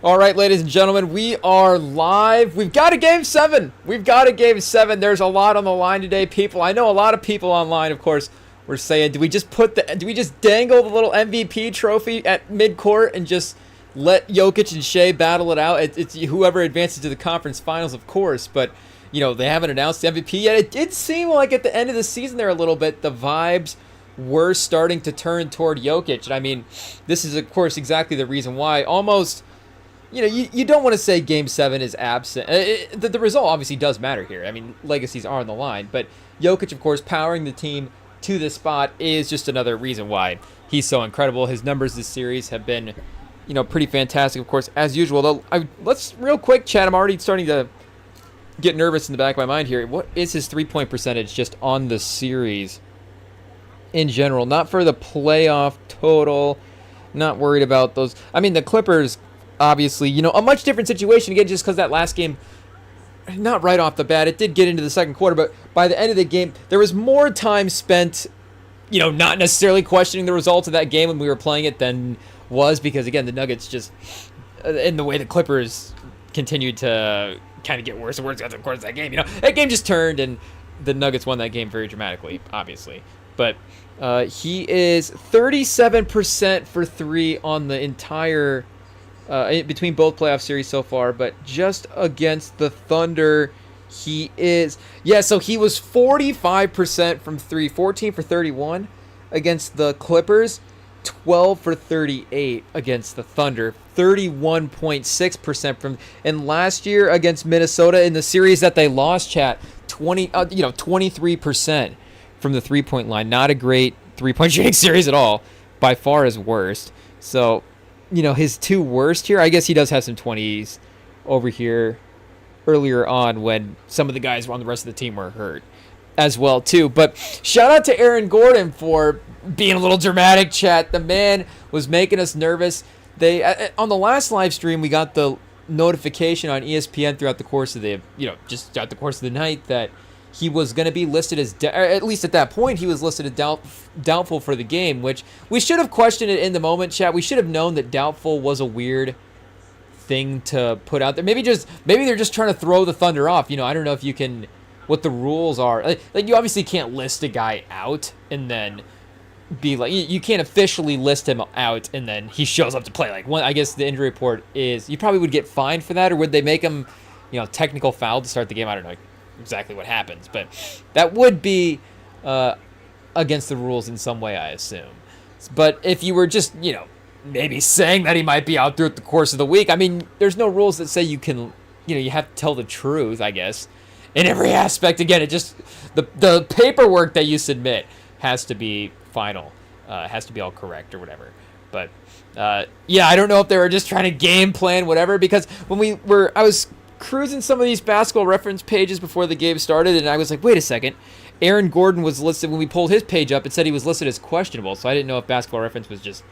All right, ladies and gentlemen, we are live. We've got a Game 7. There's a lot on the line today, people. I know a lot of people online, of course, were saying, do we just dangle the little MVP trophy at midcourt and just let Jokic and Shea battle it out? It's whoever advances to the conference finals, of course, but they haven't announced the MVP yet. It did seem like at the end of the season there a little bit, the vibes were starting to turn toward Jokic. And I mean, this is, of course, exactly the reason why. Almost, you don't want to say Game 7 is absent. The result obviously does matter here. I mean, legacies are on the line. But Jokic, of course, powering the team to this spot is just another reason why he's so incredible. His numbers this series have been, pretty fantastic, of course, as usual. Though, let's real quick chat. I'm already starting to get nervous in the back of my mind here. What is his three-point percentage just on the series in general? Not for the playoff total. Not worried about those. I mean, the Clippers, obviously, a much different situation, again, just because that last game, not right off the bat, it did get into the second quarter, but by the end of the game, there was more time spent, not necessarily questioning the results of that game when we were playing it than was, because, again, the Nuggets just, in the way the Clippers continued to kind of get worse and worse throughout the course of that game, that game just turned, and the Nuggets won that game very dramatically, obviously. But he is 37% for three on the entire between both playoff series so far, but just against the Thunder, he is... Yeah, so he was 45% from three, 14 for 31 against the Clippers, 12 for 38 against the Thunder, 31.6% from... And last year against Minnesota in the series that they lost, chat, 23% from the three-point line. Not a great three-point shooting series at all. By far his worst. So... his two worst here, I guess he does have some 20s over here earlier on when some of the guys on the rest of the team were hurt as well, too. But shout out to Aaron Gordon for being a little dramatic, chat. The man was making us nervous. On the last live stream, we got the notification on ESPN throughout the course of the, just throughout the course of the night that he was going to be listed as, at least at that point, he was listed as doubtful for the game, which we should have questioned it in the moment, chat. We should have known that doubtful was a weird thing to put out there. Maybe they're just trying to throw the Thunder off. I don't know if you can, what the rules are. Like you obviously can't list a guy out and then be like, you can't officially list him out and then he shows up to play. Like, I guess the injury report is, you probably would get fined for that, or would they make him, technical foul to start the game? I don't know exactly what happens, but that would be against the rules in some way, I assume. But if you were just, maybe saying that he might be out throughout the course of the week, I mean, there's no rules that say you can, you have to tell the truth, I guess, in every aspect. Again, it just, the paperwork that you submit has to be final, has to be all correct or whatever. But yeah, I don't know if they were just trying to game plan whatever, because when I was cruising some of these basketball reference pages before the game started, and I was like, wait a second, Aaron Gordon was listed, when we pulled his page up, it said he was listed as questionable, so I didn't know if basketball reference was just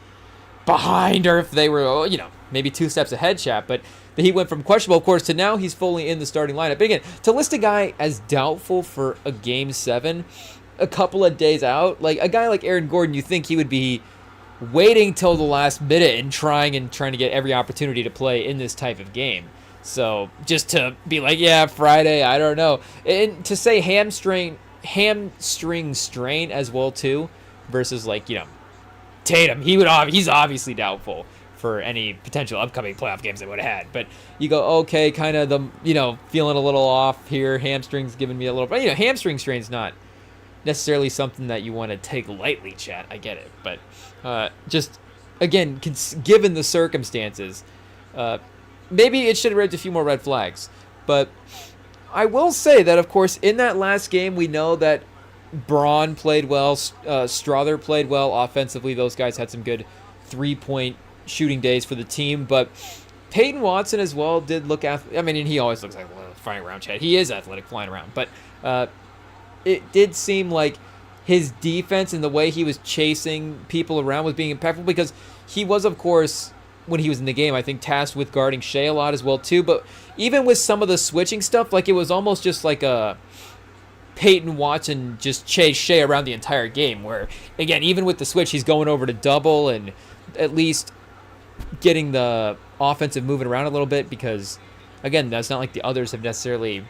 behind or if they were, maybe two steps ahead, chat, but he went from questionable, of course, to now he's fully in the starting lineup. But again, to list a guy as doubtful for a Game 7 a couple of days out, like a guy like Aaron Gordon, you think he would be waiting till the last minute and trying to get every opportunity to play in this type of game. So just to be like, yeah, Friday, I don't know. And to say hamstring strain as well too, versus like, Tatum, he's obviously doubtful for any potential upcoming playoff games they would have had. But you go, okay, kind of the, feeling a little off here. Hamstring's giving me a little, but hamstring strain's not necessarily something that you want to take lightly, chat. I get it. But just, again, given the circumstances, maybe it should have raised a few more red flags. But I will say that, of course, in that last game, we know that Braun played well, Strother played well offensively. Those guys had some good three-point shooting days for the team. But Peyton Watson as well did look athletic. I mean, he always looks like flying around, Chad. He is athletic, flying around. But it did seem like his defense and the way he was chasing people around was being impactful, because he was, of course, when he was in the game, I think tasked with guarding Shea a lot as well too. But even with some of the switching stuff, like it was almost just like a Peyton Watson just chase Shea around the entire game, where, again, even with the switch, he's going over to double and at least getting the offensive moving around a little bit because, again, that's not like the others have necessarily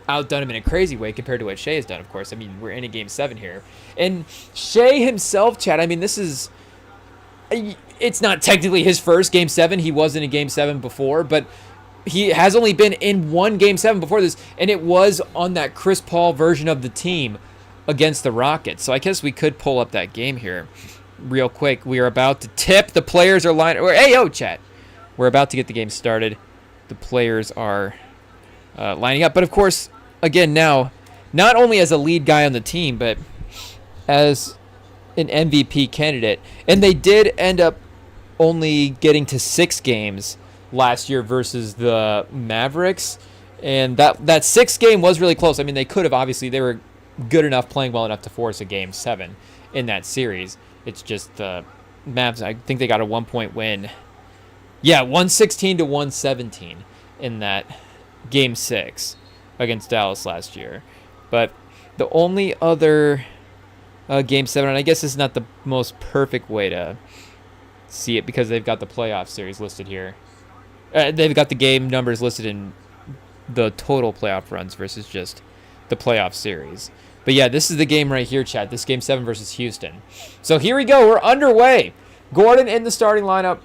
outdone him in a crazy way compared to what Shea has done, of course. I mean, we're in a Game 7 here. And Shea himself, Chad, I mean, this is... It's not technically his first Game 7. He was in a Game 7 before, but he has only been in one Game 7 before this, and it was on that Chris Paul version of the team against the Rockets. So I guess we could pull up that game here real quick. We are about to tip. The players are lining... Hey, yo, chat. We're about to get the game started. The players are lining up. But, of course, again, now, not only as a lead guy on the team, but as an MVP candidate. And they did end up only getting to 6 games last year versus the Mavericks. And that 6th game was really close. I mean, they could have, obviously, they were good enough, playing well enough to force a Game 7 in that series. It's just the Mavs, I think they got a 1-point win. Yeah, 116 to 117 in that Game 6 against Dallas last year. But the only other Game 7, and I guess this is not the most perfect way to see it because they've got the playoff series listed here. They've got the game numbers listed in the total playoff runs versus just the playoff series. But yeah, this is the game right here, chat. This Game 7 versus Houston. So here we go. We're underway. Gordon in the starting lineup.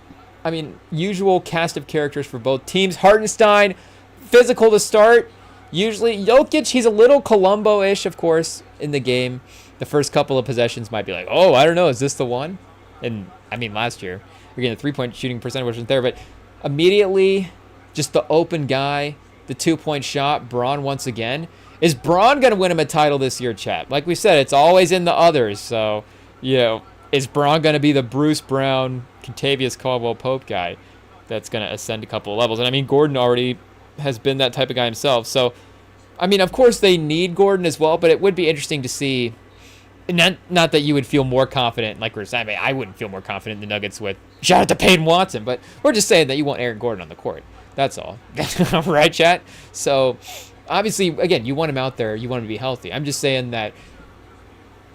I mean, usual cast of characters for both teams. Hartenstein, physical to start. Usually, Jokic, he's a little Columbo-ish, of course, in the game. The first couple of possessions might be like, oh, I don't know, is this the one? And, I mean, last year, again, the three-point shooting percentage wasn't there, but immediately, just the open guy, the two-point shot, Braun once again. Is Braun going to win him a title this year, chat? Like we said, it's always in the others. So, you know, is Braun going to be the Bruce Brown, Contavious Caldwell-Pope guy that's going to ascend a couple of levels? And, I mean, Gordon already has been that type of guy himself. So, I mean, of course they need Gordon as well, but it would be interesting to see. Not that you would feel more confident, like we're saying, I wouldn't feel more confident in the Nuggets with shout out to Peyton Watson, but we're just saying that you want Aaron Gordon on the court. That's all. Right, chat? So, obviously, again, you want him out there. You want him to be healthy. I'm just saying that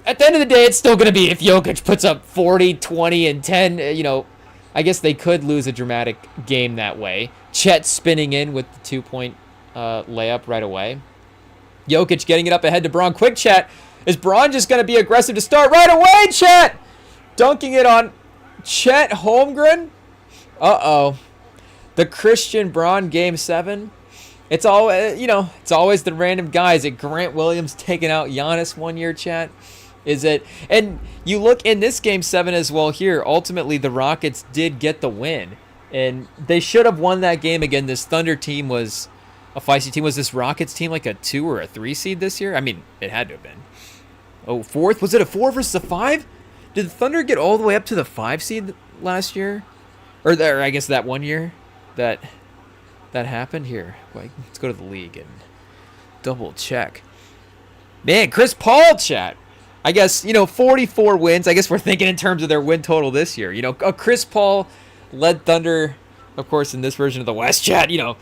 at the end of the day, it's still going to be if Jokic puts up 40, 20, and 10, you know, I guess they could lose a dramatic game that way. Chet spinning in with the two-point layup right away. Jokic getting it up ahead to Braun. Quick, chat. Is Braun just going to be aggressive to start right away, chat? Dunking it on Chet Holmgren. Uh-oh. The Christian Braun Game 7. It's all, you know, it's always the random guys. Is it Grant Williams taking out Giannis one year, chat? Is it? And you look in this Game 7 as well here. Ultimately, the Rockets did get the win. And they should have won that game. Again, this Thunder team was a feisty team. Was this Rockets team like a 2 or a 3 seed this year? I mean, it had to have been. Oh, 4th? Was it a 4 versus a 5? Did the Thunder get all the way up to the 5 seed last year? Or I guess that one year that happened here. Like, let's go to the league and double check. Man, Chris Paul, chat. I guess, you know, 44 wins. I guess we're thinking in terms of their win total this year. You know, a Chris Paul led Thunder, of course, in this version of the West, chat. You know,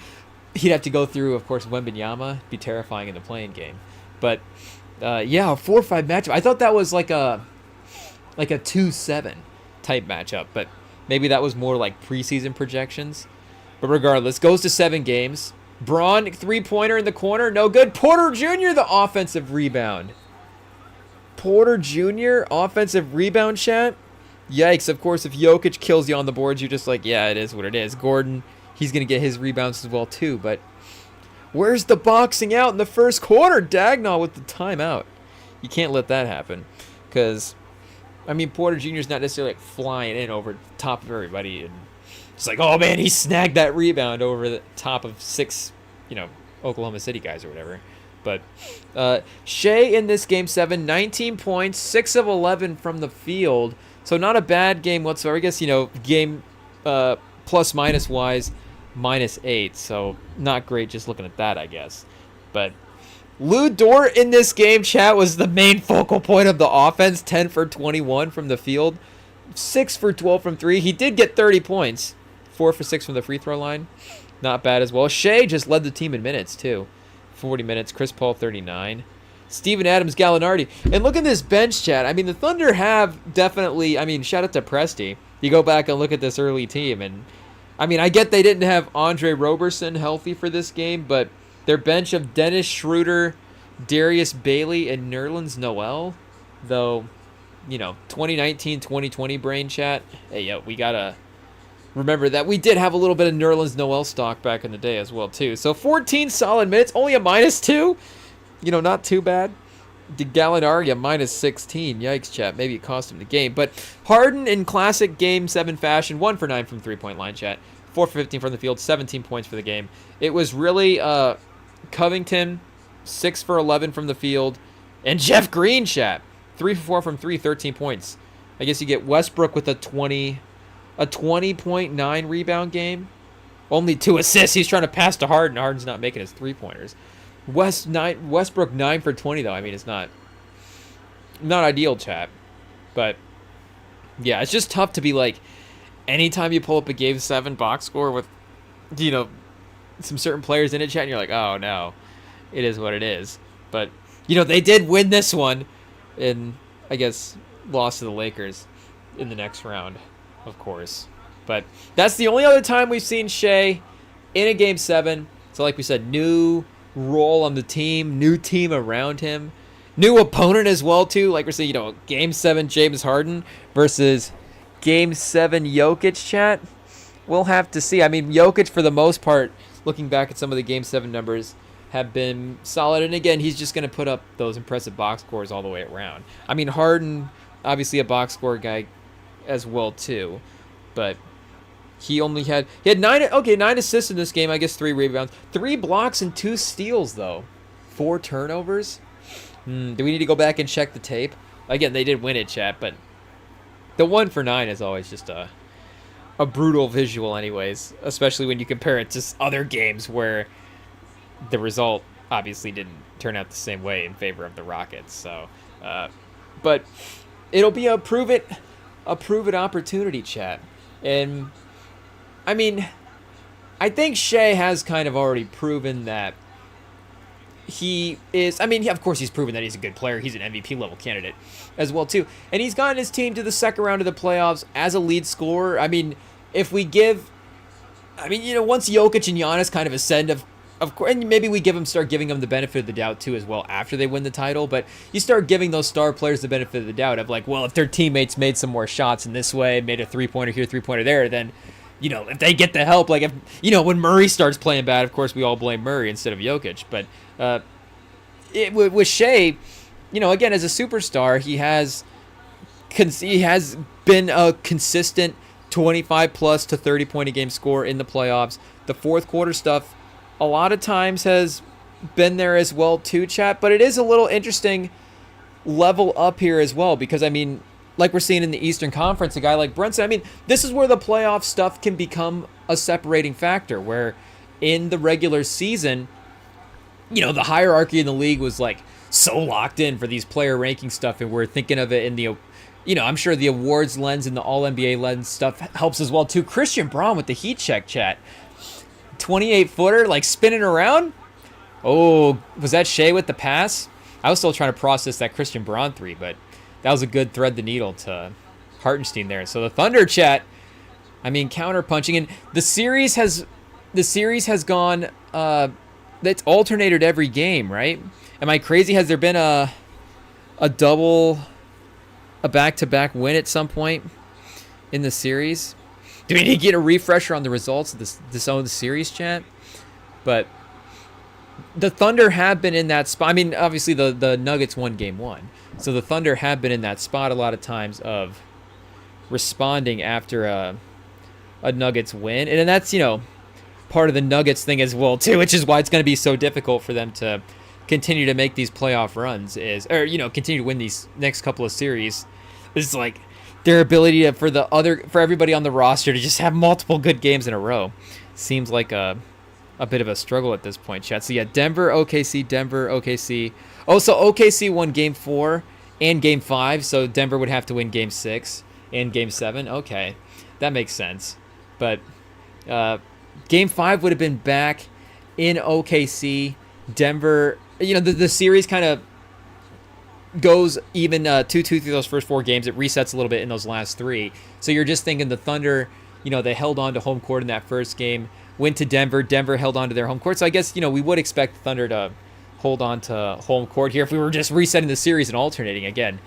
he'd have to go through, of course, Wembanyama. Be terrifying in the playing game. But, yeah, a 4-5 matchup. I thought that was like a 2-7 type matchup. But maybe that was more like preseason projections. But regardless, goes to 7 games. Braun, three-pointer in the corner. No good. Porter Jr., the offensive rebound. Porter Jr., offensive rebound, chat. Yikes. Of course, if Jokic kills you on the boards, you're just like, yeah, it is what it is. Gordon, he's going to get his rebounds as well, too. But where's the boxing out in the first quarter? Dagnall with the timeout. You can't let that happen. Because, I mean, Porter Jr. is not necessarily like flying in over the top of everybody. And it's like, oh, man, he snagged that rebound over the top of 6, you know, Oklahoma City guys or whatever. But Shea in this Game 7, 19 points, 6 of 11 from the field. So not a bad game whatsoever. I guess, you know, game plus-minus wise, -8. So not great just looking at that, I guess. But Lou Dort in this game, chat, was the main focal point of the offense. 10 for 21 from the field. 6 for 12 from 3. He did get 30 points. 4 for 6 from the free throw line. Not bad as well. Shea just led the team in minutes, too. 40 minutes. Chris Paul, 39. Steven Adams, Gallinardi. And look at this bench, chat. I mean, the Thunder have definitely... I mean, shout out to Presti. You go back and look at this early team, and I mean, I get they didn't have Andre Roberson healthy for this game, but their bench of Dennis Schroeder, Darius Bailey, and Nerlens Noel, though, 2019, 2020 brain chat. Hey, yo, we gotta remember that we did have a little bit of Nerlens Noel stock back in the day as well, too. So 14 solid minutes, only a -2. Not too bad. Gallinari, a -16. Yikes, chat. Maybe it cost him the game. But Harden in classic Game 7 fashion, 1 for 9 from three-point line, chat. 4 for 15 from the field, 17 points for the game. It was really Covington, 6 for 11 from the field. And Jeff Green, chat. 3 for 4 from 3, 13 points. I guess you get Westbrook with a 20.9 rebound game. Only 2 assists. He's trying to pass to Harden. Harden's not making his three-pointers. Westbrook 9 for 20 though. I mean, it's not ideal, chat. But yeah, it's just tough to be like, anytime you pull up a Game 7 box score with some certain players in it, chat, and you're like, oh no, it is what it is. But they did win this one, and I guess lost to the Lakers in the next round, of course. But that's the only other time we've seen Shea in a Game 7. So like we said, new role on the team, new team around him, new opponent as well too. Like we're saying, Game 7 James Harden versus Game 7 Jokic, chat. We'll have to see. I mean, Jokic, for the most part, looking back at some of the Game 7 numbers, have been solid. And again, he's just going to put up those impressive box scores all the way around. I mean, Harden, obviously a box score guy as well too, but he had 9 assists in this game. I guess 3 rebounds, 3 blocks, and 2 steals though. 4 turnovers. Do we need to go back and check the tape? Again, they did win it, chat, but the 1 for 9 is always just a brutal visual anyways, especially when you compare it to other games where the result obviously didn't turn out the same way in favor of the Rockets. So, but it'll be a prove it opportunity, chat. And I mean, I think Shea has kind of already proven that he is. I mean, of course, he's proven that he's a good player. He's an MVP level candidate as well too, and he's gotten his team to the second round of the playoffs as a lead scorer. I mean, once Jokic and Giannis kind of ascend, of course, and maybe we start giving them the benefit of the doubt too as well after they win the title. But you start giving those star players the benefit of the doubt of like, well, if their teammates made some more shots in this way, made a 3-pointer here, 3-pointer there, then if they get the help, like if when Murray starts playing bad, of course we all blame Murray instead of Jokic. But with Shea, again, as a superstar, he has been a consistent 25 plus to 30 point a game score in the playoffs. The fourth quarter stuff a lot of times has been there as well too, chat. But it is a little interesting level up here as well, because I mean, like we're seeing in the Eastern Conference, a guy like Brunson, I mean, this is where the playoff stuff can become a separating factor, where in the regular season, the hierarchy in the league was like so locked in for these player ranking stuff, and we're thinking of it in the, I'm sure the awards lens and the All-NBA lens stuff helps as well too. Christian Braun with the heat check, chat. 28-footer, like spinning around. Oh, was that Shea with the pass? I was still trying to process that Christian Braun 3, but that was a good thread the needle to Hartenstein there. So the Thunder, chat, I mean, counter punching, and the series has gone. That's alternated every game, right? Am I crazy? Has there been a back-to-back win at some point in the series? Do we need to get a refresher on the results of this own series, chat? But the Thunder have been in that spot. I mean, obviously the Nuggets won Game 1. So the Thunder have been in that spot a lot of times of responding after a Nuggets win. And that's, part of the Nuggets thing as well too, which is why it's going to be so difficult for them to continue to make these playoff runs continue to win these next couple of series. It's like their ability for everybody on the roster to just have multiple good games in a row seems like a bit of a struggle at this point, chat. So yeah, Denver, OKC. Oh, so OKC won Game 4 and Game 5, so Denver would have to win Game 6 and Game 7. Okay, that makes sense. But Game 5 would have been back in OKC. Denver, the series kind of goes even 2-2 through those first 4 games. It resets a little bit in those last 3. So you're just thinking the Thunder, they held on to home court in that first game, went to Denver. Denver held on to their home court. So I guess, we would expect the Thunder to hold on to home court here if we were just resetting the series and alternating again.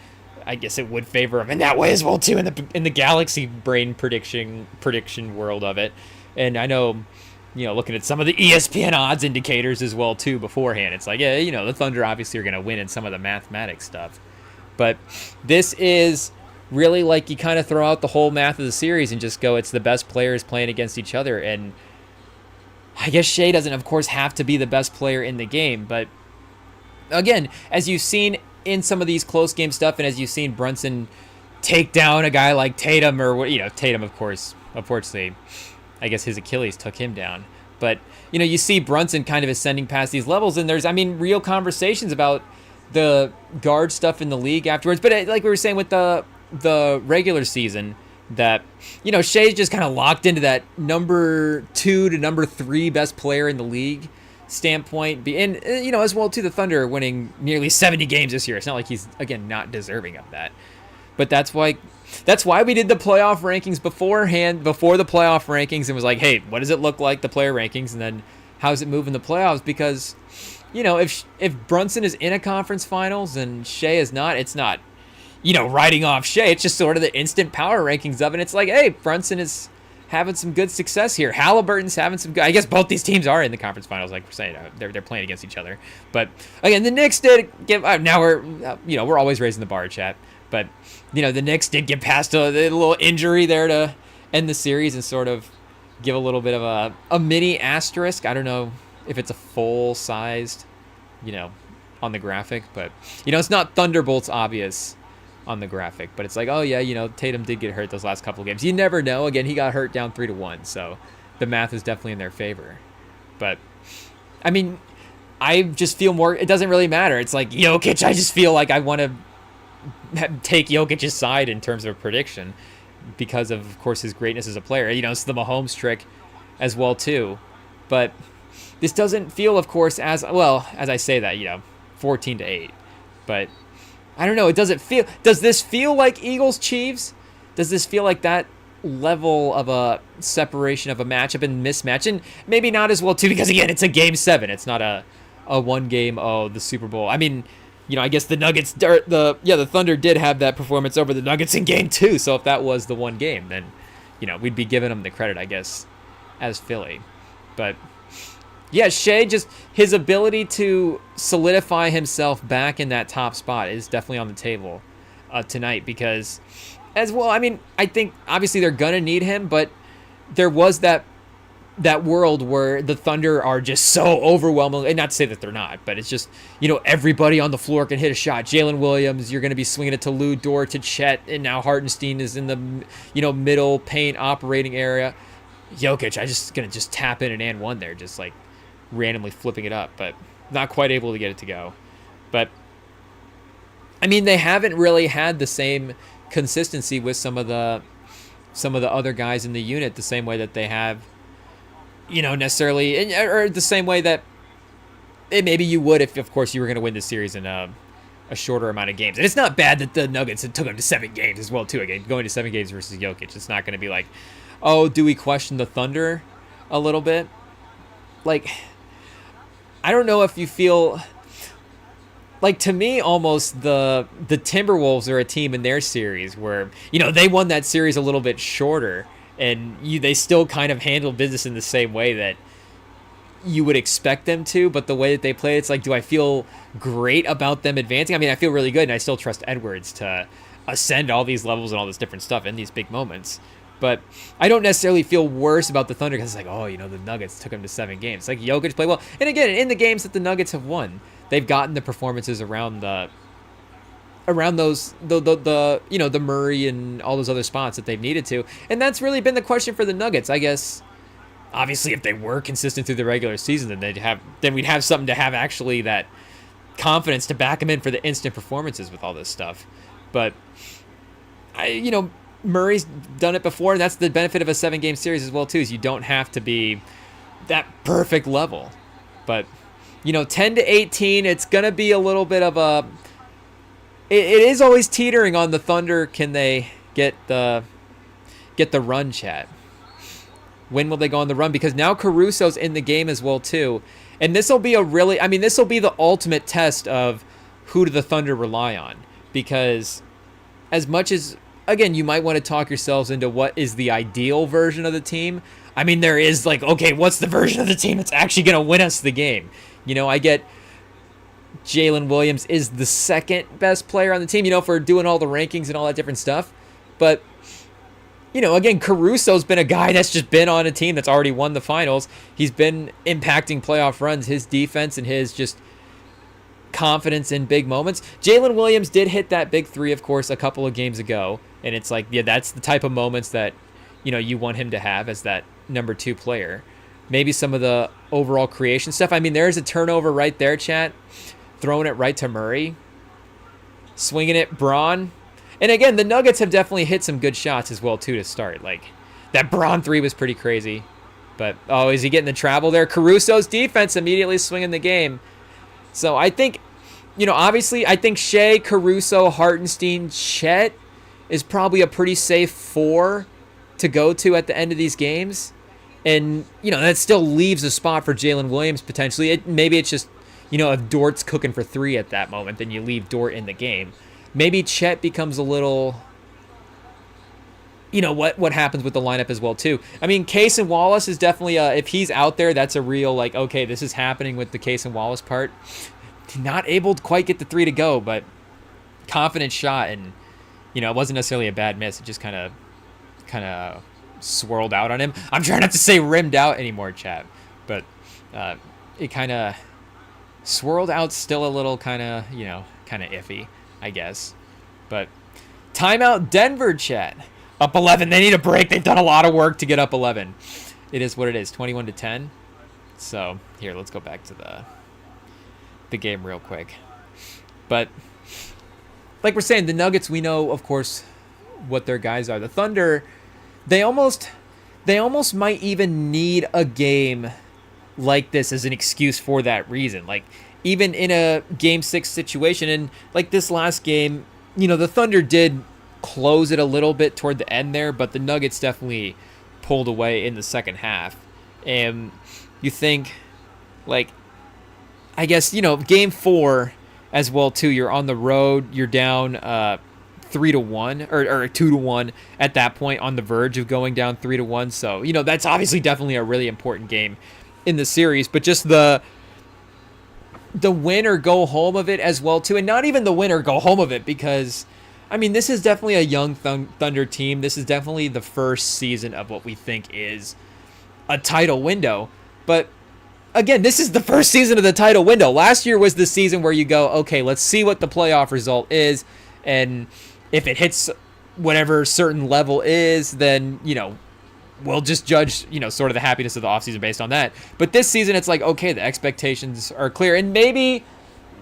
I guess it would favor them in that way as well too in the Galaxy brain prediction world of it. And I know, looking at some of the ESPN odds indicators as well too beforehand, it's like, the Thunder obviously are going to win in some of the mathematics stuff. But this is really like you kind of throw out the whole math of the series and just go, it's the best players playing against each other. And I guess Shea doesn't, of course, have to be the best player in the game. But again, as you've seen in some of these close game stuff, and as you've seen Brunson take down a guy like Tatum, or Tatum, of course, unfortunately, I guess his Achilles took him down. But you see Brunson kind of ascending past these levels, and there's real conversations about the guard stuff in the league afterwards. But like we were saying with the regular season, that Shea's just kind of locked into that number 2 to number 3 best player in the league standpoint, and as well too, the Thunder winning nearly 70 games this year. It's not like he's again not deserving of that, but that's why we did the playoff rankings before the playoff rankings, and was like, hey, what does it look like, the player rankings, and then how's it move in the playoffs? Because if Brunson is in a conference finals and Shea is not, it's not writing off Shea. It's just sort of the instant power rankings of it. It's like, hey, Brunson is having some good success here. Halliburton's having some good. I guess both these teams are in the conference finals, like we're saying. They're playing against each other. But again, the Knicks did give. Now we're always raising the bar, chat. But the Knicks did get past a little injury there to end the series and sort of give a little bit of a mini asterisk. I don't know if it's a full sized, on the graphic, but it's not Thunderbolts obvious on the graphic, but it's like, oh yeah, Tatum did get hurt those last couple of games. You never know. Again, he got hurt down 3-1, so the math is definitely in their favor. But I just feel more. It doesn't really matter. It's like Jokic. I just feel like I want to take Jokic's side in terms of prediction because of course, his greatness as a player. It's the Mahomes trick as well too. But this doesn't feel, of course, as well as I say that 14-8, but. I don't know. Does this feel like Eagles Chiefs? Does this feel like that level of a separation of a matchup and mismatch? And maybe not as well too, because again, it's a game 7. It's not a 1 game. Oh, the Super Bowl. I guess the Nuggets, the Thunder did have that performance over the Nuggets in game 2. So if that was the 1 game, then we'd be giving them the credit, I guess, as Philly. But yeah, Shea, just his ability to solidify himself back in that top spot is definitely on the table tonight, because as well, I think obviously they're going to need him, but there was that world where the Thunder are just so overwhelming, and not to say that they're not, but it's just, everybody on the floor can hit a shot. Jalen Williams, you're going to be swinging it to Lou Dort, to Chet, and now Hartenstein is in the, middle paint operating area. Jokic, I just going to just tap in and one there, just like randomly flipping it up, but not quite able to get it to go. But they haven't really had the same consistency with some of the other guys in the unit the same way that they have, necessarily, or the same way that maybe you would if, of course, you were going to win this series in a shorter amount of games. And it's not bad that the Nuggets took them to 7 games as well too. Again, going to 7 games versus Jokic, it's not going to be like, oh, do we question the Thunder a little bit? Like, I don't know if you feel like, to me, almost the Timberwolves are a team in their series where, they won that series a little bit shorter, and they still kind of handled business in the same way that you would expect them to, but the way that they play, it's like, do I feel great about them advancing? I feel really good, and I still trust Edwards to ascend all these levels and all this different stuff in these big moments. But I don't necessarily feel worse about the Thunder because it's like, oh, the Nuggets took them to 7 games. Like, Jokic played well. And again, in the games that the Nuggets have won, they've gotten the performances around those, the Murray and all those other spots that they've needed to. And that's really been the question for the Nuggets, I guess. Obviously, if they were consistent through the regular season, then we'd have something to have actually that confidence to back them in for the instant performances with all this stuff. But Murray's done it before, and that's the benefit of a 7-game series as well too, is you don't have to be that perfect level. But 10-18, it's gonna be a little bit of it is always teetering on the Thunder. Can they get the run, chat? When will they go on the run? Because now Caruso's in the game as well too, and this will be this will be the ultimate test of who do the Thunder rely on. Because as much as, again, you might want to talk yourselves into what is the ideal version of the team. I mean, there is like, okay, what's the version of the team that's actually going to win us the game? I get Jalen Williams is the second best player on the team, for doing all the rankings and all that different stuff. But, again, Caruso's been a guy that's just been on a team that's already won the finals. He's been impacting playoff runs. His defense and his just confidence in big moments. Jalen Williams did hit that big three, of course, a couple of games ago. And it's like, yeah, that's the type of moments that, you want him to have as that number 2 player. Maybe some of the overall creation stuff. I mean, there's a turnover right there, chat. Throwing it right to Murray. Swinging it, Braun. And again, the Nuggets have definitely hit some good shots as well, too, to start. Like, that Braun 3 was pretty crazy. But, is he getting the travel there? Caruso's defense immediately swinging the game. So I think, obviously, I think Shea, Caruso, Hartenstein, Chet is probably a pretty safe 4 to go to at the end of these games. And, that still leaves a spot for Jalen Williams potentially. Maybe it's just, if Dort's cooking for 3 at that moment, then you leave Dort in the game. Maybe Chet becomes a little, what happens with the lineup as well, too. I mean, Case and Wallace is definitely, if he's out there, that's a real, like, okay, this is happening with the Case and Wallace part. Not able to quite get the 3 to go, but confident shot. And, it wasn't necessarily a bad miss. It just kind of swirled out on him. I'm trying not to say rimmed out anymore, chat. But it kind of swirled out, still a little kind of iffy, I guess. But timeout Denver, chat. Up 11. They need a break. They've done a lot of work to get up 11. It is what it is. 21-10. So here, let's go back to the game real quick. But like we're saying, the Nuggets, we know, of course, what their guys are. The Thunder, they almost might even need a game like this as an excuse for that reason. Like, even in a Game 6 situation, and like this last game, the Thunder did close it a little bit toward the end there, but the Nuggets definitely pulled away in the second half. And you think, like, I guess, Game 4 as well, too, you're on the road, you're down 3-1 or 2-1 at that point, on the verge of going down 3-1. So, that's obviously definitely a really important game in the series, but just the win or go home of it as well, too. And not even the win or go home of it, because, I mean, this is definitely a young Thunder team. This is definitely the first season of what we think is a title window. But again, this is the first season of the title window. Last year was the season where you go, okay, let's see what the playoff result is. And if it hits whatever certain level is, then, we'll just judge, sort of the happiness of the offseason based on that. But this season, it's like, okay, the expectations are clear. And maybe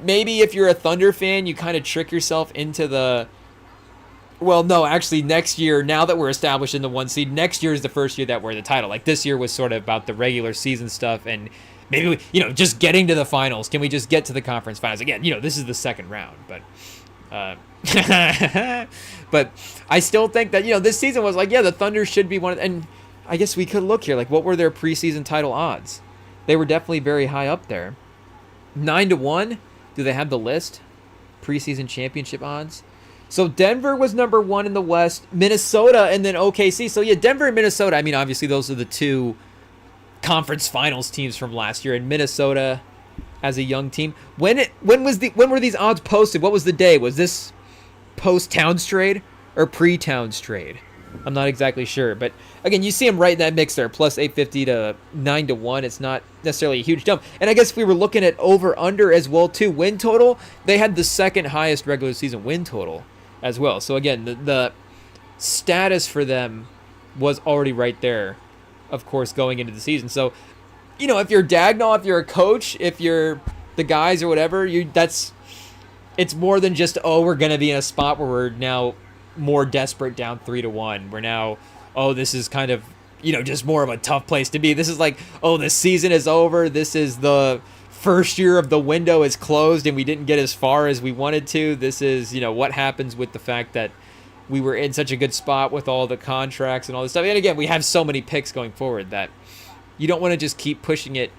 if you're a Thunder fan, you kind of trick yourself into well, no, actually, next year, now that we're established in the 1 seed, next year is the first year that we're the title. Like, this year was sort of about the regular season stuff, and maybe, just getting to the finals. Can we just get to the conference finals? Again, this is the second round, but but I still think that, this season was like, yeah, the Thunder should be one of, and I guess we could look here, like, what were their preseason title odds? They were definitely very high up there. 9-1. Do they have the list? Preseason championship odds. So Denver was number 1 in the West, Minnesota, and then OKC. So yeah, Denver and Minnesota, I mean, obviously those are the 2 conference finals teams from last year, and Minnesota as a young team. When were these odds posted? What was the day? Was this post Towns trade or pre Towns trade? I'm not exactly sure, but again, you see them right in that mix there, plus 850 to 9-1. It's not necessarily a huge jump. And I guess if we were looking at over under as well too, win total, they had the second highest regular season win total as well. So again, the status for them was already right there, of course, going into the season. So, if you're Dagnall, if you're a coach, if you're the guys or whatever, it's more than just, we're going to be in a spot where we're now more desperate, down 3-1. We're now, this is kind of, just more of a tough place to be. This is like, this season is over. This is the first year of the window is closed and we didn't get as far as we wanted to. This is, what happens with the fact that we were in such a good spot with all the contracts and all this stuff. And again, we have so many picks going forward that you don't want to just keep pushing it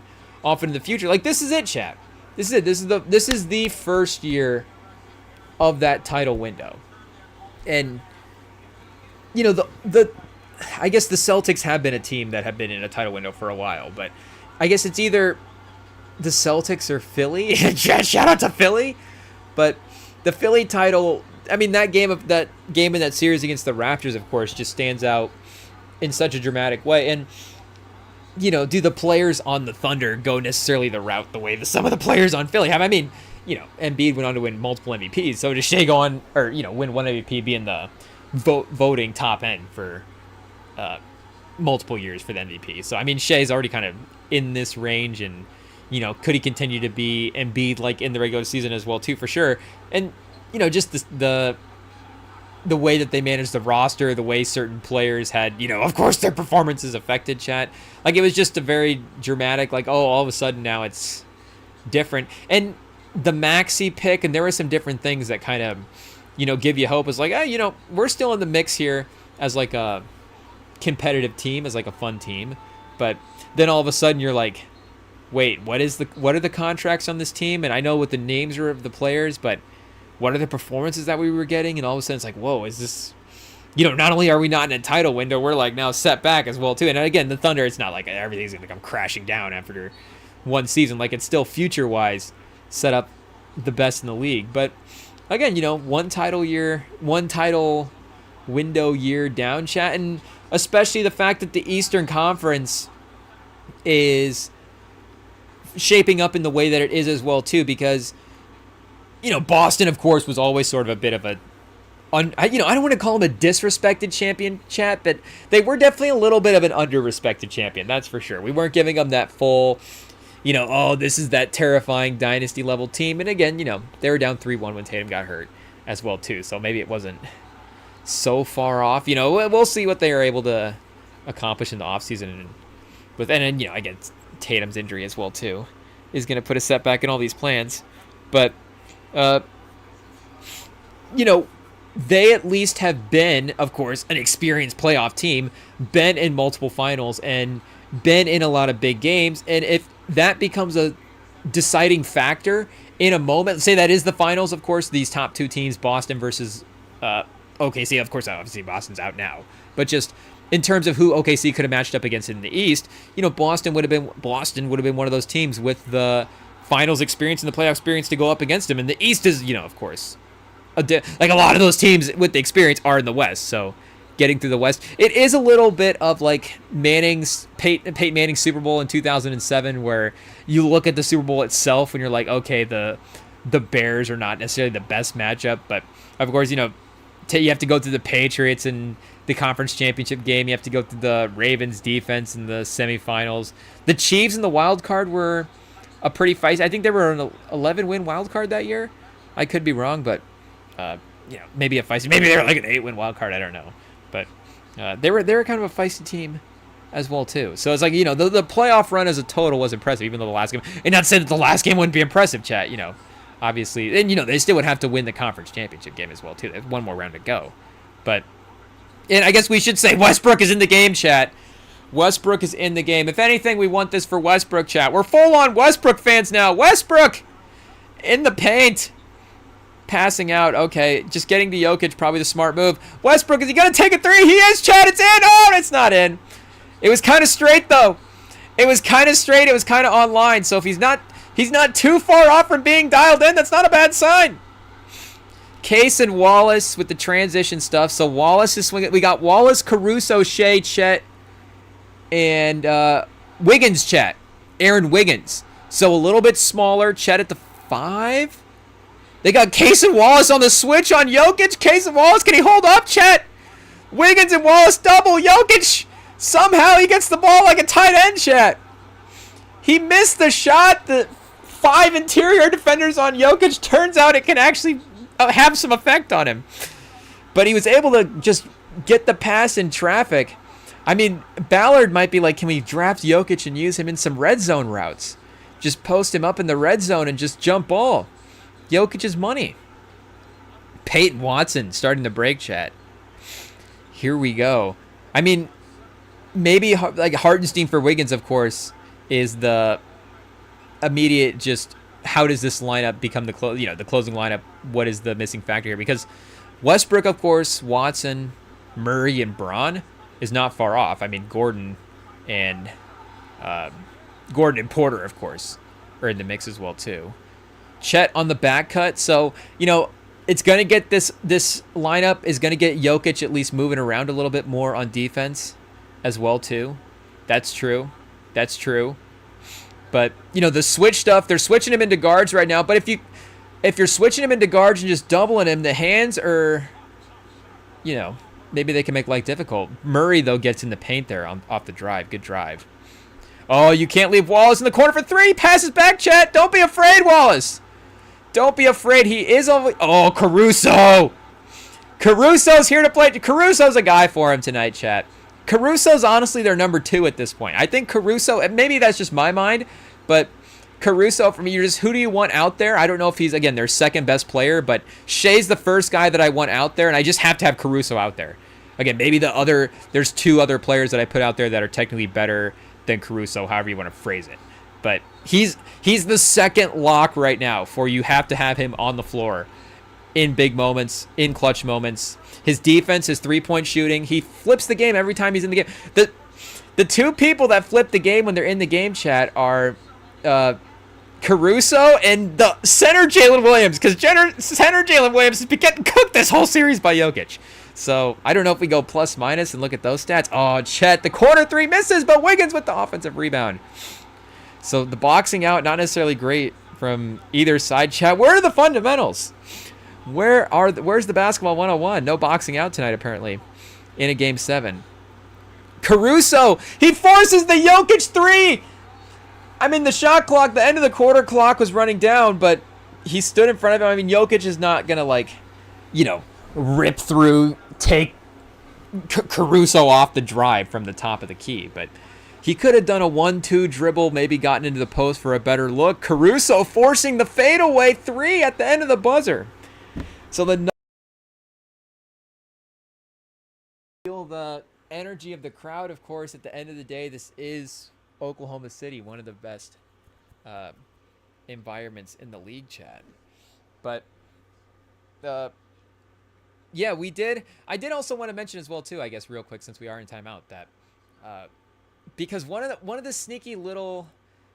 off into the future. Like, this is it, chat. This is it. This is the first year of that title window. And I guess the Celtics have been a team that have been in a title window for a while, but I guess it's either the Celtics or Philly. Shout out to Philly. But the Philly title, I mean, that game in that series against the Raptors, of course, just stands out in such a dramatic way. And do the players on the Thunder go necessarily the route the way that some of the players on Philly have? I mean, Embiid went on to win multiple MVPs. So does Shea go on, or, win one MVP, be in the voting top end for multiple years for the MVP? So, I mean, Shea's already kind of in this range, and, could he continue to be Embiid like in the regular season as well, too, for sure. And, just the way that they managed the roster, the way certain players had, of course, their performances affected, chat. Like, it was just a very dramatic, like, all of a sudden now it's different. And the Maxey pick, and there were some different things that kind of, give you hope. It's like, we're still in the mix here as like a competitive team, as like a fun team. But then all of a sudden you're like, wait, what are the contracts on this team? And I know what the names are of the players, but what are the performances that we were getting? And all of a sudden it's like, whoa, is this, not only are we not in a title window, we're like now set back as well too. And again, the Thunder, it's not like everything's going to come crashing down after one season. Like, it's still future-wise set up the best in the league. But again, one title window year down, chat. And especially the fact that the Eastern Conference is shaping up in the way that it is as well too, because Boston, of course, was always sort of a bit of a, I don't want to call them a disrespected champion, chat, but they were definitely a little bit of an under-respected champion, that's for sure. We weren't giving them that full, this is that terrifying dynasty level team. And again, they were down 3-1 when Tatum got hurt as well too, so maybe it wasn't so far off. We'll see what they are able to accomplish in the offseason. And then, again, Tatum's injury as well too is going to put a setback in all these plans. But they at least have been, of course, an experienced playoff team, been in multiple finals, and been in a lot of big games. And if that becomes a deciding factor in a moment, say that is the finals, of course, these top two teams, Boston versus OKC, of course, obviously Boston's out now, but just in terms of who OKC could have matched up against in the East, Boston would have been one of those teams with the finals experience and the playoff experience to go up against them. And the East is, of course, like a lot of those teams with the experience are in the West. So getting through the West, it is a little bit of like Peyton Manning's Super Bowl in 2007, where you look at the Super Bowl itself and you're like, okay, the Bears are not necessarily the best matchup, but of course, you have to go through the Patriots in the conference championship game. You have to go through the Ravens defense in the semifinals. The Chiefs in the wild card were a pretty feisty. I think they were an 11-win wild card that year. I could be wrong, but maybe a feisty. Maybe they were like an 8-win wild card. I don't know, but they were kind of a feisty team as well too. So it's like the playoff run as a total was impressive, even though the last game. And not to say that the last game wouldn't be impressive, chat. Obviously, and they still would have to win the conference championship game as well too. There's one more round to go, and I guess we should say Westbrook is in the game, chat. Westbrook is in the game. If anything, we want this for Westbrook, chat. We're full-on Westbrook fans now. Westbrook in the paint. Passing out. Okay, just getting to Jokic, probably the smart move. Westbrook, is he going to take a three? He is, chat. It's in. Oh, it's not in. It was kind of straight, though. It was kind of straight. It was kind of on line. So if he's not too far off from being dialed in, that's not a bad sign. Case and Wallace with the transition stuff. So Wallace is swinging. We got Wallace, Caruso, Shea, Chet, and Wiggins, chat. Aaron Wiggins. So a little bit smaller. Chet at the 5. They got Case and Wallace on the switch on Jokic. Case and Wallace, can he hold up, chat? Wiggins and Wallace double. Jokic, somehow he gets the ball like a tight end, chat. He missed the shot. The 5 interior defenders on Jokic. Turns out it can actually have some effect on him. But he was able to just get the pass in traffic. I mean, Ballard might be like, can we draft Jokic and use him in some red zone routes? Just post him up in the red zone and just jump ball. Jokic's money. Peyton Watson starting the break chat. Here we go. I mean, maybe like Hartenstein for Wiggins, of course, is the immediate just how does this lineup become the closing lineup? What is the missing factor here? Because Westbrook, of course, Watson, Murray, and Braun is not far off. I mean, Gordon and Porter, of course, are in the mix as well too. Chet on the back cut, so it's gonna get this lineup is gonna get Jokic at least moving around a little bit more on defense as well too. That's true. But the switch stuff, they're switching him into guards right now. But if you're switching him into guards and just doubling him, the hands are, maybe they can make life difficult. Murray though gets in the paint there off the drive. Good drive. Oh, you can't leave Wallace in the corner for three. Passes back, Chet. Don't be afraid, Wallace. Don't be afraid. He is over. Oh, Caruso. Caruso's here to play. Caruso's a guy for him tonight, chat. Caruso's honestly their number 2 at this point. I think Caruso, and maybe that's just my mind, but Caruso, for me, who do you want out there? I don't know if he's, again, their second best player, but Shea's the first guy that I want out there, and I just have to have Caruso out there. Again, maybe there's 2 other players that I put out there that are technically better than Caruso, however you want to phrase it. But he's the second lock right now for you have to have him on the floor in big moments, in clutch moments. His defense, his three-point shooting, he flips the game every time he's in the game. The 2 people that flip the game when they're in the game, chat, are Caruso and the center Jalen Williams, because center Jalen Williams has been getting cooked this whole series by Jokic. So I don't know if we go plus minus and look at those stats. Oh, Chet, the corner 3 misses, but Wiggins with the offensive rebound. So the boxing out, not necessarily great from either side. Chat, where are the fundamentals? Where's the basketball 101? No boxing out tonight, apparently, in a game 7. Caruso, he forces the Jokic 3. I mean, the shot clock, the end of the quarter clock was running down, but he stood in front of him. I mean, Jokic is not going to, rip through, take Caruso off the drive from the top of the key, but he could have done a 1-2 dribble, maybe gotten into the post for a better look. Caruso forcing the fadeaway 3 at the end of the buzzer. So feel the energy of the crowd, of course. At the end of the day, this is Oklahoma City, one of the best environments in the league, chat. But yeah, we did. I did also want to mention as well too, I guess, real quick, since we are in timeout, that because one of the sneaky little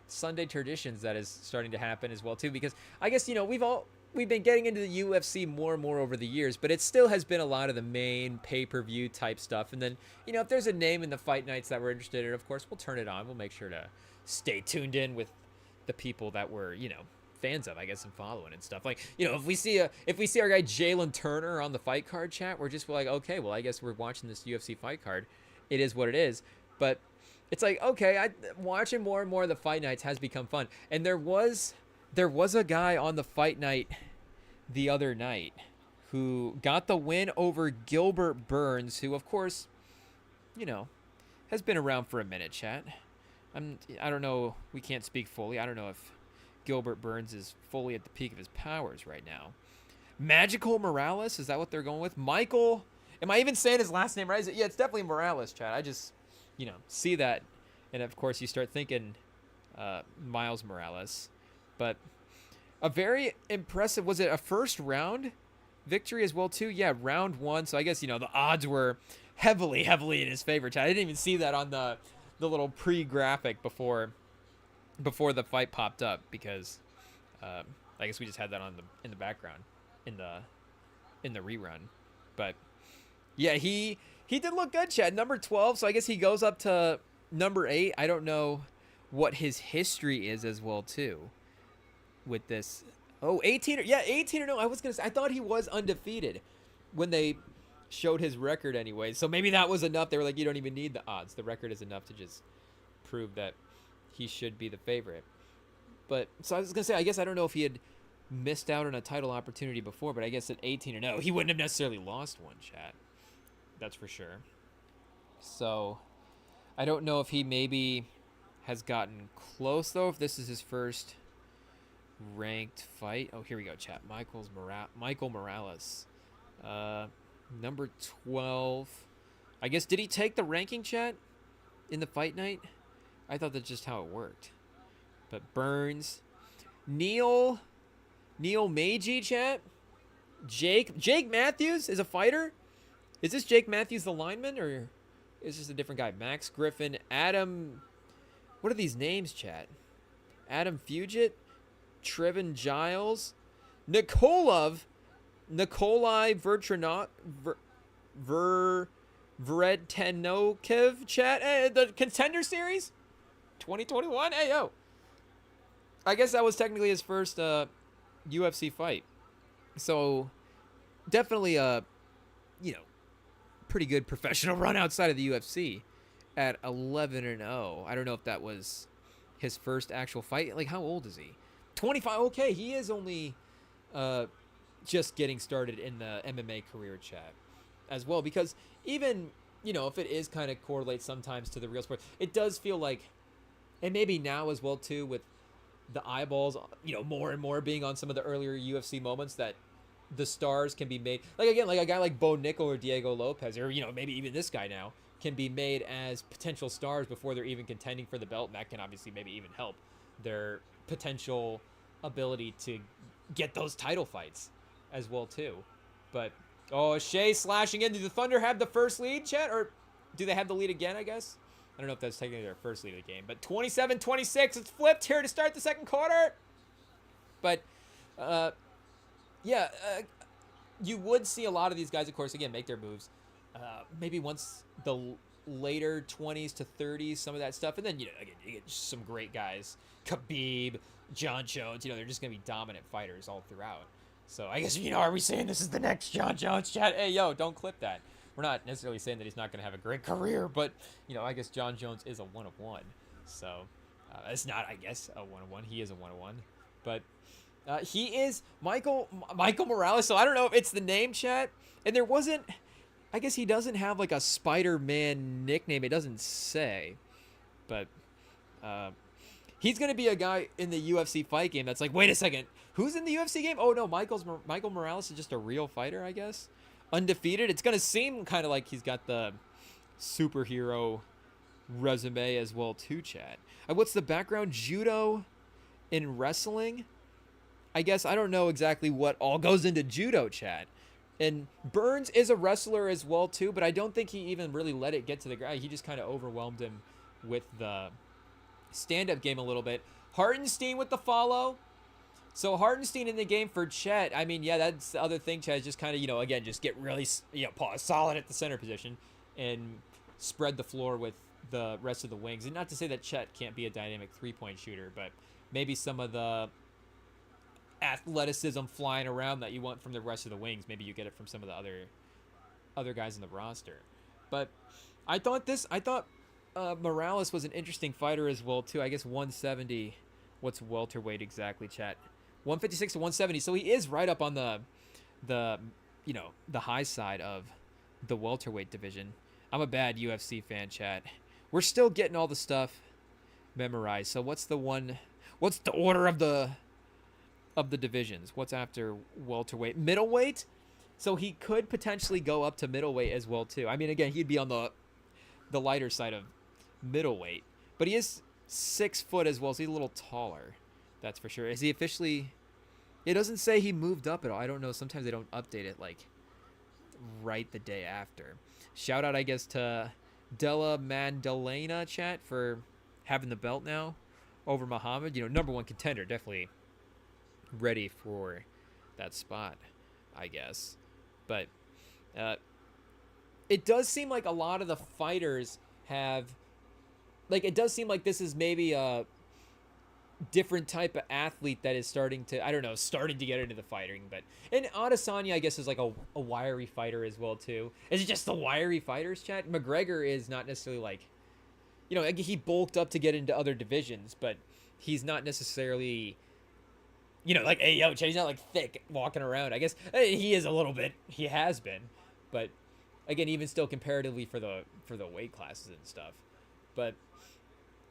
Sunday traditions that is starting to happen as well too, because I guess we've been getting into the UFC more and more over the years, but it still has been a lot of the main pay-per-view type stuff. And then, if there's a name in the fight nights that we're interested in, of course, we'll turn it on. We'll make sure to stay tuned in with the people that we're, fans of, I guess, and following and stuff. Like, if we see our guy Jalen Turner on the fight card, chat, we're just like, okay, well, I guess we're watching this UFC fight card. It is what it is. But it's like, okay, watching more and more of the fight nights has become fun. And there was a guy on the fight night the other night who got the win over Gilbert Burns, who, of course, has been around for a minute, chat. I don't know. We can't speak fully. I don't know if Gilbert Burns is fully at the peak of his powers right now. Magical Morales, is that what they're going with? Michael, am I even saying his last name right? Yeah, it's definitely Morales, chat. I just, see that. And, of course, you start thinking Miles Morales. But a very impressive, was it a first round victory as well, too? Yeah, round 1. So I guess, the odds were heavily in his favor, chat. I didn't even see that on the little pre-graphic before the fight popped up, because I guess we just had that in the background in the rerun. But yeah, he did look good, Chad. Number 12, so I guess he goes up to number 8. I don't know what his history is as well too with this. Oh, 18 or no, I thought he was undefeated when they showed his record anyway. So maybe that was enough. They were like, you don't even need the odds. The record is enough to just prove that he should be the favorite. But so I was gonna say, I guess I don't know if he had missed out on a title opportunity before, but I guess at 18 or no, he wouldn't have necessarily lost one, chat. That's for sure. So I don't know if he maybe has gotten close, though, if this is his first ranked fight. Oh, here we go, chat. Michael Morales. Number 12. I guess, did he take the ranking, chat, in the fight night? I thought that's just how it worked. But Burns. Neil Meiji, chat. Jake Matthews is a fighter? Is this Jake Matthews the lineman, or is this a different guy? Max Griffin, Adam... What are these names, chat? Adam Fugit, Trevin Giles, Nikolai Vredtenokev, chat. The Contender Series 2021. Hey, yo. I guess that was technically his first UFC fight. So, definitely a, pretty good professional run outside of the UFC at 11-0. I don't know if that was his first actual fight. Like, how old is he? 25. Okay, he is only just getting started in the MMA career, chat, as well. Because even, if it is kind of correlates sometimes to the real sport, it does feel like, and maybe now as well, too, with the eyeballs, more and more being on some of the earlier UFC moments, that the stars can be made. Like, again, like a guy like Bo Nickel or Diego Lopez, or, maybe even this guy now, can be made as potential stars before they're even contending for the belt, and that can obviously maybe even help their potential ability to get those title fights as well, too. But, Shea slashing in. Do the Thunder have the first lead, chat? Or do they have the lead again, I guess? I don't know if that's technically their first lead of the game. But 27-26, it's flipped here to start the second quarter. But, you would see a lot of these guys, of course, again, make their moves. Maybe once the later 20s to 30s, some of that stuff. And then, again, you get some great guys. Khabib, John Jones, they're just going to be dominant fighters all throughout. So I guess, are we saying this is the next John Jones, chat? Hey, yo, don't clip that. We're not necessarily saying that he's not going to have a great career, but, I guess John Jones is a 1-of-1. So it's not, I guess, a 1-of-1. He is a 1-of-1. But he is Michael Morales. So I don't know if it's the name, chat. And there wasn't... I guess he doesn't have, like, a Spider-Man nickname. It doesn't say. But he's going to be a guy in the UFC fight game that's like, wait a second, who's in the UFC game? Oh, no, Michael Morales is just a real fighter, I guess. Undefeated. It's going to seem kind of like he's got the superhero resume as well, too, chat. What's the background? Judo in wrestling? I guess I don't know exactly what all goes into judo, chat. And Burns is a wrestler as well, too, but I don't think he even really let it get to the ground. He just kind of overwhelmed him with the stand-up game a little bit. Hartenstein with the follow. So Hartenstein in the game for Chet. I mean, yeah, that's the other thing, Chet, is just kind of, again, just get really, solid at the center position and spread the floor with the rest of the wings. And not to say that Chet can't be a dynamic three-point shooter, but maybe some of the athleticism flying around that you want from the rest of the wings, maybe you get it from some of the other guys in the roster. But I thought Morales was an interesting fighter as well, too. I guess 170. What's welterweight exactly, chat? 156 to 170. So he is right up on the high side of the welterweight division. I'm a bad UFC fan, chat. We're still getting all the stuff memorized. So what's the order of the divisions? What's after welterweight? Middleweight? So he could potentially go up to middleweight as well, too. I mean, again, he'd be on the lighter side of middleweight. But he is 6 foot as well, so he's a little taller. That's for sure. Is he officially... It doesn't say he moved up at all. I don't know. Sometimes they don't update it, like, right the day after. Shout out, I guess, to Della Mandalena, chat, for having the belt now over Muhammad. Number one contender. Definitely ready for that spot, I guess. But it does seem like a lot of the fighters have... Like, it does seem like this is maybe a different type of athlete that is starting to get into the fighting. And Adesanya, I guess, is like a wiry fighter as well, too. Is it just the wiry fighters, chat? McGregor is not necessarily like... he bulked up to get into other divisions, but he's not necessarily... like, hey, yo, chat, he's not, like, thick walking around. I guess he is a little bit. He has been. But, again, even still comparatively for the weight classes and stuff. But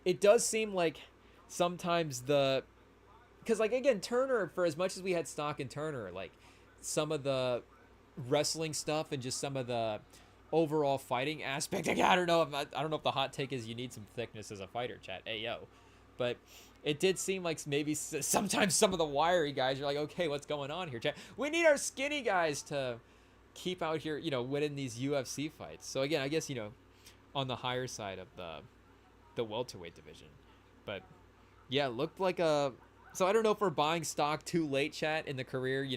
it does seem like sometimes because like again Turner, for as much as we had stock in Turner, like some of the wrestling stuff and just some of the overall fighting aspect. Like, I don't know if I don't know if the hot take is you need some thickness as a fighter, chat. Ayo, but it did seem like maybe sometimes some of the wiry guys are like, okay, what's going on here, chat? We need our skinny guys to keep out here, winning these UFC fights. So again, I guess on the higher side of the welterweight division, but yeah, looked like a. So I don't know if we're buying stock too late, chat, in the career.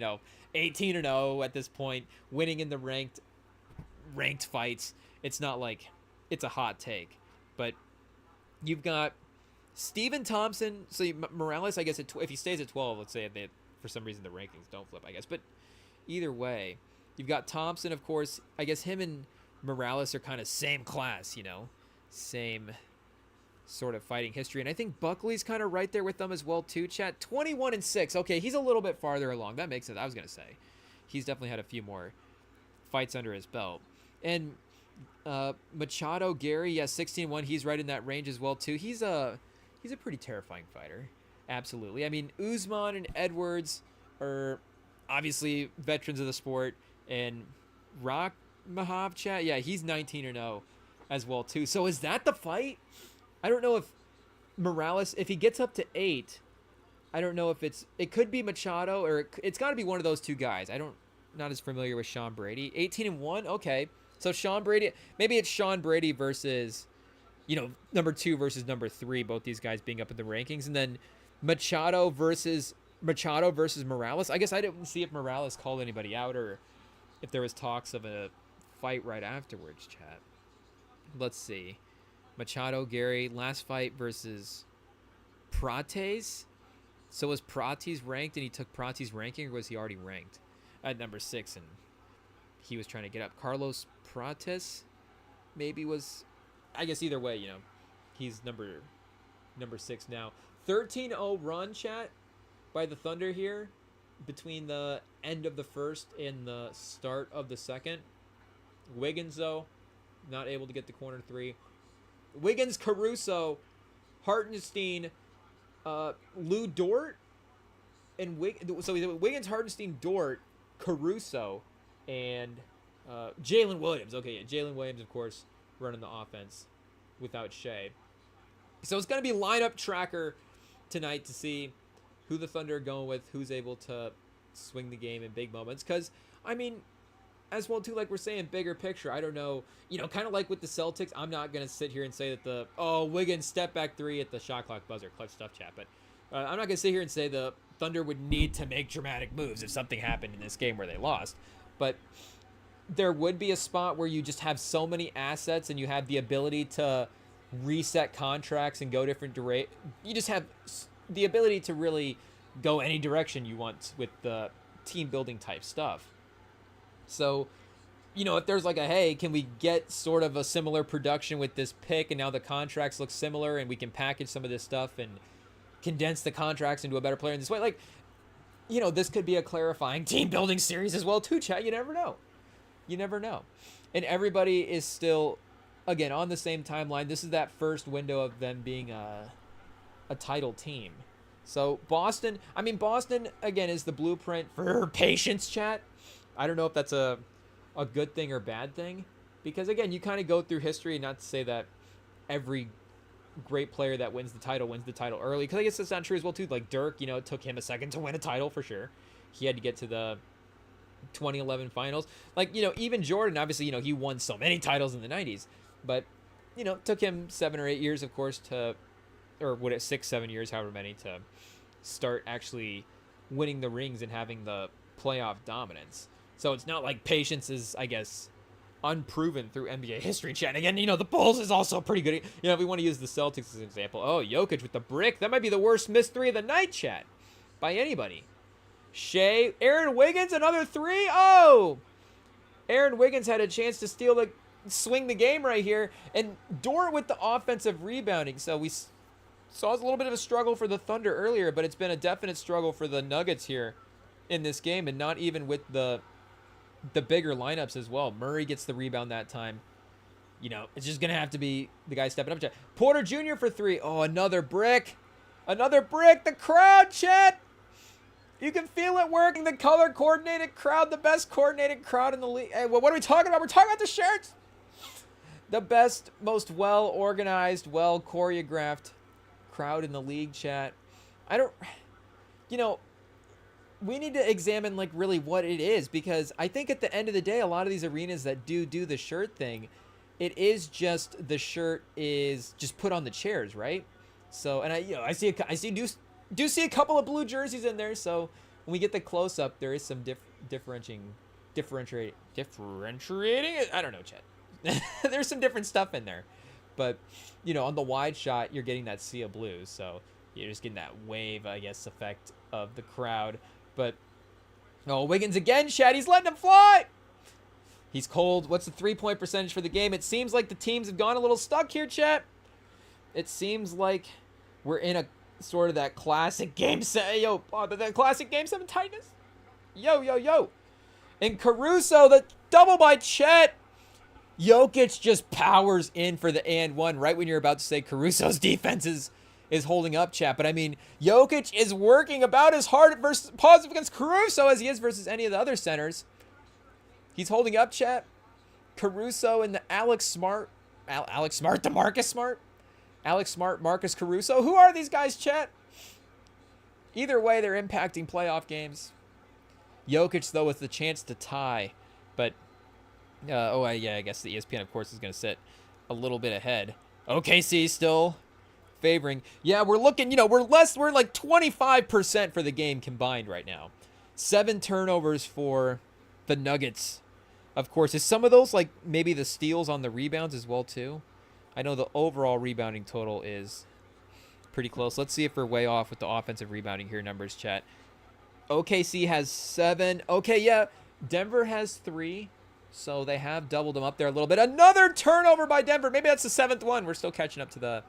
18-0 at this point, winning in the ranked fights. It's not like it's a hot take, but you've got Stephen Thompson. So Morales, I guess, if he stays at 12, let's say if for some reason the rankings don't flip, I guess. But either way, you've got Thompson, of course. I guess him and Morales are kind of same class, same sort of fighting history. And I think Buckley's kind of right there with them as well, too, chat. 21-6. Okay, he's a little bit farther along. That makes sense. I was going to say. He's definitely had a few more fights under his belt. And Machado, Gary, 16-1. He's right in that range as well, too. He's a pretty terrifying fighter. Absolutely. I mean, Usman and Edwards are obviously veterans of the sport. And Rock Mahav, chat, he's 19-0 as well, too. So is that the fight? I don't know if Morales, if he gets up to 8, I don't know if it could be Machado or it's got to be one of those two guys. Not as familiar with Sean Brady. 18-1, okay. So Sean Brady, maybe it's Sean Brady versus, number 2 versus number 3, both these guys being up in the rankings, and then Machado versus Morales. I guess I didn't see if Morales called anybody out or if there was talks of a fight right afterwards, chat. Let's see. Machado, Gary, last fight versus Prates. So was Prates ranked and he took Prates' ranking, or was he already ranked at number 6 and he was trying to get up? Carlos Prates maybe was, I guess either way, he's number 6 now. 13-0 run, chat, by the Thunder here between the end of the first and the start of the second. Wiggins, though, not able to get the corner 3. Wiggins, Caruso, Hartenstein, Lou Dort, and Wiggins, Hartenstein, Dort, Caruso, and Jalen Williams. Okay, Jalen Williams, of course, running the offense without Shea. So it's going to be lineup tracker tonight to see who the Thunder are going with, who's able to swing the game in big moments. Because, I mean, as well, too, like we're saying, bigger picture, I don't know, kind of like with the Celtics, I'm not going to sit here and say that Wiggins step back 3 at the shot clock buzzer, clutch stuff, chat, but I'm not going to sit here and say the Thunder would need to make dramatic moves if something happened in this game where they lost, but there would be a spot where you just have so many assets and you have the ability to reset contracts and go different you just have the ability to really go any direction you want with the team building type stuff. So, if there's like hey, can we get sort of a similar production with this pick, and now the contracts look similar, and we can package some of this stuff and condense the contracts into a better player in this way, like, this could be a clarifying team building series as well, too, chat. You never know. And everybody is still, again, on the same timeline. This is that first window of them being a title team. So Boston, again, is the blueprint for patience, chat. I don't know if that's a good thing or bad thing, because again, you kind of go through history, not to say that every great player that wins the title early, because I guess that's not true as well too. Like Dirk, it took him a second to win a title for sure. He had to get to the 2011 finals. Like, even Jordan, obviously, he won so many titles in the 90s, but it took him 7 or 8 years, of course, or 6-7 years, however many, to start actually winning the rings and having the playoff dominance. So it's not like patience is, I guess, unproven through NBA history, chat. And again, the Bulls is also pretty good. If we want to use the Celtics as an example, Jokic with the brick, that might be the worst missed 3 of the night, chat, by anybody. Shea, Aaron Wiggins, another 3. Aaron Wiggins had a chance to swing the game right here, and Dort with the offensive rebounding. So we saw a little bit of a struggle for the Thunder earlier, but it's been a definite struggle for the Nuggets here in this game, and not even with the bigger lineups as well. Murray gets the rebound that time. you know, it's just going to have to be the guy stepping up. Chat. Porter Jr. for 3. Oh, another brick. Another brick. The crowd, chat. You can feel it working. The color-coordinated crowd, the best coordinated crowd in the league. Hey, well, what are we talking about? We're talking about the shirts. The best, most well-organized, well-choreographed crowd in the league, chat. You know, we need to examine, like, really what it is, because I think at the end of the day, a lot of these arenas that do the shirt thing, it is just the shirt is just put on the chairs, right? So, and I see a couple of blue jerseys in there. So when we get the close up, there is some differentiating. I don't know, Chet. There's some different stuff in there, but you know, on the wide shot, you're getting that sea of blue. So you're just getting that wave, I guess, effect of the crowd. But oh, Wiggins again, Chad. He's letting him fly. He's cold. What's the 3-point percentage for the game? It seems like the teams have gone a little stuck here, chat. It seems like we're in a sort of that classic game set. Yo, that classic game 7 tightness. Yo. And Caruso, the double by Chet. Jokic just powers in for the and one right when you're about to say Caruso's defense is holding up, chat. But I mean, Jokic is working about as hard versus positive against Caruso as he is versus any of the other centers. He's holding up, chat. Caruso and the Alex Smart, DeMarcus Smart. Alex Smart, Marcus Caruso. Who are these guys, chat? Either way, they're impacting playoff games. Jokic, though, with the chance to tie. But, I guess the ESPN, of course, is going to sit a little bit ahead. OKC still favoring. Yeah, we're looking, we're like 25% for the game combined right now. 7 turnovers for the Nuggets. Of course, is some of those like maybe the steals on the rebounds as well, too? I know the overall rebounding total is pretty close. Let's see if we're way off with the offensive rebounding here, numbers, chat. OKC has 7. Okay, yeah. Denver has 3. So they have doubled them up there a little bit. Another turnover by Denver. Maybe that's the 7th one. We're still catching up to the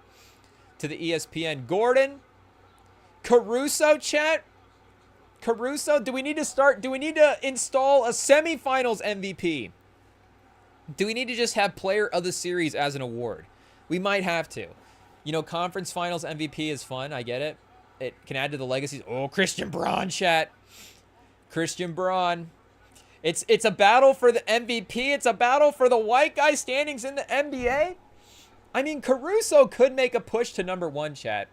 ESPN. Gordon. Caruso, chat. Caruso, do we need to install a semifinals MVP? Do we need to just have player of the series as an award? We might have to. Conference finals MVP is fun. I get it. It can add to the legacies. Oh, Christian Braun, chat. Christian Braun. It's a battle for the MVP. It's a battle for the white guy standings in the NBA. I mean, Caruso could make a push to number 1, chat.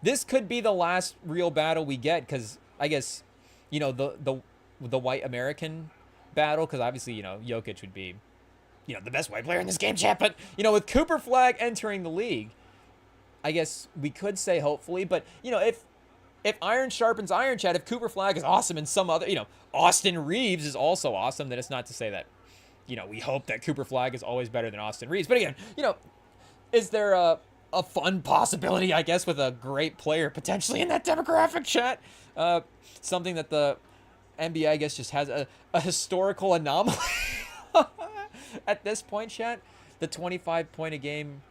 This could be the last real battle we get because I guess, the white American battle, because obviously, Jokic would be, the best white player in this game, chat. But, with Cooper Flag entering the league, I guess we could say hopefully. But, if iron sharpens iron, chat, if Cooper Flag is awesome and some other, Austin Reeves is also awesome, then it's not to say that, we hope that Cooper Flag is always better than Austin Reeves. But again, is there a fun possibility, I guess, with a great player potentially in that demographic, chat? Something that the NBA, I guess, just has a historical anomaly at this point, chat. The 25-point-a-game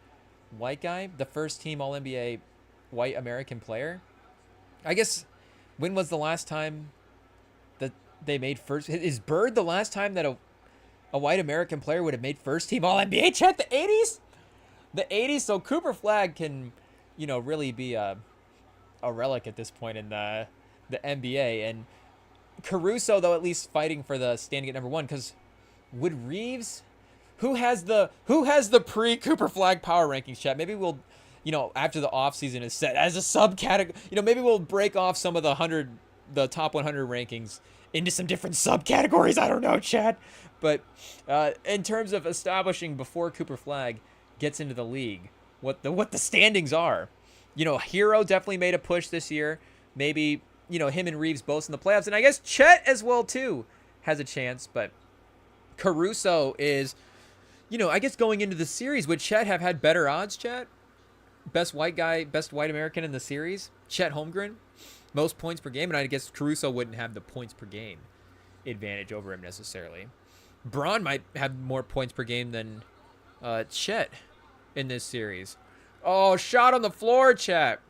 white guy, the first team All-NBA white American player. I guess, when was the last time that they made first? Is Bird the last time that a white American player would have made first team All-NBA, chat? The 80s? The 80s, so Cooper Flag can, really be a relic at this point in the NBA. And Caruso, though, at least fighting for the standing at number 1, because would Reeves, who has the pre-Cooper Flag power rankings, chat? Maybe we'll, after the offseason is set as a subcategory, maybe we'll break off some of the top 100 rankings into some different subcategories. I don't know, chat. But in terms of establishing before Cooper Flag gets into the league, what the standings are. Hero definitely made a push this year. Maybe, him and Reeves both in the playoffs. And I guess Chet as well, too, has a chance. But Caruso is, I guess going into the series, would Chet have had better odds, Chet? Best white guy, best white American in the series? Chet Holmgren? Most points per game? And I guess Caruso wouldn't have the points per game advantage over him necessarily. Braun might have more points per game than Chet in this series. Oh, shot on the floor, chat.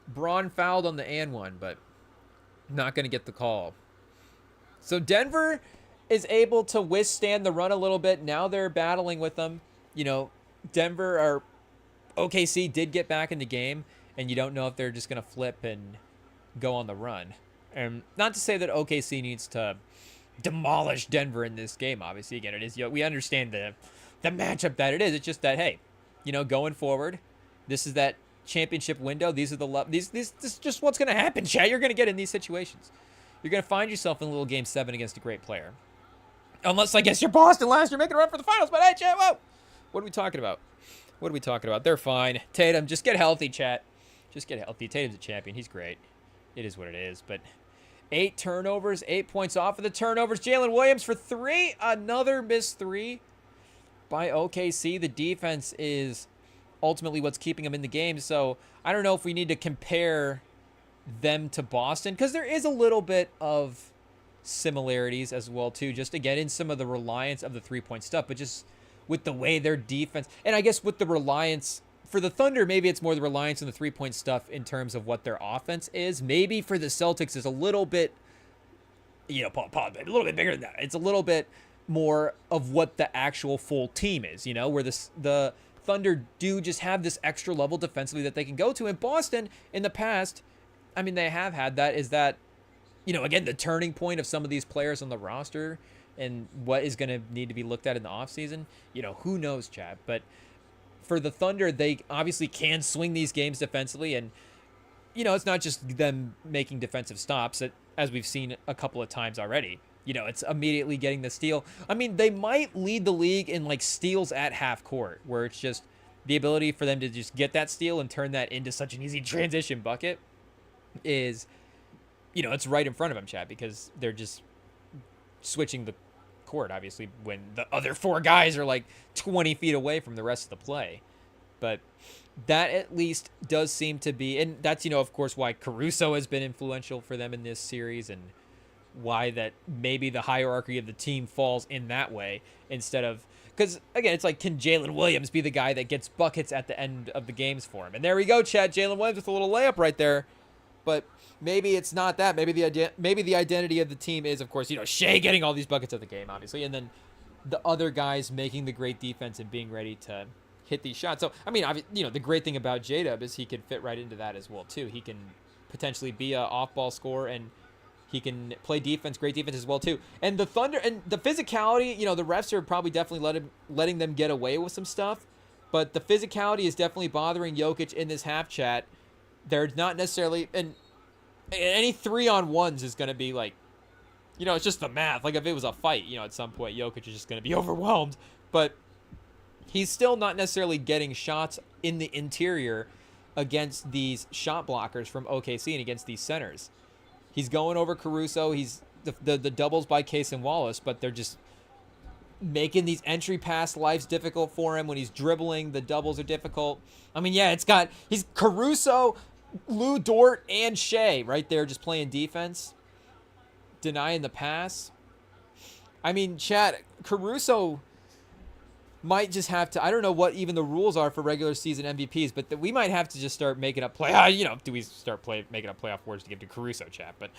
Braun fouled on the and one, but not going to get the call. So Denver is able to withstand the run a little bit. Now they're battling with them. you know, Denver or OKC did get back in the game, and you don't know if they're just going to flip and go on the run. And not to say that OKC needs to demolish Denver in this game. Obviously, again, it is. We understand the matchup that it is. It's just that, hey, going forward, this is that championship window. These are this is just what's going to happen, Chad. You're going to get in these situations. You're going to find yourself in a little game 7 against a great player. Unless, I guess, you're Boston last year making a run for the finals. But, hey, Chad, whoa. What are we talking about? What are we talking about? They're fine. Tatum, just get healthy, chat. Just get healthy. Tatum's a champion. He's great. It is what it is. But 8 turnovers, 8 points off of the turnovers. Jalen Williams for 3. Another missed 3 by OKC. The defense is ultimately what's keeping them in the game. So I don't know if we need to compare them to Boston, because there is a little bit of similarities as well, too. Just, again, in some of the reliance of the 3-point stuff, but just with the way their defense, and I guess with the reliance for the Thunder, maybe it's more the reliance on the 3-point stuff in terms of what their offense is. Maybe for the Celtics is a little bit, a little bit bigger than that. It's a little bit more of what the actual full team is, where the Thunder do just have this extra level defensively that they can go to. And Boston, in the past, I mean, they have had that. Is that, again, the turning point of some of these players on the roster and what is going to need to be looked at in the offseason? Who knows, Chad? But for the Thunder, they obviously can swing these games defensively. And, it's not just them making defensive stops, as we've seen a couple of times already. It's immediately getting the steal. I mean, they might lead the league in, steals at half court, where it's just the ability for them to just get that steal and turn that into such an easy transition bucket is, it's right in front of them, Chad, because they're just switching the court, obviously, when the other 4 guys are 20 feet away from the rest of the play. But that at least does seem to be, and that's, of course, why Caruso has been influential for them in this series, and why that maybe the hierarchy of the team falls in that way instead of, because again, it's can Jalen Williams be the guy that gets buckets at the end of the games for him? And there we go, Chad. Jalen Williams with a little layup right there. But maybe it's not that. Maybe the identity of the team is, of course, Shea getting all these buckets of the game, obviously, and then the other guys making the great defense and being ready to hit these shots. So, I mean, the great thing about J-Dub is he can fit right into that as well, too. He can potentially be a off-ball scorer, and he can play defense, great defense as well, too. And the Thunder, and the physicality, the refs are probably definitely letting them get away with some stuff, but the physicality is definitely bothering Jokic in this half, chat. They're not necessarily, and any 3-on-1s is going to be it's just the math. If it was a fight, at some point, Jokic is just going to be overwhelmed. But he's still not necessarily getting shots in the interior against these shot blockers from OKC and against these centers. He's going over Caruso. He's the doubles by Case and Wallace, but they're just making these entry pass lives difficult for him. When he's dribbling, the doubles are difficult. I mean, yeah, he's Caruso, Lou Dort, and Shea right there just playing defense, denying the pass. I mean, Chad, Caruso might just have to, I don't know what even the rules are for regular season MVPs, but we might have to just start making up do we start making up playoff awards to give to Caruso, Chad? But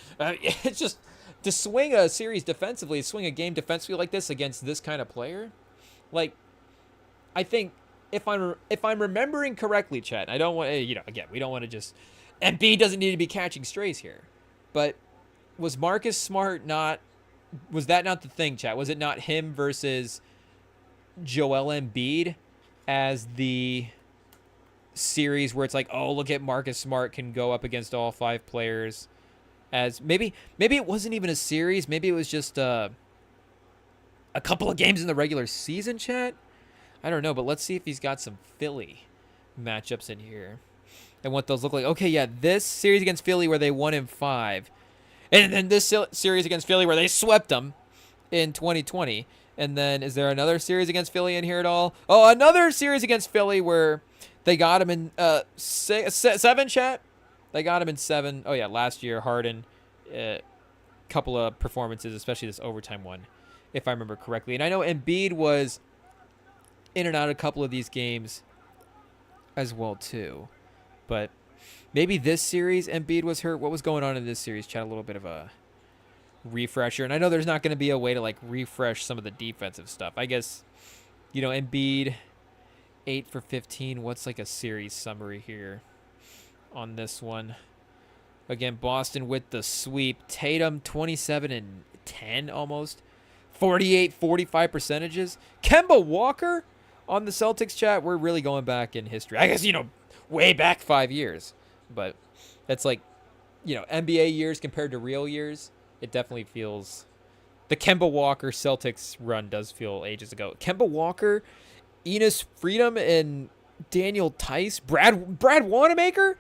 it's just, to swing a series defensively, swing a game defensively like this against this kind of player, I think if I'm remembering correctly, Chad, I don't want, again, we don't want to just, Embiid doesn't need to be catching strays here, but was Marcus Smart was that not the thing, Chad? Was it not him versus Joel Embiid as the series where it's look at Marcus Smart can go up against all 5 players? As maybe it wasn't even a series, maybe it was just a couple of games in the regular season, chat. I don't know, but let's see if he's got some Philly matchups in here and what those look like. Okay, yeah, this series against Philly where they won in 5, and then this series against Philly where they swept them in 2020. And then is there another series against Philly in here at all? Oh, another series against Philly where they got him in 7, chat. They got him in 7. Oh, yeah, last year, Harden, couple of performances, especially this overtime one, if I remember correctly. And I know Embiid was in and out a couple of these games as well, too. But maybe this series Embiid was hurt. What was going on in this series? Chat, a little bit of a refresher. And I know there's not going to be a way to refresh some of the defensive stuff. I guess, Embiid 8 for 15. What's like a series summary here on this one? Again, Boston with the sweep. Tatum 27 and 10 almost. 48, 45 percentages. Kemba Walker on the Celtics chat. We're really going back in history. I guess, way back 5 years. But that's like, NBA years compared to real years. It definitely feels... The Kemba Walker Celtics run does feel ages ago. Kemba Walker, Enos Freedom, and Daniel Tice. Brad Wanamaker?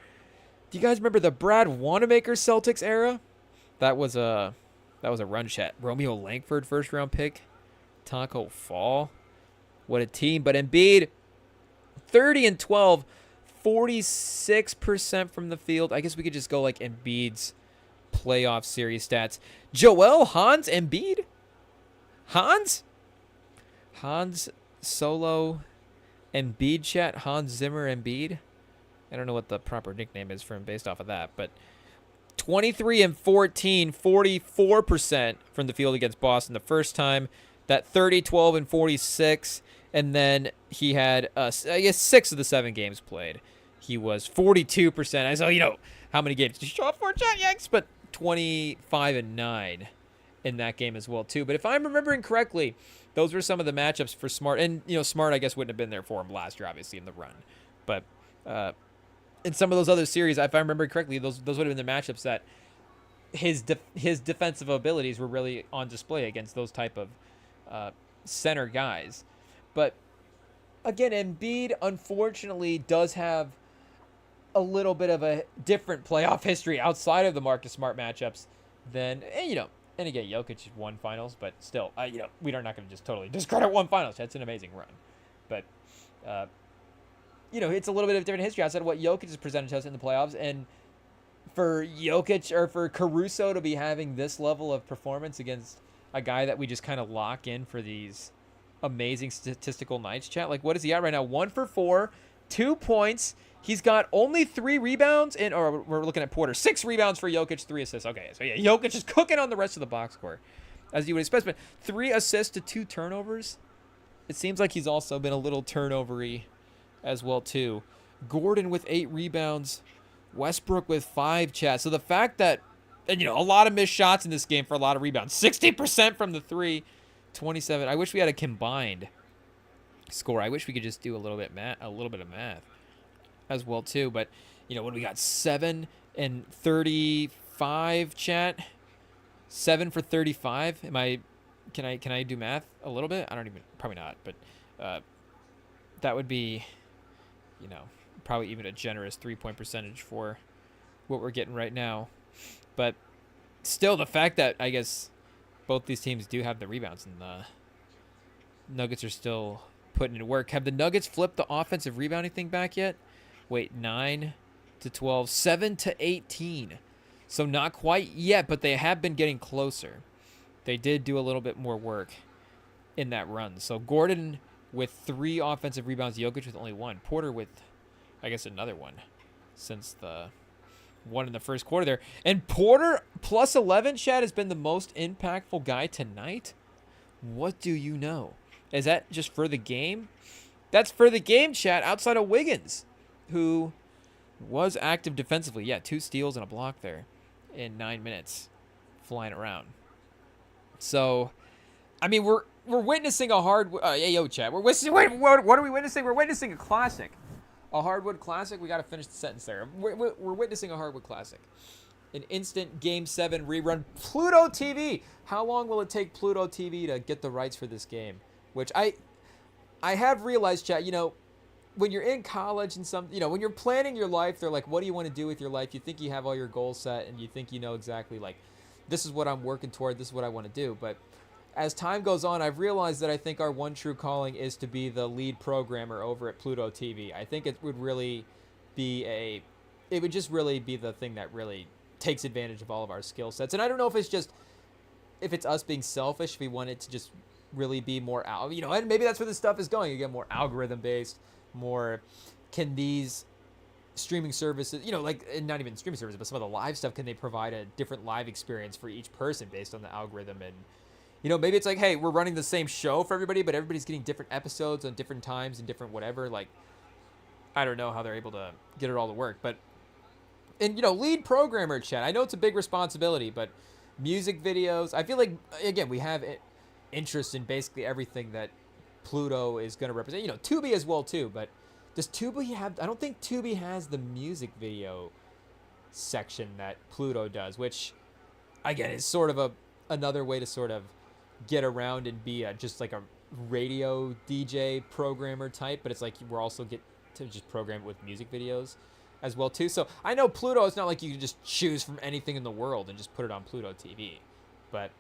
Do you guys remember the Brad Wanamaker Celtics era? That was a run chat. Romeo Langford, first round pick. Taco Fall. What a team. But Embiid, 30 and 12, 46% from the field. I guess we could just go like Embiid's playoff series stats. Joel Hans Embiid? Hans Solo Embiid chat. Hans Zimmer Embiid. I don't know what the proper nickname is for him based off of that, but 23 and 14, 44% from the field against Boston the first time. That 30, 12, and 46, and then he had, I guess, 6 of the 7 games played. He was 42%. I saw, how many games did you show up for, chat Yanks? But 25 and 9 in that game as well, too. But if I'm remembering correctly, those were some of the matchups for Smart. And, Smart, I guess, wouldn't have been there for him last year, obviously, in the run. But in some of those other series, if I remember correctly, those would have been the matchups that his defensive abilities were really on display against those type of center guys. But, again, Embiid, unfortunately, does have a little bit of a different playoff history outside of the Marcus Smart matchups than, and again, Jokic won finals, but still, we're not going to just totally discredit one finals. That's an amazing run. But, it's a little bit of a different history outside of what Jokic has presented to us in the playoffs. And for Jokic or for Caruso to be having this level of performance against a guy that we just kind of lock in for these amazing statistical nights, chat. Like, what is he at right now? 1 for 4, 2 points. He's got only 3 rebounds, or we're looking at Porter. 6 rebounds for Jokic, 3 assists. Okay, so yeah, Jokic is cooking on the rest of the box score, as you would expect. But 3 assists to 2 turnovers. It seems like he's also been a little turnover-y as well, too. Gordon with 8 rebounds. Westbrook with 5, chat. So the fact that, and a lot of missed shots in this game for a lot of rebounds. 60% from the 3, 27. I wish we had a combined score. I wish we could just do a little bit of math as well too. But what do we got? 7 and 35, chat. 7 for 35. Can I do math a little bit? Probably not, but that would be probably even a generous 3-point percentage for what we're getting right now. But still, the fact that I guess both these teams do have the rebounds, and the Nuggets are still putting in work. Have the Nuggets flipped the offensive rebounding thing back yet? Wait, 9 to 12, 7 to 18. So not quite yet, but they have been getting closer. They did do a little bit more work in that run. So Gordon with 3 offensive rebounds, Jokic with only 1. Porter with, I guess, another one since the one in the first quarter there. And Porter plus 11, chat, has been the most impactful guy tonight. What do you know? Is that just for the game? That's for the game, chat, outside of Wiggins, who was active defensively. Yeah, 2 steals and a block there in 9 minutes flying around. So, I mean, we're witnessing a hard... chat. What are we witnessing? We're witnessing a classic. A hardwood classic? We got to finish the sentence there. We're witnessing a hardwood classic. An instant Game 7 rerun. Pluto TV. How long will it take Pluto TV to get the rights for this game? Which I have realized, chat, when you're in college and when you're planning your life, they're like, what do you want to do with your life? You think you have all your goals set and you think you know exactly, like, this is what I'm working toward, this is what I want to do. But as time goes on, I've realized that I think our one true calling is to be the lead programmer over at Pluto TV. I think it would really be the thing that really takes advantage of all of our skill sets. And I don't know if it's us being selfish, if we want it to just really be more and maybe that's where this stuff is going. You get more algorithm based, more, can these streaming services, not even streaming services, but some of the live stuff, can they provide a different live experience for each person based on the algorithm and You know, maybe it's like, hey, we're running the same show for everybody, but everybody's getting different episodes on different times and different whatever. Like, I don't know how they're able to get it all to work. But, and, you know, lead programmer, chat. I know it's a big responsibility, but music videos, I feel like, again, we have interest in basically everything that Pluto is going to represent. You know, Tubi as well, too. But does Tubi have, I don't think Tubi has the music video section that Pluto does, which, again, is sort of another way to sort of get around and be just like a radio DJ programmer type, but it's like we're also get to just program it with music videos as well too. So I know Pluto, it's not like you can just choose from anything in the world and just put it on Pluto TV, but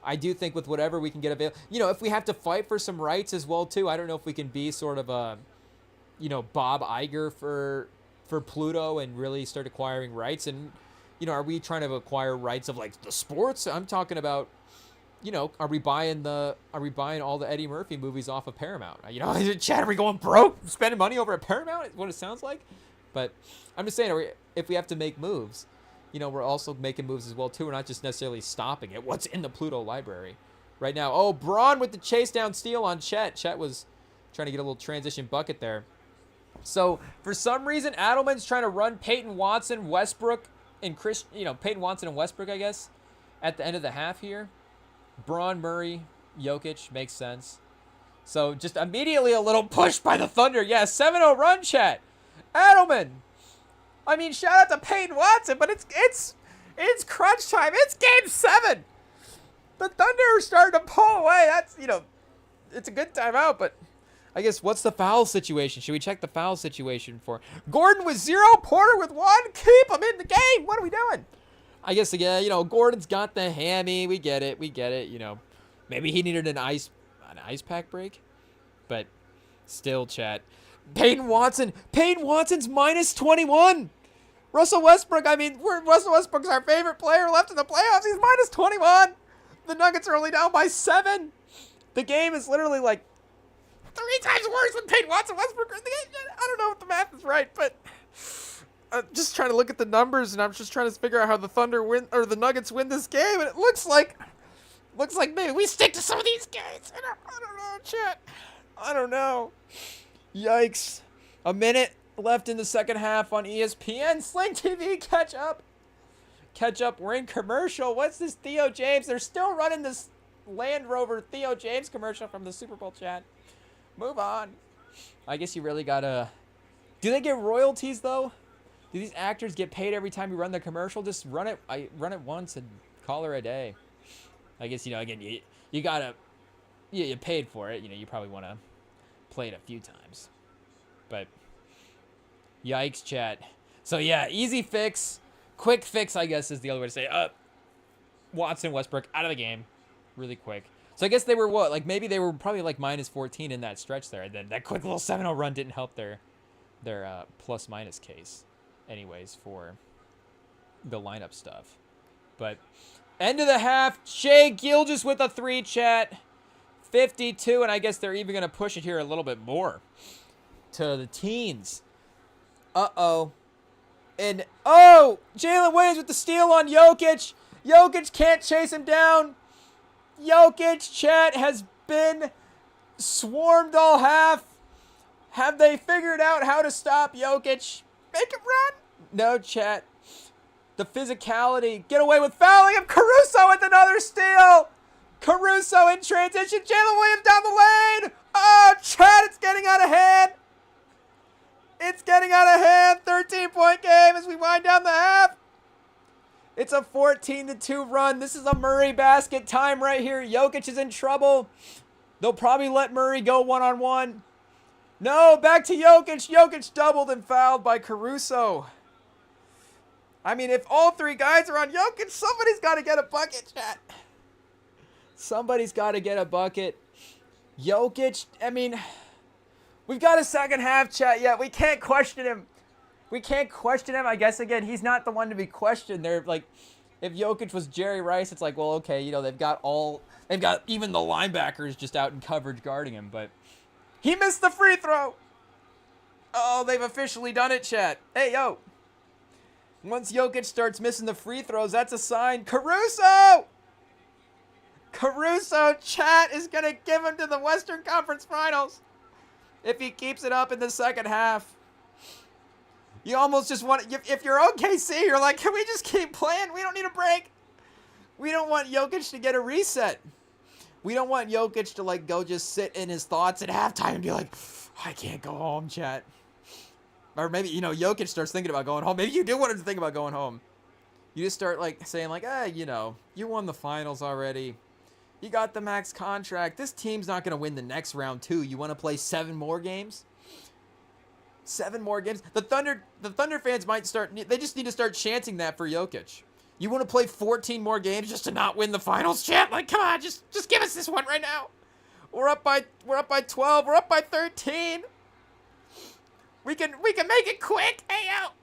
I do think with whatever we can get available, you know, if we have to fight for some rights as well too, I don't know if we can be sort of a, you know, Bob Iger for Pluto and really start acquiring rights. And, you know, are we trying to acquire rights of like the sports? I'm talking about, you know, are we buying all the Eddie Murphy movies off of Paramount? You know, Chad, are we going broke spending money over at Paramount? Is what it sounds like. But I'm just saying, if we have to make moves, you know, we're also making moves as well too. We're not just necessarily stopping at what's in the Pluto library right now. Oh, Braun with the chase down steal on Chet. Chet was trying to get a little transition bucket there. So for some reason, Adelman's trying to run Peyton Watson, Westbrook, and Peyton Watson and Westbrook, I guess, at the end of the half here. Braun, Murray, Jokic, makes sense. So just immediately a little push by the Thunder. Yeah, 7-0 run, chat. Adelman. I mean, shout out to Peyton Watson, but it's crunch time. It's game 7. The Thunder are starting to pull away. That's, you know, it's a good timeout, but I guess what's the foul situation? Should we check the foul situation for Gordon with 0, Porter with 1? Keep him in the game. What are we doing? I guess, again, you know, Gordon's got the hammy. We get it. You know, maybe he needed an ice pack break, but still, chat. Peyton Watson's minus 21. Russell Westbrook, I mean, Russell Westbrook's our favorite player left in the playoffs. He's minus 21. The Nuggets are only down by 7. The game is literally like 3 times worse when Peyton Watson Westbrook are in the game. I don't know if the math is right, but I'm just trying to look at the numbers, and I'm just trying to figure out how the Thunder win or the Nuggets win this game, and it looks like maybe we stick to some of these guys. I don't know, chat. I don't know. Yikes. A minute left in the second half on ESPN. Sling TV, catch up. We're in commercial. What's this Theo James? They're still running this Land Rover Theo James commercial from the Super Bowl, chat. Move on. I guess you really gotta. Do they get royalties though? Do these actors get paid every time you run the commercial? Just run it. I run it once and call her a day. I guess, you know, again, you gotta, you paid for it. You know, you probably want to play it a few times. But yikes, chat. So yeah, easy fix, quick fix, I guess is the other way to say it. Watson, Westbrook out of the game, really quick. So I guess they were what? Like maybe they were probably like minus 14 in that stretch there. And then that quick little 7-0 run didn't help their plus minus case, anyways, for the lineup stuff. But end of the half, Shea Gilgeous with a 3, chat. 52, and I guess they're even going to push it here a little bit more to the teens. Uh-oh. And, oh, Jalen Williams with the steal on Jokic. Jokic can't chase him down. Jokic, chat, has been swarmed all half. Have they figured out how to stop Jokic? Make him run? No, chat. The physicality. Get away with fouling him. Caruso with another steal. Caruso in transition. Jalen Williams down the lane. Oh, chat, it's getting out of hand. It's getting out of hand. 13-point game as we wind down the half. It's a 14-2 run. This is a Murray basket time right here. Jokic is in trouble. They'll probably let Murray go one-on-one. No, back to Jokic. Jokic doubled and fouled by Caruso. I mean, if all 3 guys are on Jokic, somebody's got to get a bucket, chat. Somebody's got to get a bucket. Jokic, I mean, we've got a second half, chat, yet. We can't question him. I guess, again, he's not the one to be questioned. They're like, if Jokic was Jerry Rice, it's like, well, okay, you know, they've got even the linebackers just out in coverage guarding him, but he missed the free throw. Oh, they've officially done it, chat. Hey, yo. Once Jokic starts missing the free throws, that's a sign. Caruso! Caruso, chat, is going to give him to the Western Conference Finals if he keeps it up in the second half. You almost just want to, if you're OKC, you're like, can we just keep playing? We don't need a break. We don't want Jokic to get a reset. We don't want Jokic to like go just sit in his thoughts at halftime and be like, I can't go home, chat. Or maybe, you know, Jokic starts thinking about going home. Maybe you do want him to think about going home. You just start like saying like, you know, you won the finals already. You got the max contract. This team's not going to win the next round too. You want to play 7 more games? 7 more games? The Thunder fans might start, they just need to start chanting that for Jokic. You want to play 14 more games just to not win the finals, chat? Like, come on, just give us this one right now. We're up by 12. We're up by 13. We can make it quick. Hey, out.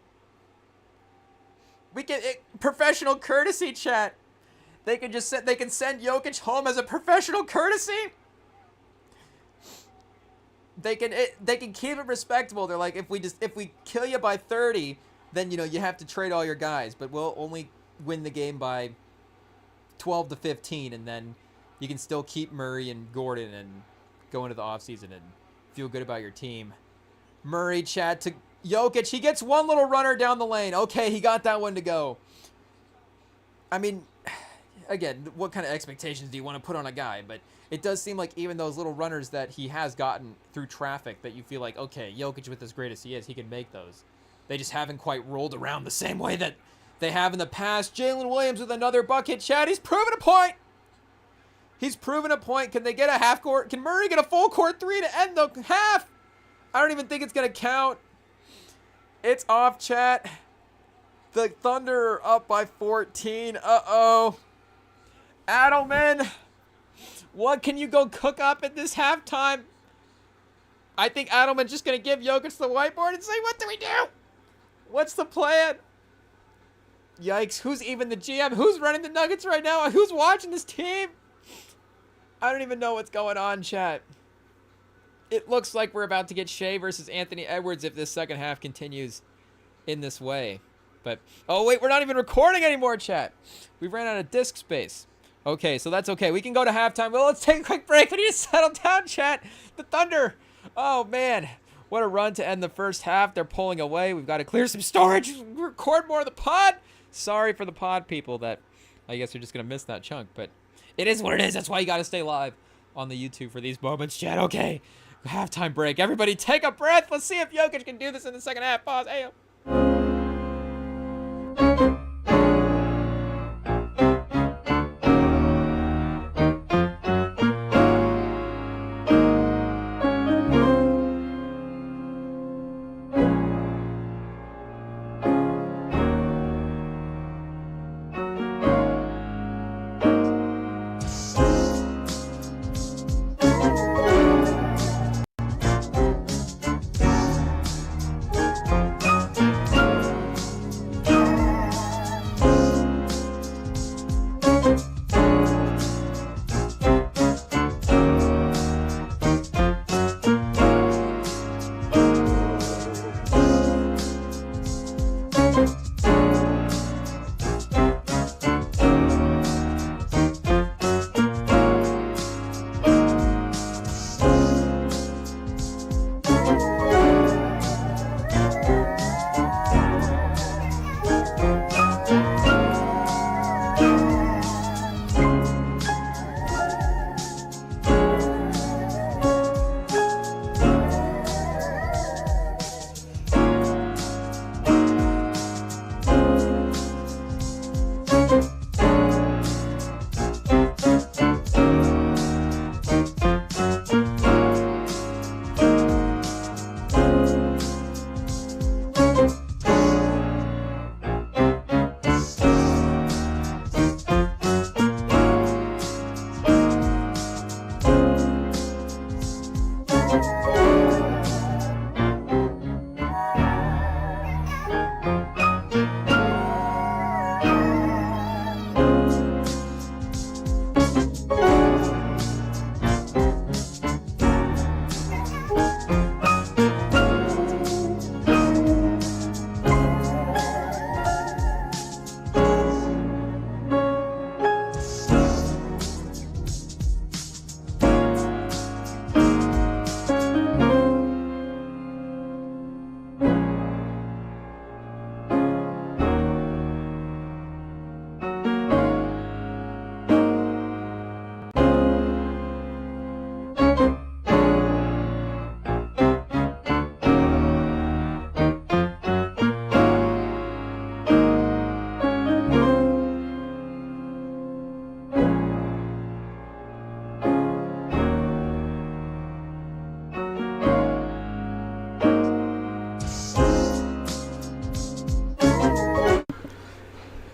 Professional courtesy, chat. They can send Jokic home as a professional courtesy. They can keep it respectable. They're like, if we kill you by 30, then you know you have to trade all your guys, but we'll only win the game by 12 to 15, and then you can still keep Murray and Gordon and go into the offseason and feel good about your team. Murray, chat, to Jokic. He gets one little runner down the lane. Okay, he got that one to go. I mean, again, what kind of expectations do you want to put on a guy? But it does seem like even those little runners that he has gotten through traffic that you feel like, okay, Jokic, with as great as he is, he can make those. They just haven't quite rolled around the same way that they have in the past. Jalen Williams with another bucket, chat. He's proven a point. He's proven a point. Can they get a half court? Can Murray get a full court 3 to end the half? I don't even think it's going to count. It's off, chat. The Thunder are up by 14. Uh-oh. Adelman, what can you go cook up at this halftime? I think Adelman's just going to give Jokic the whiteboard and say, what do we do? What's the plan? Yikes. Who's even the GM? Who's running the Nuggets right now? Who's watching this team? I don't even know what's going on, chat. It looks like we're about to get Shea versus Anthony Edwards if this second half continues in this way. But, oh wait, we're not even recording anymore, chat. We ran out of disk space. Okay, so that's okay. We can go to halftime. Well, let's take a quick break. We need to settle down, chat. The Thunder. Oh, man. What a run to end the first half. They're pulling away. We've got to clear some storage. Record more of the pod. Sorry for the pod people that I guess you're just going to miss that chunk. But it is what it is. That's why you got to stay live on the YouTube for these moments, chat. Okay. Halftime break. Everybody take a breath. Let's see if Jokic can do this in the second half. Pause. Ayo.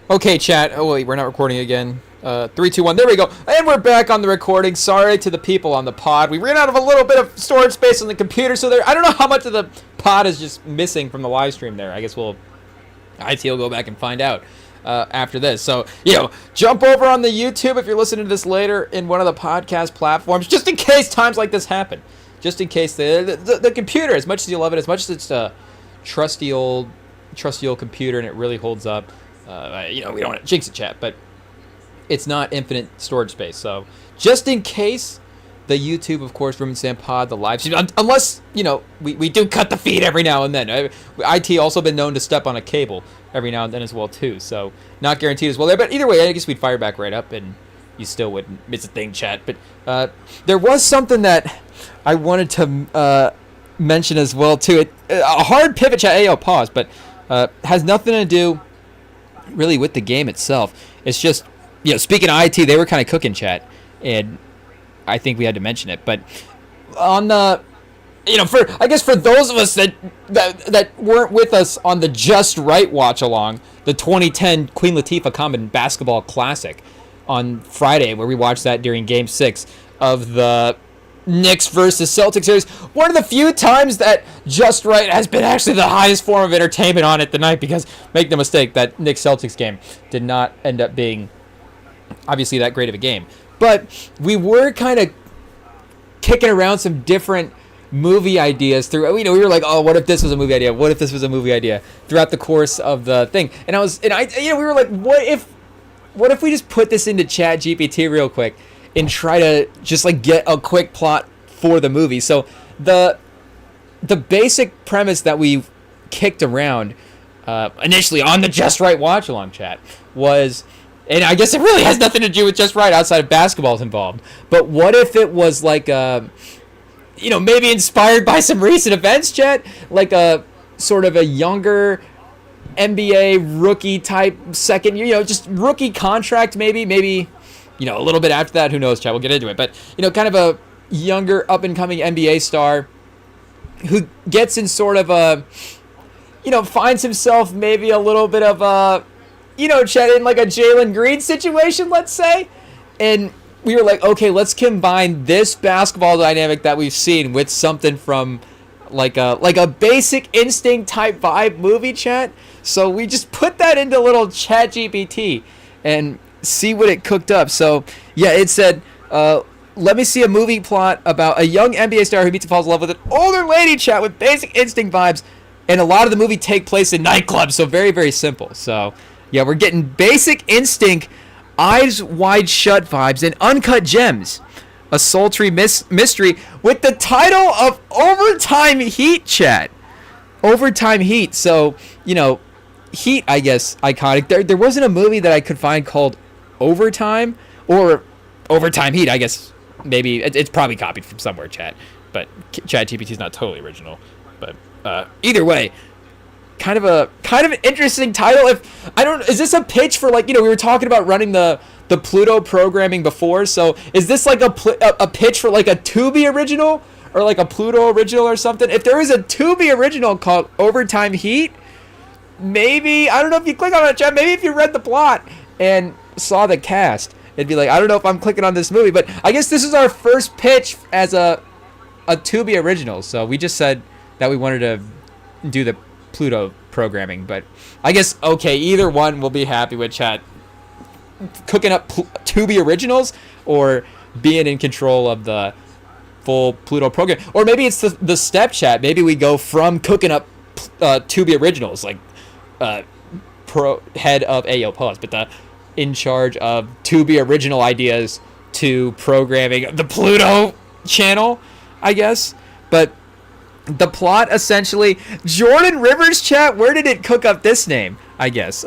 Okay, chat. Oh wait, we're not recording again. 3, 2, 1. There we go. And we're back on the recording. Sorry to the people on the pod. We ran out of a little bit of storage space on the computer, so I don't know how much of the pod is just missing from the live stream there. I guess IT will go back and find out after this. So, jump over on the YouTube if you're listening to this later in one of the podcast platforms, just in case times like this happen. Just in case the computer, as much as you love it, as much as it's a trusty old computer and it really holds up. We don't want to jinx it, chat, but it's not infinite storage space. So just in case, the YouTube, of course, REMINGTOM pod, the live stream, unless, we do cut the feed every now and then. IT also been known to step on a cable every now and then as well, too. So not guaranteed as well there. But either way, I guess we'd fire back right up and you still wouldn't miss a thing, chat. But there was something that I wanted to mention as well, too. A hard pivot, chat. Pause. But has nothing to do really with the game itself. It's just, speaking of IT, they were kind of cooking, chat, and I think we had to mention it. But on the, for those of us that weren't with us on the Just Right watch along, the 2010 Queen Latifah Common Basketball Classic on Friday, where we watched that during Game 6 of the Knicks versus Celtics series. One of the few times that Just Right has been actually the highest form of entertainment on it tonight, because make no mistake, that Knicks-Celtics game did not end up being obviously that great of a game. But we were kind of kicking around some different movie ideas through. We were like, oh, what if this was a movie idea? What if this was a movie idea? Throughout the course of the thing, we were like, what if we just put this into Chat GPT real quick and try to just get a quick plot for the movie. So the basic premise that we kicked around initially on the Just Right watch along, chat, was, and I guess it really has nothing to do with Just Right outside of basketball's involved, but what if it was like maybe inspired by some recent events, chat, like a sort of a younger NBA rookie type second year, just rookie contract, maybe a little bit after that, who knows, chat, we'll get into it, but kind of a younger up and coming NBA star who gets in sort of a finds himself maybe a little bit of a chat, in like a Jalen Green situation, let's say. And we were like, okay, let's combine this basketball dynamic that we've seen with something from like a Basic Instinct type vibe movie, chat. So we just put that into little Chat GPT and see what it cooked up. So yeah, it said, let me see a movie plot about a young NBA star who meets and falls in love with an older lady, chat, with Basic Instinct vibes, and a lot of the movie take place in nightclubs. So very, very simple. So yeah, we're getting Basic Instinct, Eyes Wide Shut vibes, and Uncut Gems, a sultry mystery with the title of Overtime Heat, chat. Overtime Heat. So Heat, I guess, iconic. There wasn't a movie that I could find called Overtime or Overtime Heat. I guess maybe it's probably copied from somewhere, chat. But Chat GPT is not totally original. But either way, kind of an interesting title. Is this a pitch for, we were talking about running the Pluto programming before? So is this like a pitch for like a Tubi original or like a Pluto original or something? If there is a Tubi original called Overtime Heat, maybe, I don't know if you click on it, chat, maybe if you read the plot and saw the cast, it'd be like, I don't know if I'm clicking on this movie, but I guess this is our first pitch as a Tubi original. So we just said that we wanted to do the Pluto programming, but I guess, okay, either one will be happy with, chat. Cooking up Tubi originals or being in control of the full Pluto program. Or maybe it's the step, chat. Maybe we go from cooking up Tubi originals, like head of pause, but in charge of Tubi original ideas, to programming the Pluto channel, I guess. But the plot, essentially, Jordan Rivers, chat, where did it cook up this name, I guess?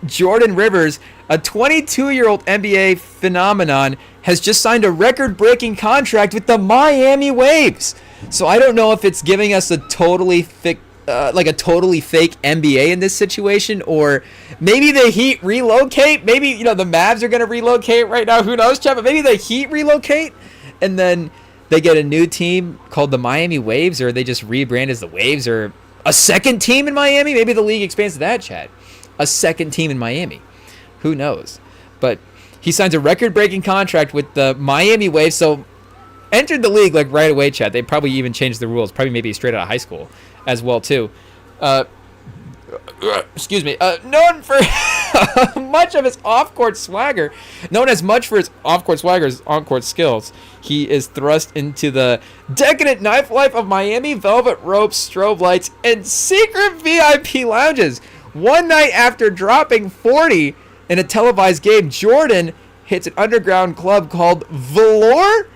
Jordan Rivers, a 22-year-old NBA phenomenon, has just signed a record-breaking contract with the Miami Waves. So I don't know if it's giving us a totally fake NBA in this situation, or maybe the Heat relocate. Maybe, the Mavs are going to relocate right now. Who knows, chat? But maybe the Heat relocate, and then they get a new team called the Miami Waves, or they just rebrand as the Waves, or a second team in Miami. Maybe the league expands to that, chat. A second team in Miami. Who knows? But he signs a record-breaking contract with the Miami Wave, so entered the league like right away, Chad. They probably even changed the rules, probably maybe straight out of high school as well too. Excuse me. Known for much of his off-court swagger, as on-court skills, he is thrust into the decadent nightlife of Miami velvet ropes, strobe lights, and secret VIP lounges. One night after dropping 40 in a televised game, Jordan hits an underground club called Velour.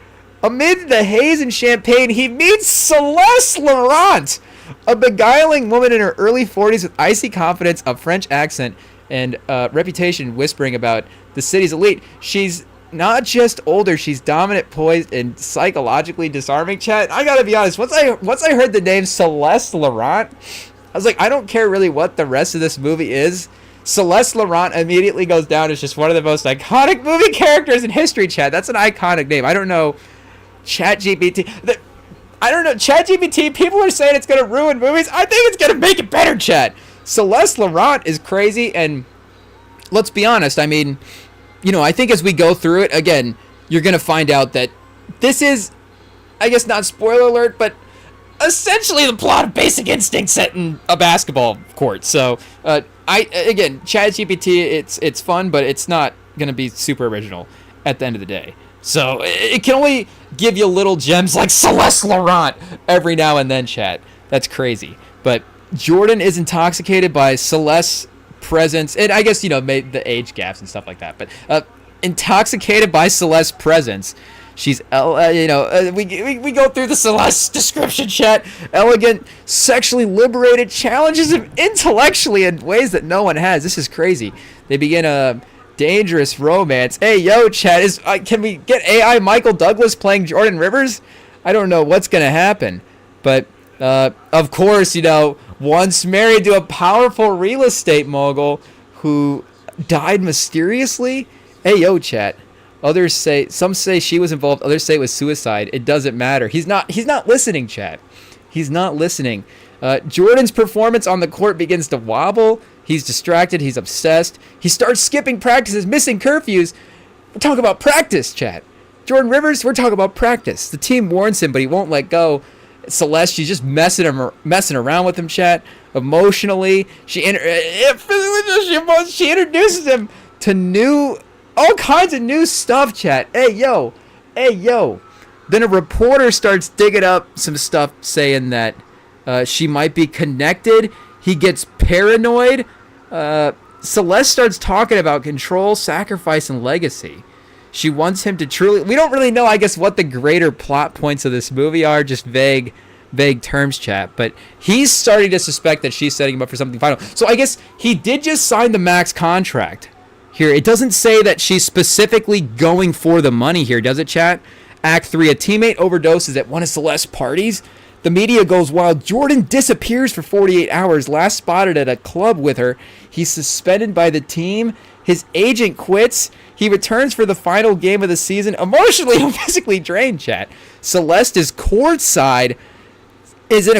Amid the haze and champagne, he meets Celeste Laurent, a beguiling woman in her early 40s with icy confidence, a French accent, and reputation whispering about the city's elite. She's not just older, she's dominant, poised, and psychologically disarming. Chat, I gotta be honest, once I heard the name Celeste Laurent, I was like, I don't care really what the rest of this movie is. Celeste Laurent immediately goes down as just one of the most iconic movie characters in history, Chat. That's an iconic name. I don't know. ChatGPT. I don't know. ChatGPT, people are saying it's going to ruin movies. I think it's going to make it better, Chat. Celeste Laurent is crazy, and let's be honest. I mean, I think as we go through it, again, you're going to find out that this is, I guess not spoiler alert, but essentially the plot of Basic Instinct set in a basketball court. So, again, ChatGPT, it's fun, but it's not going to be super original at the end of the day. So it can only give you little gems like Celeste Laurent every now and then, Chat. That's crazy. But Jordan is intoxicated by Celeste's presence, and I guess, made the age gaps and stuff like that. But intoxicated by Celeste's presence, she's, we go through the Celeste description, Chat. Elegant, sexually liberated, challenges him intellectually in ways that no one has. This is crazy. They begin a dangerous romance. Hey, yo, Chad, can we get AI Michael Douglas playing Jordan Rivers? I don't know what's going to happen. But, of course, once married to a powerful real estate mogul who died mysteriously. Hey, yo, Chad. Some say she was involved. Others say it was suicide. It doesn't matter. He's not listening, Chad. He's not listening. Jordan's performance on the court begins to wobble. He's distracted. He's obsessed. He starts skipping practices, missing curfews. We're talking about practice, Chad. Jordan Rivers, we're talking about practice. The team warns him, but he won't let go. Celeste, she's just messing around with him, Chad. Emotionally, she introduces him to all kinds of new stuff, Chad. Hey, yo. Then a reporter starts digging up some stuff saying that she might be connected. He gets paranoid. Celeste starts talking about control, sacrifice, and legacy. She wants him to truly... We don't really know, I guess, what the greater plot points of this movie are. Just vague terms, Chat. But he's starting to suspect that she's setting him up for something final. So I guess he did just sign the max contract here. It doesn't say that she's specifically going for the money here, does it, Chat? Act 3, a teammate overdoses at one of Celeste's parties. The media goes wild. Jordan disappears for 48 hours. Last spotted at a club with her. He's suspended by the team. His agent quits. He returns for the final game of the season. Emotionally and physically drained, Chat. Celeste is in a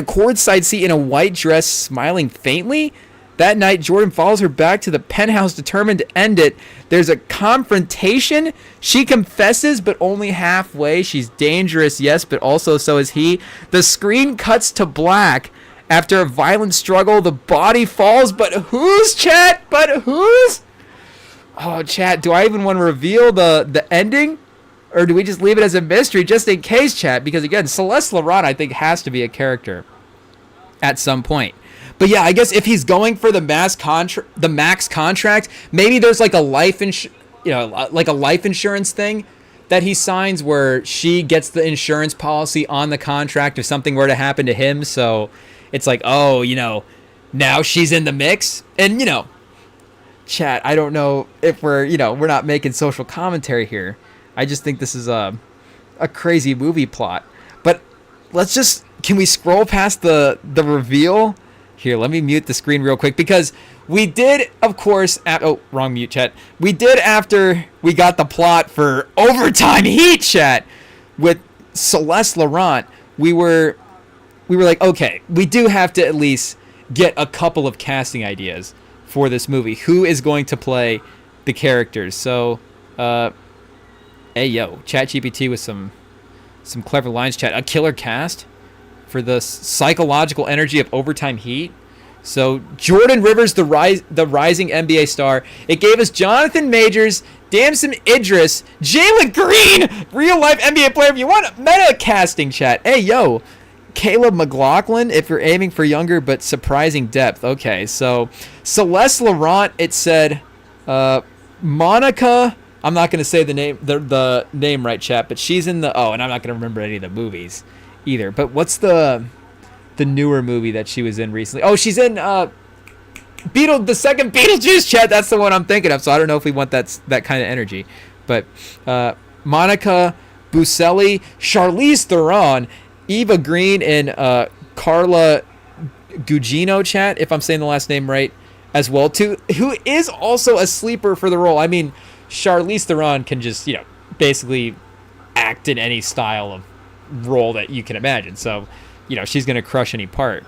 courtside seat in a white dress, smiling faintly. That night, Jordan follows her back to the penthouse, determined to end it. There's a confrontation. She confesses, but only halfway. She's dangerous, yes, but also so is he. The screen cuts to black. After a violent struggle, the body falls, but whose, Chat? But whose? Oh, Chat, do I even want to reveal the ending? Or do we just leave it as a mystery just in case, Chat? Because, again, Celeste Laurent, I think, has to be a character at some point. But yeah, I guess if he's going for the max contract, maybe there's like a life insurance thing that he signs where she gets the insurance policy on the contract if something were to happen to him. So it's like, oh, now she's in the mix. And, Chat, I don't know if we're not making social commentary here. I just think this is a crazy movie plot. But can we scroll past the reveal? Here, let me mute the screen real quick because we did, of course, wrong mute, Chat. We did after we got the plot for Overtime Heat, Chat, with Celeste Laurent. We were like, okay, we do have to at least get a couple of casting ideas for this movie. Who is going to play the characters. So, hey yo, ChatGPT with some clever lines. Chat, a killer cast for the psychological energy of overtime heat. So Jordan Rivers, the rising NBA star. It gave us Jonathan Majors, Damson Idris, Jalen Green, real life NBA player. If you want meta casting, chat. Hey yo, Caleb McLaughlin, if you're aiming for younger but surprising depth. Okay, so Celeste Laurent. It said Monica. I'm not gonna say the name right, chat, but she's in the and I'm not gonna remember any of the movies either. But what's the newer movie that she was in recently? Oh, she's in the second Beetlejuice, chat. That's the one I'm thinking of. So I don't know if we want that kind of energy. But Monica Buselli, Charlize Theron, Eva Green, and Carla Gugino, chat, if I'm saying the last name right as well, too, who is also a sleeper for the role. I mean, Charlize Theron can just, basically act in any style of role that you can imagine. So, she's going to crush any part.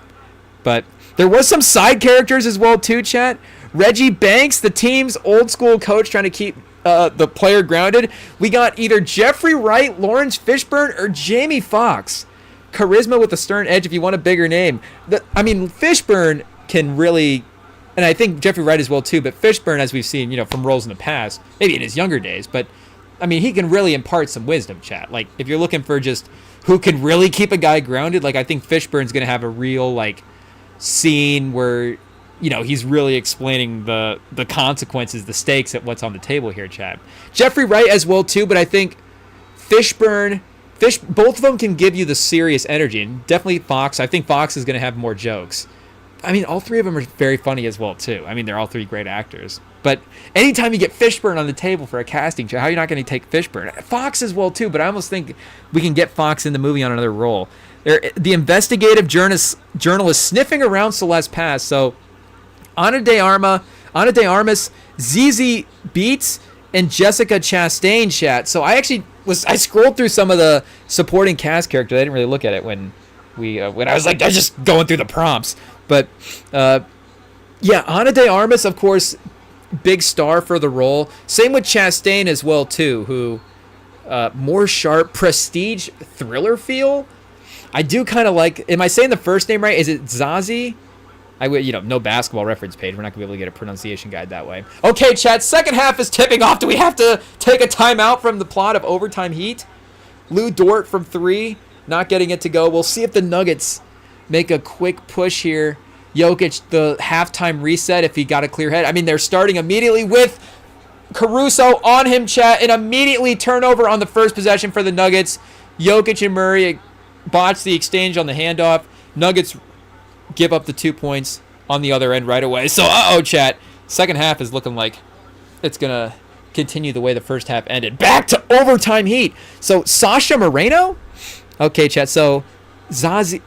But there was some side characters as well, too, chat. Reggie Banks, the team's old school coach trying to keep the player grounded. We got either Jeffrey Wright, Lawrence Fishburne, or Jamie Foxx. Charisma with a stern edge if you want a bigger name. Fishburne can really, and I think Jeffrey Wright as well, too, but Fishburne, as we've seen, from roles in the past, maybe in his younger days, but, he can really impart some wisdom, chat. Like, if you're looking for just who can really keep a guy grounded, like, I think Fishburne's going to have a real, scene where, he's really explaining the consequences, the stakes at what's on the table here, chat. Jeffrey Wright as well, too, but I think both of them can give you the serious energy, and definitely Fox. I think Fox is going to have more jokes. All three of them are very funny as well, too. They're all three great actors. But anytime you get Fishburne on the table for a casting, how are you not going to take Fishburne? Fox as well, too, but I almost think we can get Fox in the movie on another role. The investigative journalist sniffing around Celeste Pass. So, Ana de Armas, ZZ Beats, and Jessica Chastain, chat. So I scrolled through some of the supporting cast characters. I didn't really look at it when I was just going through the prompts. But Ana de Armas, of course, big star for the role. Same with Chastain as well, too, who more sharp, prestige thriller feel. I do kind of like. Am I saying the first name right? Is it Zazie? I would, no basketball reference page. We're not gonna be able to get a pronunciation guide that way. Okay, chat. Second half is tipping off. Do we have to take a timeout from the plot of Overtime Heat? Lou Dort from 3, not getting it to go. We'll see if the Nuggets make a quick push here. Jokic, the halftime reset, if he got a clear head. They're starting immediately with Caruso on him, chat, and immediately turnover on the first possession for the Nuggets. Jokic and Murray botch the exchange on the handoff. Nuggets give up the 2 points on the other end right away. So, chat. Second half is looking like it's going to continue the way the first half ended. Back to Overtime Heat. So, Sasha Moreno? Okay, chat. So, Zazie.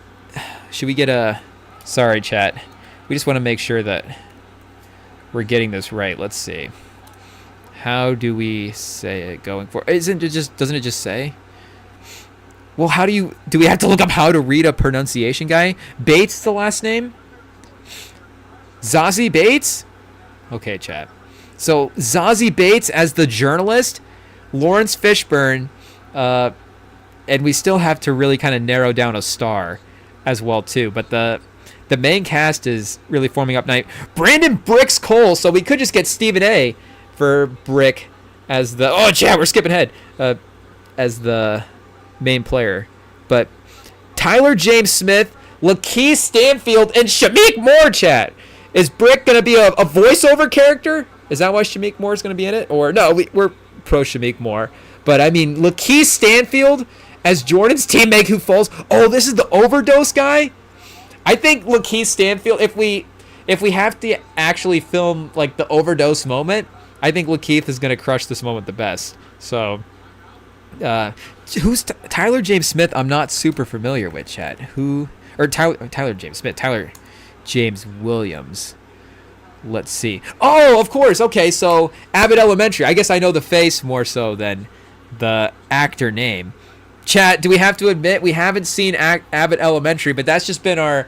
Should we get a... Sorry, chat. We just want to make sure that we're getting this right. Let's see. How do we say it going forward? Doesn't it just say? Well, do we have to look up how to read a pronunciation guy? Bates, the last name? Zazie Bates? Okay, chat. So, Zazie Bates as the journalist, Lawrence Fishburne, and we still have to really kind of narrow down a star as well, too. But the main cast is really forming up night. Brandon Bricks Cole, so we could just get Stephen A. for Brick as the... Oh, chat, we're skipping ahead. As the main player. But Tyler James Smith, Lakeith Stanfield, and Shameik Moore, chat. Is Brick going to be a voiceover character? Is that why Shameik Moore is going to be in it? Or no, we're pro Shameik Moore. But Lakeith Stanfield as Jordan's teammate who falls. Oh, this is the overdose guy? I think Lakeith Stanfield, if we have to actually film the overdose moment, I think Lakeith is going to crush this moment the best. So, who's Tyler James Smith? I'm not super familiar with, chat. Tyler James Smith, Tyler James Williams. Let's see. Oh, of course. Okay, so Abbott Elementary. I guess I know the face more so than the actor name. Chat, do we have to admit we haven't seen Abbott Elementary, but that's just been our,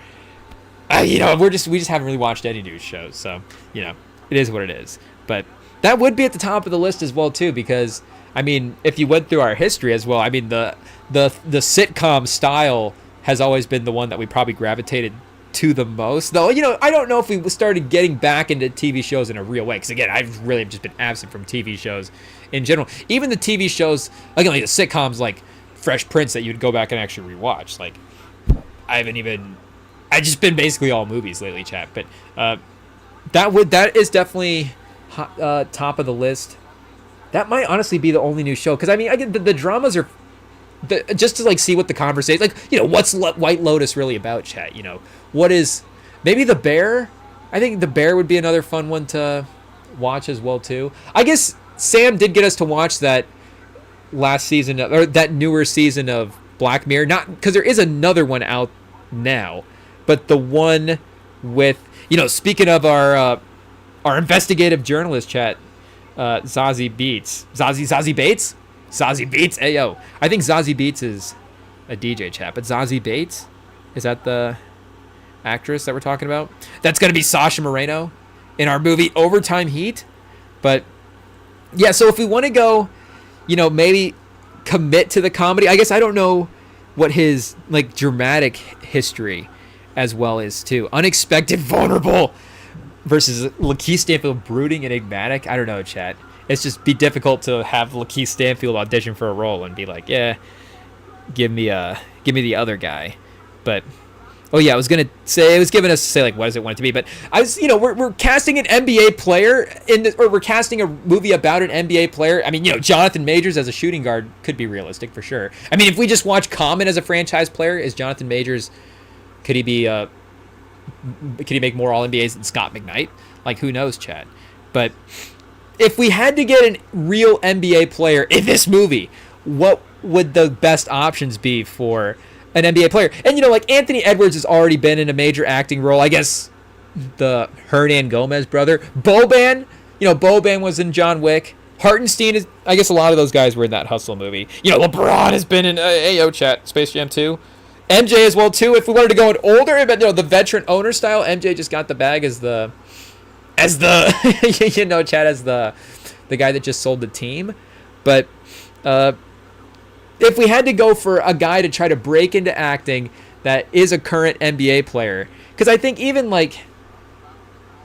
we just haven't really watched any news shows, so it is what it is. But That would be at the top of the list as well too, because I mean, if you went through our history as well, I mean the sitcom style has always been the one that we probably gravitated to the most. Though, you know, I don't know if we started getting back into TV shows in a real way, because again, I've really just been absent from TV shows in general. Even the TV shows, again, like the sitcoms like Fresh Prince that you'd go back and actually rewatch. Like, I just been basically all movies lately, chat. But that is definitely top of the list. That might honestly be the only new show, because I mean, the dramas are just to like see what the conversation, like, you know, what's White Lotus really about, chat. You know, what is maybe The Bear. I think The Bear would be another fun one to watch as well too. I guess Sam did get us to watch that last season, or that newer season of Black Mirror, not because there is another one out now, but the one with, you know, speaking of our investigative journalist, chat, Zazie Beetz. Zazie Bates? Zazie Beetz? Ayo. I think Zazie Beetz is a DJ, chat, but Zazie Bates? Is that the actress that we're talking about? That's going to be Sasha Moreno in our movie Overtime Heat. But, yeah, so if we want to go, you know, maybe commit to the comedy, I guess I don't know what his, like, dramatic history as well is, too. Unexpected, vulnerable versus Lakeith Stanfield, brooding, enigmatic. I don't know, chat. It's just be difficult to have Lakeith Stanfield audition for a role and be like, yeah, give me the other guy. But oh yeah, I was giving us to say like, what does it want it to be? But we're casting an NBA player in this, or we're casting a movie about an NBA player. I mean, you know, Jonathan Majors as a shooting guard could be realistic for sure. I mean, if we just watch Common as a franchise player, is Jonathan Majors, could he make more All NBAs than Scott McKnight? Like, who knows, Chad? But if we had to get a real NBA player in this movie, what would the best options be for an NBA player? And, you know, like, Anthony Edwards has already been in a major acting role. I guess the Hernan Gomez brother. Boban, you know, Boban was in John Wick. Hartenstein is, I guess a lot of those guys were in that Hustle movie. You know, LeBron has been in AO chat, Space Jam 2. MJ as well, too. If we wanted to go in older, but, you know, the veteran owner style, MJ just got the bag as the you know, Chad, as the guy that just sold the team. But if we had to go for a guy to try to break into acting that is a current NBA player, because I think even like,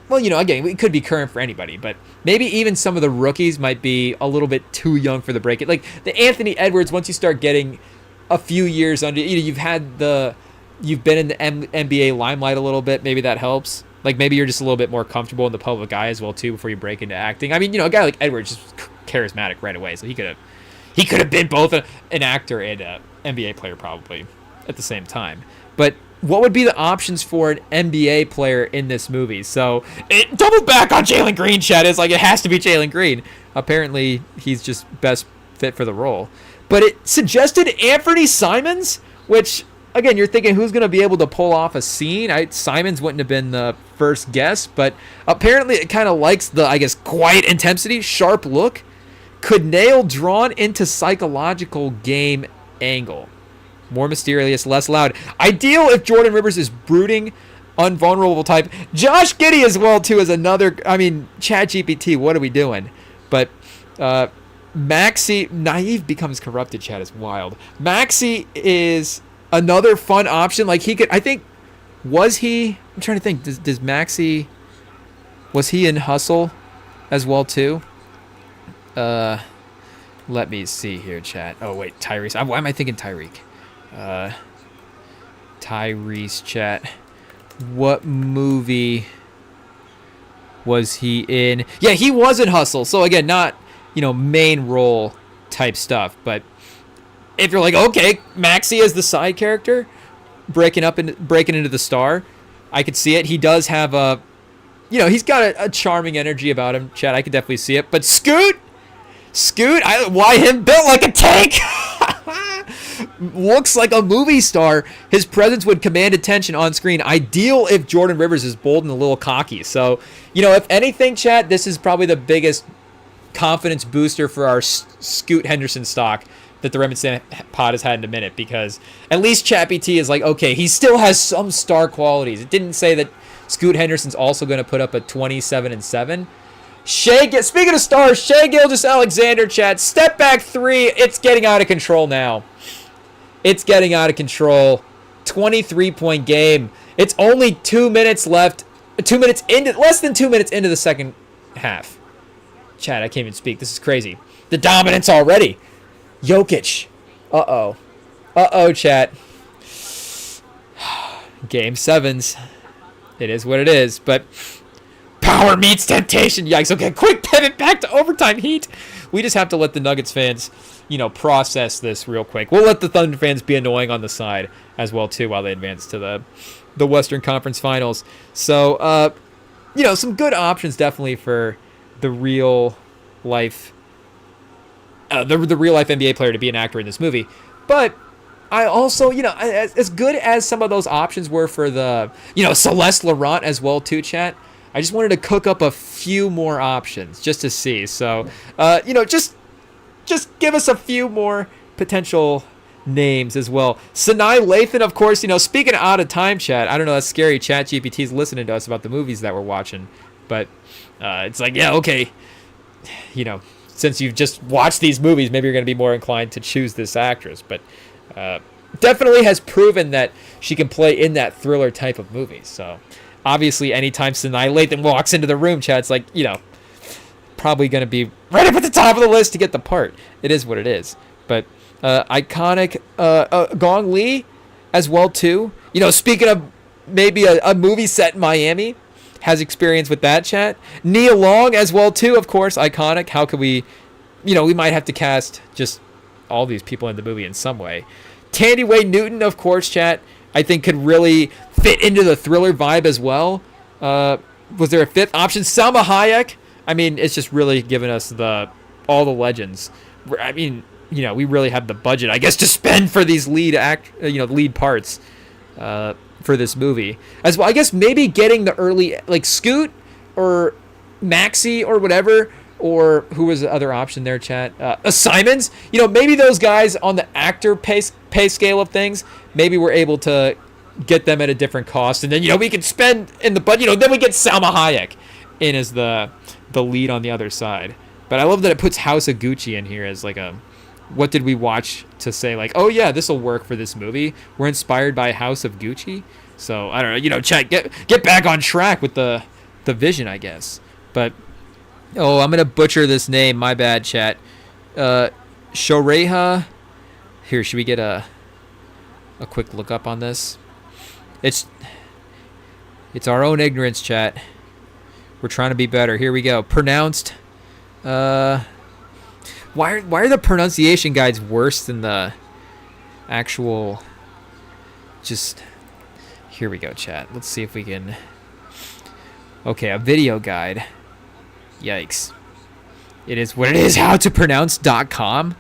well, you know, again, it could be current for anybody, but maybe even some of the rookies might be a little bit too young for the break. Like the Anthony Edwards, once you start getting a few years under, you know, you've been in the NBA limelight a little bit, maybe that helps. Like, maybe you're just a little bit more comfortable in the public eye as well, too, before you break into acting. I mean, you know, a guy like Edwards is charismatic right away, so he could have been both an actor and an NBA player probably at the same time. But what would be the options for an NBA player in this movie? So, it doubled back on Jalen Green, Chad. It's like, it has to be Jalen Green. Apparently, he's just best fit for the role. But it suggested Anthony Simons, which, again, you're thinking who's going to be able to pull off a scene. Simons wouldn't have been the first guess, but apparently it kind of likes the, I guess, quiet intensity, sharp look. Could nail drawn into psychological game angle. More mysterious, less loud. Ideal if Jordan Rivers is brooding, unvulnerable type. Josh Giddey as well, too, is another, I mean, ChatGPT, what are we doing? But Maxey, naive becomes corrupted, Chad, is wild. Maxey is another fun option. Like, he could, I think, I'm trying to think, does Maxey, was he in Hustle as well too? Let me see here, chat. Oh wait, Tyrese. Why am I thinking Tyreek? Tyrese, chat. What movie was he in? Yeah, he was in Hustle. So again, not, you know, main role type stuff, but if you're like, okay, Maxey as the side character, breaking into the star, I could see it. He does have a, you know, he's got a charming energy about him, Chad. I could definitely see it. But Scoot, why him built like a tank? Looks like a movie star. His presence would command attention on screen. Ideal if Jordan Rivers is bold and a little cocky. So, you know, if anything, Chad, this is probably the biggest confidence booster for our Scoot Henderson stock that the Remington pod has had in a minute, because at least ChatGPT is like, okay, he still has some star qualities. It didn't say that Scoot Henderson's also going to put up a 27-7, Speaking of stars, Shea Gilgeous-Alexander, chat. Step back three. It's getting out of control now. It's getting out of control. 23-point game. It's only 2 minutes left. Less than 2 minutes into the second half. Chat, I can't even speak. This is crazy. The dominance already. Jokic. Uh-oh, chat. Game 7s. It is what it is, but power meets temptation. Yikes. Okay, quick pivot back to overtime heat. We just have to let the Nuggets fans, process this real quick. We'll let the Thunder fans be annoying on the side as well, too, while they advance to the Western Conference Finals. So, some good options definitely for the real life the real life NBA player to be an actor in this movie. But I also, as good as some of those options were for the, Celeste Laurent as well too, chat, I just wanted to cook up a few more options just to see. So, just give us a few more potential names as well. Sanaa Lathan, of course, speaking of out of time, chat, I don't know, that's scary. Chat GPT's listening to us about the movies that we're watching. But it's like, yeah, okay, since you've just watched these movies, maybe you're going to be more inclined to choose this actress. But definitely has proven that she can play in that thriller type of movie. So obviously, anytime Sanaa Lathan walks into the room, chat, it's like, probably going to be right up at the top of the list to get the part. It is what it is. But iconic Gong Li as well too. Speaking of maybe a movie set in Miami, has experience with that, chat. Nia Long as well too, of course, iconic. How could we, we might have to cast just all these people in the movie in some way. Tandy Wade Newton, of course, chat, I think could really fit into the thriller vibe as well. Was there a fifth option? Salma Hayek. I mean, it's just really given us all the legends. I mean, we really have the budget, I guess, to spend for these lead parts for this movie as well. I guess maybe getting the early, like Scoot or Maxi or whatever, or who was the other option there, chat? Simons. Maybe those guys on the actor pay scale of things, maybe we're able to get them at a different cost, and then we can spend in the budget. Then we get Salma Hayek in as the lead on the other side. But I love that it puts House of Gucci in here as like a, what did we watch to say like, oh yeah, this will work for this movie. We're inspired by House of Gucci. So I don't know, chat, get back on track with the vision, I guess. But I'm gonna butcher this name. My bad, chat. Shoreha. Here, should we get a quick look up on this? It's our own ignorance, chat. We're trying to be better. Here we go. Pronounced. Why are the pronunciation guides worse than the actual? Just here we go, chat. Let's see if we can. Okay, a video guide. Yikes. It is what it is. Howtopronounce.com.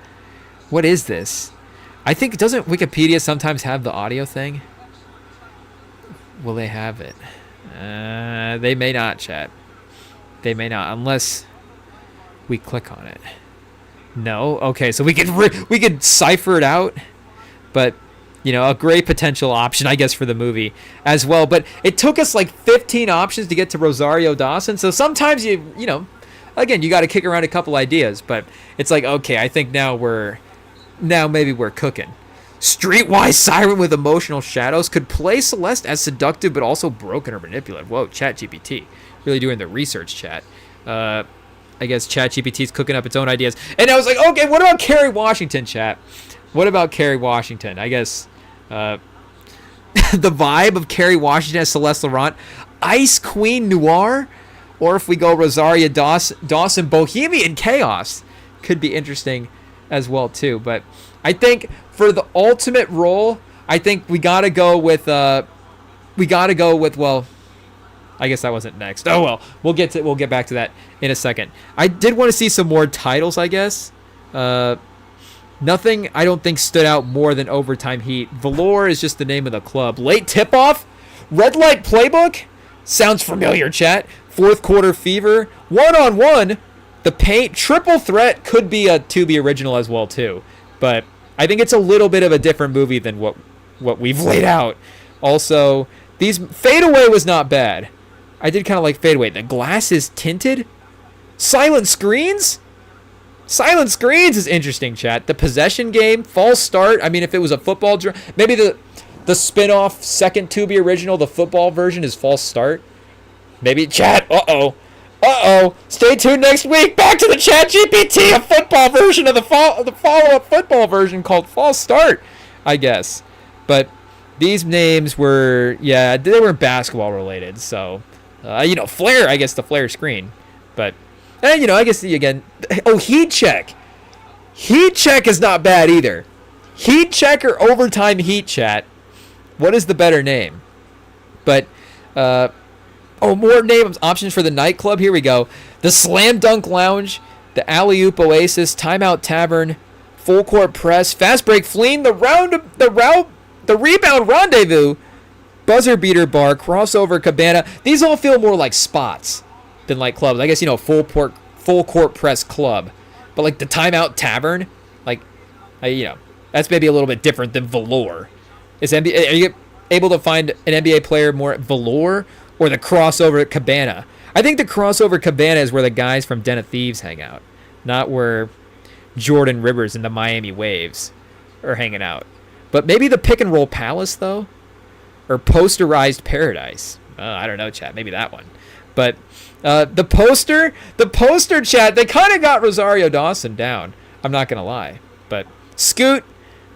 What is this? I think, doesn't Wikipedia sometimes have the audio thing? Will they have it? They may not, chat. They may not, unless we click on it. No? Okay, so we could cipher it out. But, a great potential option, I guess, for the movie as well. But it took us like 15 options to get to Rosario Dawson. So sometimes again, you got to kick around a couple ideas. But it's like, okay, I think now maybe we're cooking. Streetwise siren with emotional shadows could play Celeste as seductive but also broken or manipulative. Whoa, ChatGPT. Really doing the research, chat. I guess ChatGPT's cooking up its own ideas. And I was like, okay, what about Kerry Washington, chat? What about Kerry Washington? I guess the vibe of Kerry Washington as Celeste Laurent, Ice Queen Noir, or if we go Rosario Dawson, Bohemian Chaos, could be interesting as well too. But I think for the ultimate role, I think we gotta go with well, I guess that wasn't next. Oh well, we'll get back to that in a second. I did want to see some more titles, I guess. Nothing I don't think stood out more than Overtime Heat. Velour is just the name of the club. Late tip-off? Red Light Playbook? Sounds familiar, chat. Fourth Quarter Fever? One-on-one? The Paint? Triple Threat could be a to-be original as well, too. But I think it's a little bit of a different movie than what we've laid out. Also, Fade Away was not bad. I did kind of like Fade Away. The glass is tinted? Silent screens? Silent screens is interesting, chat. The possession game, false start. I mean, if it was a football, maybe the spin-off second Tubi original, the football version is false start. Maybe chat. Uh-oh. Stay tuned next week. Back to the Chat GPT, a football version of the follow-up football version called false start, I guess. But these names were, yeah, they were basketball related. So, Flare, I guess the Flare screen. But, I guess, again, Heat Check. Heat Check is not bad either. Heat Check or Overtime Heat Chat. What is the better name? But, more names, options for the nightclub. Here we go. The Slam Dunk Lounge, the Alley Oop Oasis, Timeout Tavern, Full Court Press, Fast Break Fleen, the Rebound Rendezvous, Buzzer Beater Bar, Crossover Cabana. These all feel more like spots than like clubs. I guess, Full Court Press Club. But like the Timeout Tavern, that's maybe a little bit different than Velour. Are you able to find an NBA player more at Velour or the Crossover Cabana? I think the Crossover Cabana is where the guys from Den of Thieves hang out, not where Jordan Rivers and the Miami Waves are hanging out. But maybe the Pick and Roll Palace, though? Or Posterized Paradise. I don't know, chat. Maybe that one. But the poster chat, they kind of got Rosario Dawson down. I'm not going to lie. But Scoot,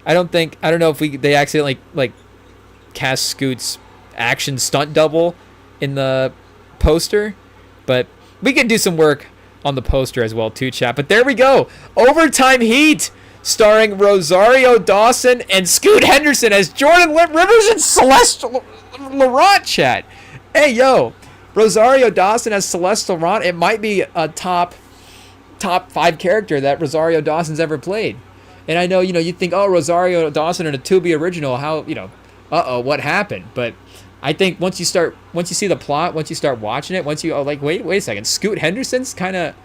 I don't know if they accidentally cast Scoot's action stunt double in the poster, but we can do some work on the poster as well too, chat. But there we go. Overtime Heat, starring Rosario Dawson and Scoot Henderson as Jordan Rivers and Celeste Laurent, chat. Hey, yo. Rosario Dawson as Celeste Laurent. It might be a top 5 character that Rosario Dawson's ever played. And I know, you'd think, Rosario Dawson in a Tubi original, how, what happened? But I think once you see the plot, once you start watching it, once you wait a second, Scoot Henderson's kind of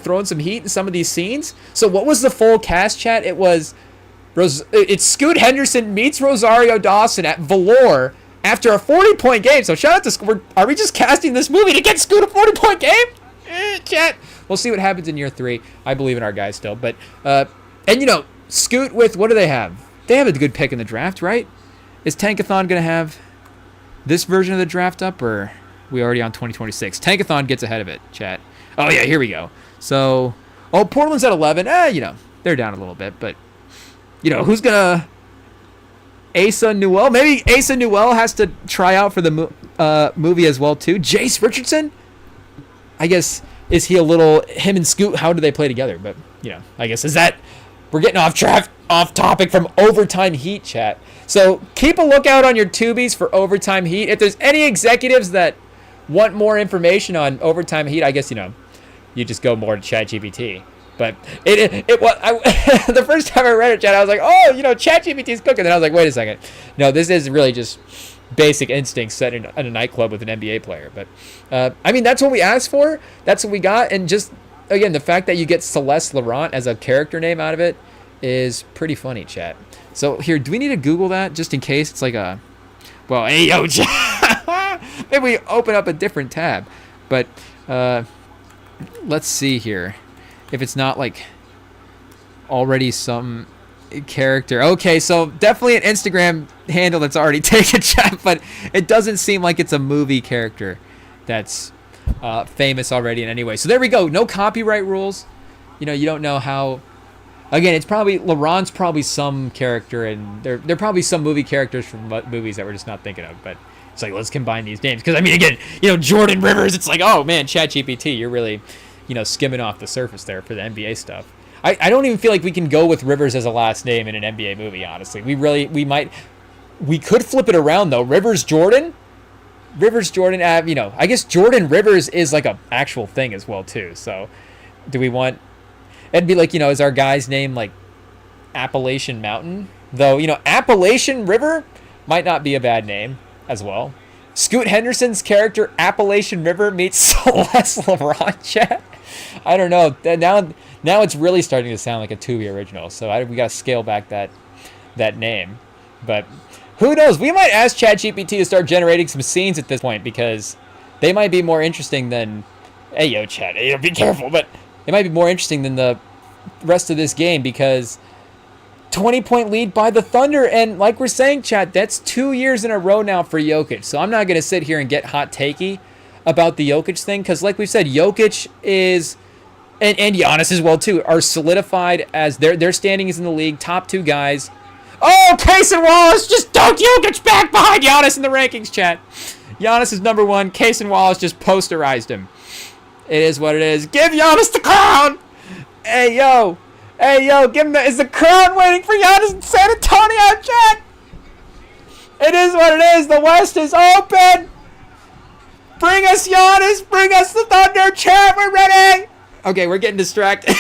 throwing some heat in some of these scenes. So what was the full cast, chat? It's Scoot Henderson meets Rosario Dawson at Velour after a 40-point game. So shout out to Scoot. Are we just casting this movie to get Scoot a 40-point game? Chat. We'll see what happens in year 3. I believe in our guys still. But Scoot with, what do they have? They have a good pick in the draft, right? Is Tankathon going to have this version of the draft up, or are we already on 2026? Tankathon gets ahead of it, chat. Oh, yeah, here we go. So, Portland's at 11. They're down a little bit, but, who's going to... Asa Newell? Maybe Asa Newell has to try out for the movie as well, too. Jace Richardson? I guess, is he him and Scoot, how do they play together? But, I guess, we're getting off topic from Overtime Heat, chat. So keep a lookout on your Tubies for Overtime Heat. If there's any executives that want more information on Overtime Heat, I guess, you just go more to ChatGPT. But the first time I read it, chat, I was like, ChatGPT's cooking. And I was like, wait a second. No, this is really just basic instincts set in a nightclub with an NBA player. But, that's what we asked for. That's what we got. And just, again, the fact that you get Celeste Laurent as a character name out of it is pretty funny, chat. So here, do we need to Google that just in case it's like hey, yo, chat. Maybe we open up a different tab. But let's see here. If it's not already some character. Okay, so definitely an Instagram handle that's already taken, chat, but it doesn't seem like it's a movie character that's famous already in any way. So there we go. No copyright rules. You don't know how. Again, it's probably Laurent's probably some character, and they're probably some movie characters from movies that we're just not thinking of. But it's let's combine these names because again, Jordan Rivers. It's ChatGPT. You're really, skimming off the surface there for the NBA stuff. I don't even feel like we can go with Rivers as a last name in an NBA movie. Honestly, we could flip it around though. Rivers Jordan. I guess Jordan Rivers is a actual thing as well too. So, do we want? It'd be is our guy's name Appalachian Mountain? Though, Appalachian River might not be a bad name as well. Scoot Henderson's character, Appalachian River, meets Celeste Laurent, chat. I don't know. Now it's really starting to sound like a Tubi original. So we got to scale back that name. But who knows? We might ask ChatGPT to start generating some scenes at this point because they might be more interesting than Hey, yo, Chad, hey, be careful, but it might be more interesting than the rest of this game because 20-point lead by the Thunder, and like we're saying, Chad, that's 2 years in a row now for Jokic. So I'm not going to sit here and get hot takey about the Jokic thing because, like we said, Jokic is, and Giannis as well too, are solidified as their standings in the league, top two guys. Oh, Cason Wallace just dunked Jokic back behind Giannis in the rankings, Chad. Giannis is number one. Cason Wallace just posterized him. It is what it is. Give Giannis the crown. Hey, yo, give him is the crown waiting for Giannis in San Antonio, Chad? It is what it is. The West is open. Bring us Giannis. Bring us the Thunder, Chad. We're ready. Okay, we're getting distracted.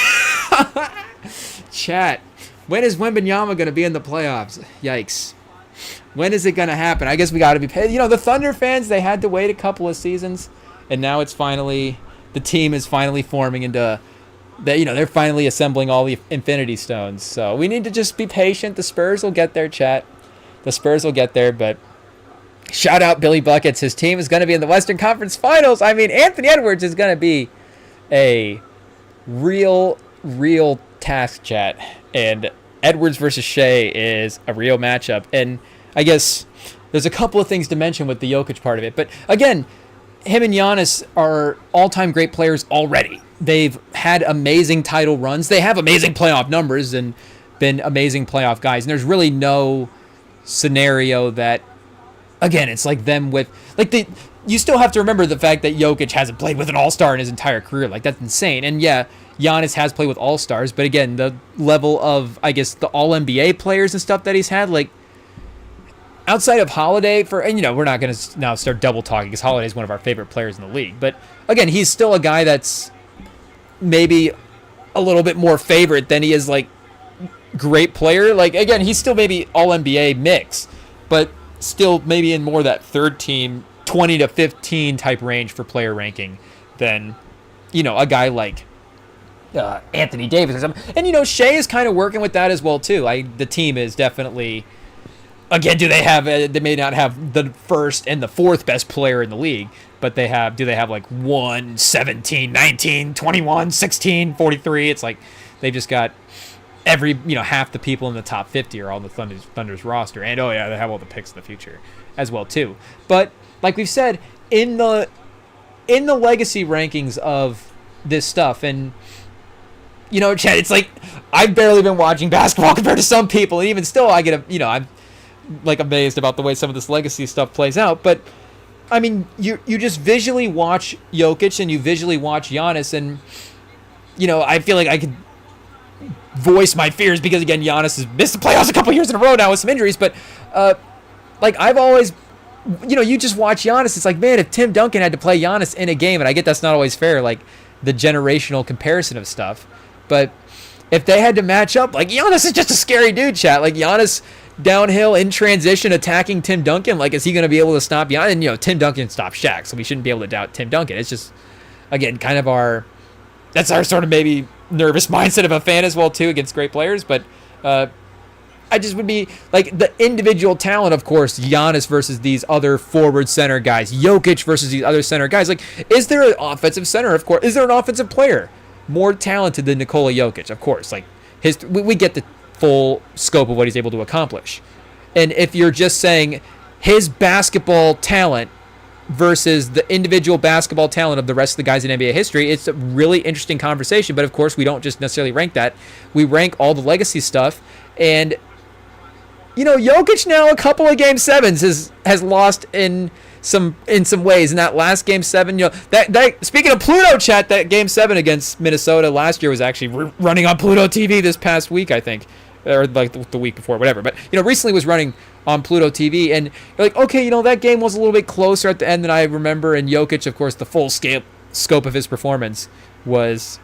Chat. When is Wembanyama going to be in the playoffs? Yikes. When is it going to happen? I guess we got to be paid. The Thunder fans, they had to wait a couple of seasons, and now it's finally, the team is finally forming into, they're finally assembling all the Infinity Stones. So we need to just be patient. The Spurs will get there, chat. The Spurs will get there, but shout out Billy Buckets. His team is going to be in the Western Conference Finals. I mean, Anthony Edwards is going to be a real task, chat. And Edwards versus Shea is a real matchup. And I guess there's a couple of things to mention with the Jokic part of it. But again, him and Giannis are all-time great players already. They've had amazing title runs. They have amazing playoff numbers and been amazing playoff guys. And there's really no scenario that, again, it's like them with, like, you still have to remember the fact that Jokic hasn't played with an all-star in his entire career. Like, that's insane. And yeah, Giannis has played with all-stars, but again, the level of, I guess, the all-NBA players and stuff that he's had, like, outside of Holiday, and we're not going to now start double talking because Holiday is one of our favorite players in the league. But again, he's still a guy that's maybe a little bit more favorite than he is, like, great player. Like, again, he's still maybe all-NBA mix, but still maybe in more that third team, 20 to 15 type range for player ranking than, a guy like Anthony Davis or something. And, Shea is kind of working with that as well, too. The team is definitely, again, they may not have the first and the fourth best player in the league, but do they have like 1, 17, 19, 21, 16, 43? It's like they've just got every, half the people in the top 50 are on the Thunder's roster. And, oh, yeah, they have all the picks in the future as well, too. But like we've said, in the legacy rankings of this stuff, and Chad, it's like I've barely been watching basketball compared to some people, and even still, I get I'm like amazed about the way some of this legacy stuff plays out. But I mean, you just visually watch Jokic and you visually watch Giannis, and I feel like I could voice my fears because again, Giannis has missed the playoffs a couple years in a row now with some injuries, but like I've always, you just watch Giannis. It's like, man, if Tim Duncan had to play Giannis in a game, and I get that's not always fair, like the generational comparison of stuff, but if they had to match up, like Giannis is just a scary dude, chat. Like Giannis downhill in transition attacking Tim Duncan, like is he going to be able to stop Giannis? And Tim Duncan stopped Shaq, so we shouldn't be able to doubt Tim Duncan. It's just, again, kind of that's our sort of maybe nervous mindset of a fan as well too against great players, but I just would be like the individual talent, of course, Giannis versus these other forward center guys, Jokic versus these other center guys. Like, is there an offensive center? Of course. Is there an offensive player more talented than Nikola Jokic? Of course. Like, we get the full scope of what he's able to accomplish. And if you're just saying his basketball talent versus the individual basketball talent of the rest of the guys in NBA history, it's a really interesting conversation. But of course, we don't just necessarily rank that. We rank all the legacy stuff. And Jokic now a couple of game sevens has lost in some ways. In that last game 7, that speaking of Pluto, chat, that game 7 against Minnesota last year was actually running on Pluto TV this past week, I think, or like the week before, whatever. But recently was running on Pluto TV, and you're like, okay, that game was a little bit closer at the end than I remember. And Jokic, of course, the full scope of his performance was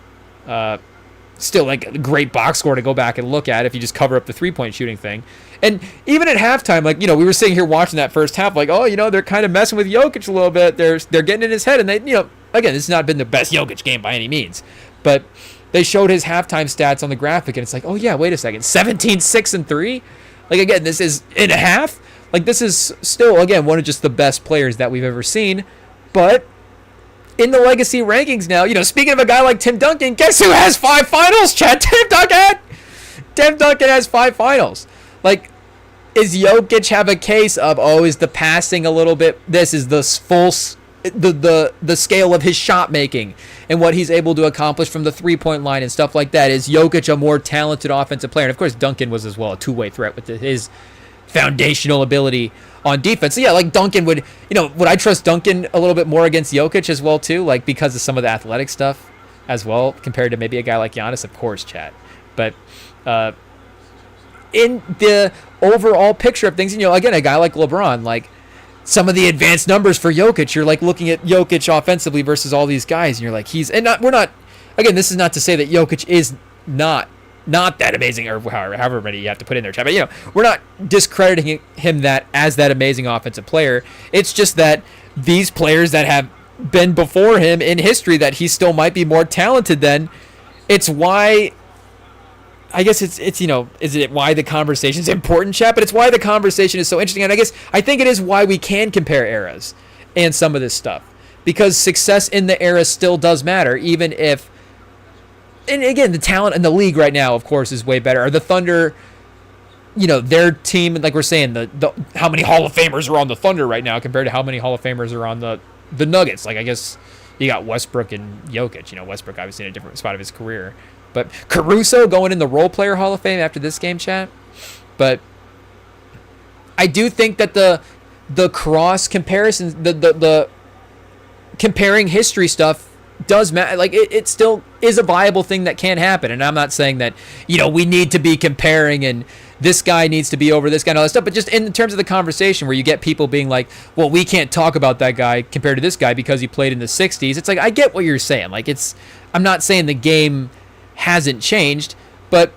still like a great box score to go back and look at if you just cover up the 3-point shooting thing. And even at halftime, like, we were sitting here watching that first half, like, oh, they're kind of messing with Jokic a little bit. They're getting in his head, and they, again, this has not been the best Jokic game by any means, but they showed his halftime stats on the graphic, and it's like, oh yeah, wait a second, 17, 6, and 3. Like, again, this is in a half. Like, this is still, again, one of just the best players that we've ever seen. But in the legacy rankings now, speaking of a guy like Tim Duncan, guess who has 5 finals, Chad? Tim Duncan! Tim Duncan has 5 finals. Like, is Jokic have a case of, is the passing a little bit, this is the full, the scale of his shot making and what he's able to accomplish from the 3-point line and stuff like that? Is Jokic a more talented offensive player? And of course, Duncan was as well a two-way threat with his foundational ability on defense. So yeah, like Duncan would I trust Duncan a little bit more against Jokic as well too, like because of some of the athletic stuff as well compared to maybe a guy like Giannis, of course, Chad. But in the overall picture of things, again, a guy like LeBron, like some of the advanced numbers for Jokic, you're like looking at Jokic offensively versus all these guys, and you're like, we're not, again, this is not to say that Jokic is not that amazing, or however many you have to put in there, Chad. But we're not discrediting him that as that amazing offensive player. It's just that these players that have been before him in history that he still might be more talented than. It's why, I guess it's is it why the conversation is important, Chad? But it's why the conversation is so interesting, and I think it is why we can compare eras and some of this stuff, because success in the era still does matter, even if. And again, the talent in the league right now, of course, is way better. Or the Thunder, their team, like we're saying, the how many Hall of Famers are on the Thunder right now compared to how many Hall of Famers are on the Nuggets. Like, I guess you got Westbrook and Jokic. Westbrook obviously in a different spot of his career. But Caruso going in the Role Player Hall of Fame after this game, chat. But I do think that the cross comparisons, the comparing history stuff does matter. Like, it still is a viable thing that can happen. And I'm not saying that, we need to be comparing and this guy needs to be over this guy and all that stuff. But just in terms of the conversation where you get people being like, well, we can't talk about that guy compared to this guy because he played in the 60s. It's like, I get what you're saying. Like, I'm not saying the game hasn't changed, but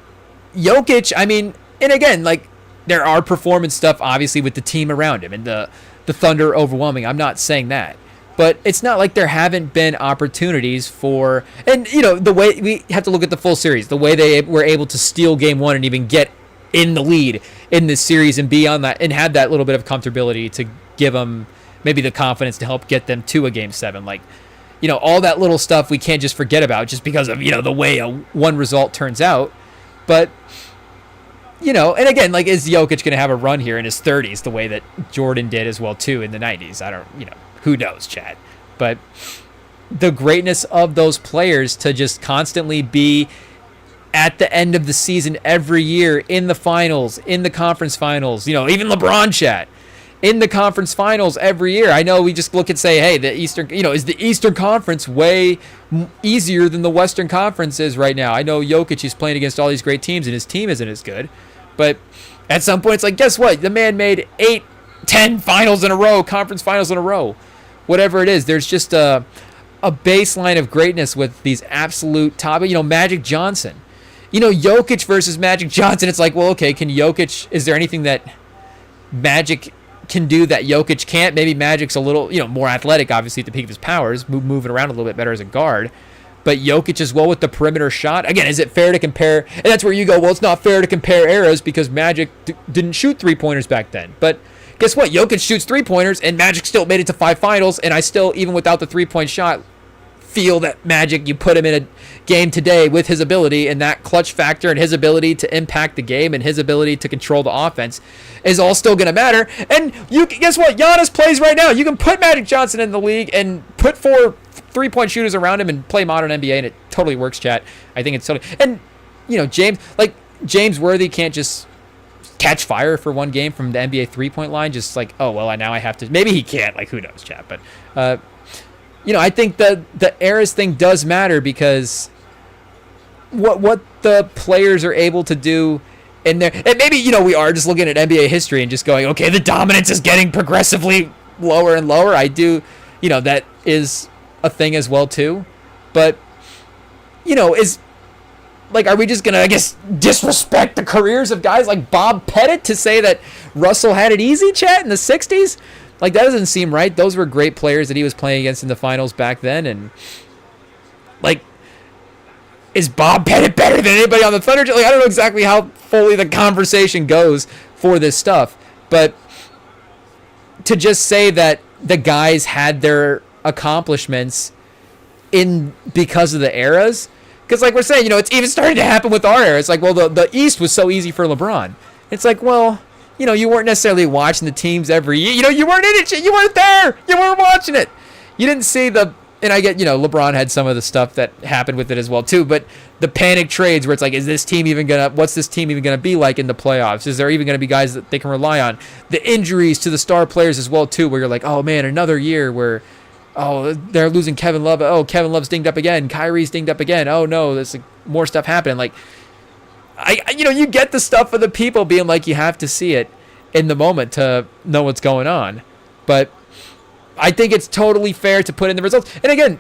Jokic, and again, like, there are performance stuff obviously with the team around him and the Thunder overwhelming. I'm not saying that. But it's not like there haven't been opportunities for, and the way we have to look at the full series, the way they were able to steal game 1 and even get in the lead in this series and be on that and had that little bit of comfortability to give them maybe the confidence to help get them to a game 7. Like, all that little stuff we can't just forget about just because of, the way one result turns out. But, and again, like, is Jokic going to have a run here in his 30s the way that Jordan did as well too in the 90s? I don't, who knows, Chad? But the greatness of those players to just constantly be at the end of the season every year in the finals, in the conference finals, even LeBron, Chad, in the conference finals every year. I know we just look and say, hey, the Eastern, is the Eastern Conference way easier than the Western Conference is right now? I know Jokic is playing against all these great teams and his team isn't as good. But at some point, it's like, guess what? The man made 8-10 finals in a row, conference finals in a row. Whatever it is, there's just a baseline of greatness with these absolute top, Magic Johnson. Jokic versus Magic Johnson, it's like, well, okay, is there anything that Magic can do that Jokic can't? Maybe Magic's a little, more athletic, obviously, at the peak of his powers, moving around a little bit better as a guard. But Jokic as well with the perimeter shot. Again, is it fair to compare? And that's where you go, well, it's not fair to compare eras because Magic didn't shoot three-pointers back then. But guess what? Jokic shoots three-pointers, and Magic still made it to 5 finals, and I still, even without the three-point shot, feel that Magic, you put him in a game today with his ability and that clutch factor and his ability to impact the game and his ability to control the offense is all still going to matter. And guess what? Giannis plays right now. You can put Magic Johnson in the league and put 4 3-point shooters around him and play modern NBA, and it totally works, chat. I think it's totally... And, James Worthy can't just catch fire for one game from the NBA 3-point line, just like, oh, well, now I have to... Maybe he can't, like, who knows, chat. But, I think the eras thing does matter because what the players are able to do in there... And maybe, we are just looking at NBA history and just going, okay, the dominance is getting progressively lower and lower. I do... that is a thing as well, too. But, is... Like, are we just going to, I guess, disrespect the careers of guys like Bob Pettit to say that Russell had it easy, chat, in the 60s? Like, that doesn't seem right. Those were great players that he was playing against in the finals back then. And, like, is Bob Pettit better than anybody on the Thunder? Like, I don't know exactly how fully the conversation goes for this stuff. But to just say that the guys had their accomplishments in because of the eras. Because like we're saying, it's even starting to happen with our era. It's like, well, the East was so easy for LeBron. It's like, well, you weren't necessarily watching the teams every year. You weren't in it. You weren't there. You weren't watching it. You didn't see and I get, LeBron had some of the stuff that happened with it as well too, but the panic trades where it's like, what's this team even going to be like in the playoffs? Is there even going to be guys that they can rely on? The injuries to the star players as well too, where you're like, oh man, another year where, oh, they're losing Kevin Love. Oh, Kevin Love's dinged up again. Kyrie's dinged up again. Oh no, there's like more stuff happening. Like, you get the stuff of the people being like, you have to see it in the moment to know what's going on. But I think it's totally fair to put in the results. And again,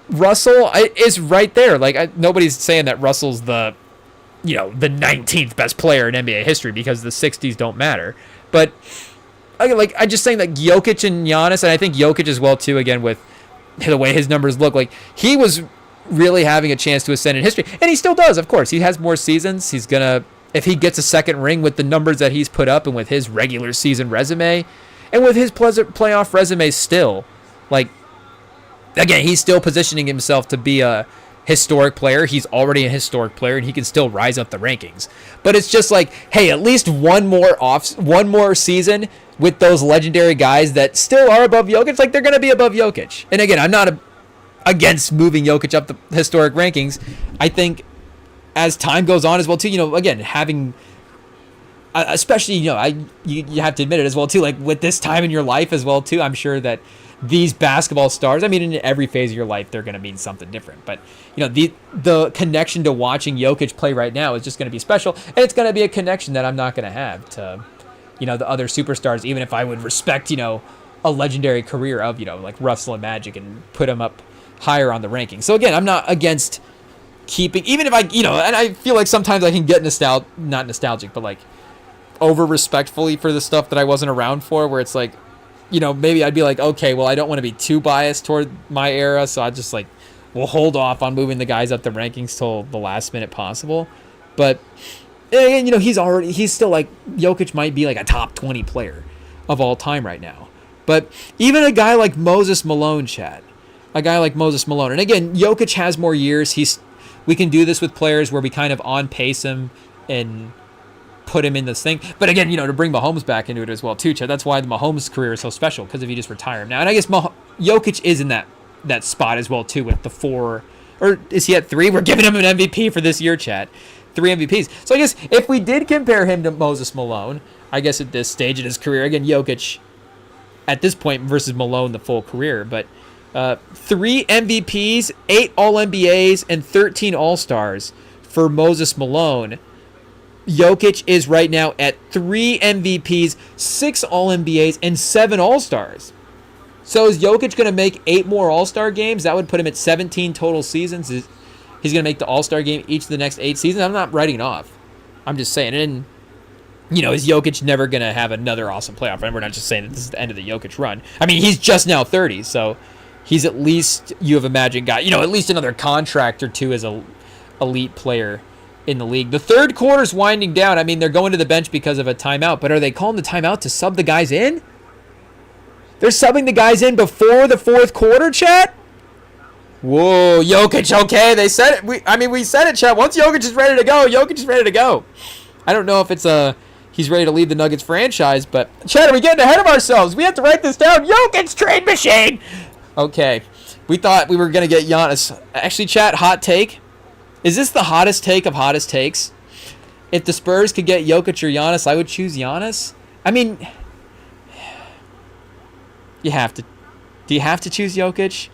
Russell is right there. Like, nobody's saying that Russell's the 19th best player in NBA history because the 60s don't matter. But I'm just saying that Jokic and Giannis, and I think Jokic as well too, again, with the way his numbers look, like he was really having a chance to ascend in history. And he still does, of course. He has more seasons. He's going to, if he gets a second ring with the numbers that he's put up and with his regular season resume, and with his playoff resume still, like, again, he's still positioning himself to be a historic player. He's already a historic player, and he can still rise up the rankings. But it's just like, hey, at least one more season with those legendary guys that still are above Jokic. Like, they're going to be above Jokic. And again, I'm not against moving Jokic up the historic rankings. I think as time goes on as well too, again, having... especially, you have to admit it as well too, like with this time in your life as well too, I'm sure that these basketball stars, I mean, in every phase of your life, they're going to mean something different. But, the connection to watching Jokic play right now is just going to be special. And it's going to be a connection that I'm not going to have to, the other superstars, even if I would respect, a legendary career of, like Russell and Magic and put them up higher on the ranking. So again, I'm not against keeping, even if I, and I feel like sometimes I can get not nostalgic, but like, over respectfully for the stuff that I wasn't around for, where it's like, maybe I'd be like, okay, well, I don't want to be too biased toward my era, so I just like, we'll hold off on moving the guys up the rankings till the last minute possible. But again, he's still like, Jokic might be like a top 20 player of all time right now. But even a guy like Moses Malone, Chad, and again, Jokic has more years. We can do this with players where we kind of on pace him and put him in this thing. But again, to bring Mahomes back into it as well too, Chad, that's why the Mahomes career is so special, because if you just retire him now, and I guess Jokic is in that spot as well too with the 4, or is he at 3? We're giving him an MVP for this year, Chad. 3 MVPs. So I guess if we did compare him to Moses Malone, I guess at this stage in his career, again, Jokic at this point versus Malone the full career, but 3 MVPs, 8 All-NBAs, and 13 All-Stars for Moses Malone. Jokic is right now at 3 MVPs, 6 All-NBAs, and 7 All-Stars. So is Jokic going to make 8 more All-Star games? That would put him at 17 total seasons. He's going to make the All-Star game each of the next 8 seasons. I'm not writing it off. I'm just saying. And, is Jokic never going to have another awesome playoff run? We're not just saying that this is the end of the Jokic run. I mean, he's just now 30, so he's at least, you have imagined, got, at least another contract or 2 as a elite player in the league. The third quarter's winding down. I mean, they're going to the bench because of a timeout, but are they calling the timeout to sub the guys in? They're subbing the guys in before the fourth quarter, chat? Whoa, Jokic, okay, they said it. We said it, chat. Once Jokic is ready to go, Jokic is ready to go. I don't know if it's he's ready to lead the Nuggets franchise, but chat, are we getting ahead of ourselves? We have to write this down. Jokic trade machine! Okay, we thought we were going to get Giannis. Actually, chat, hot take. Is this the hottest take of hottest takes? If the Spurs could get Jokic or Giannis, I would choose Giannis. I mean, you have to. Do you have to choose Jokic?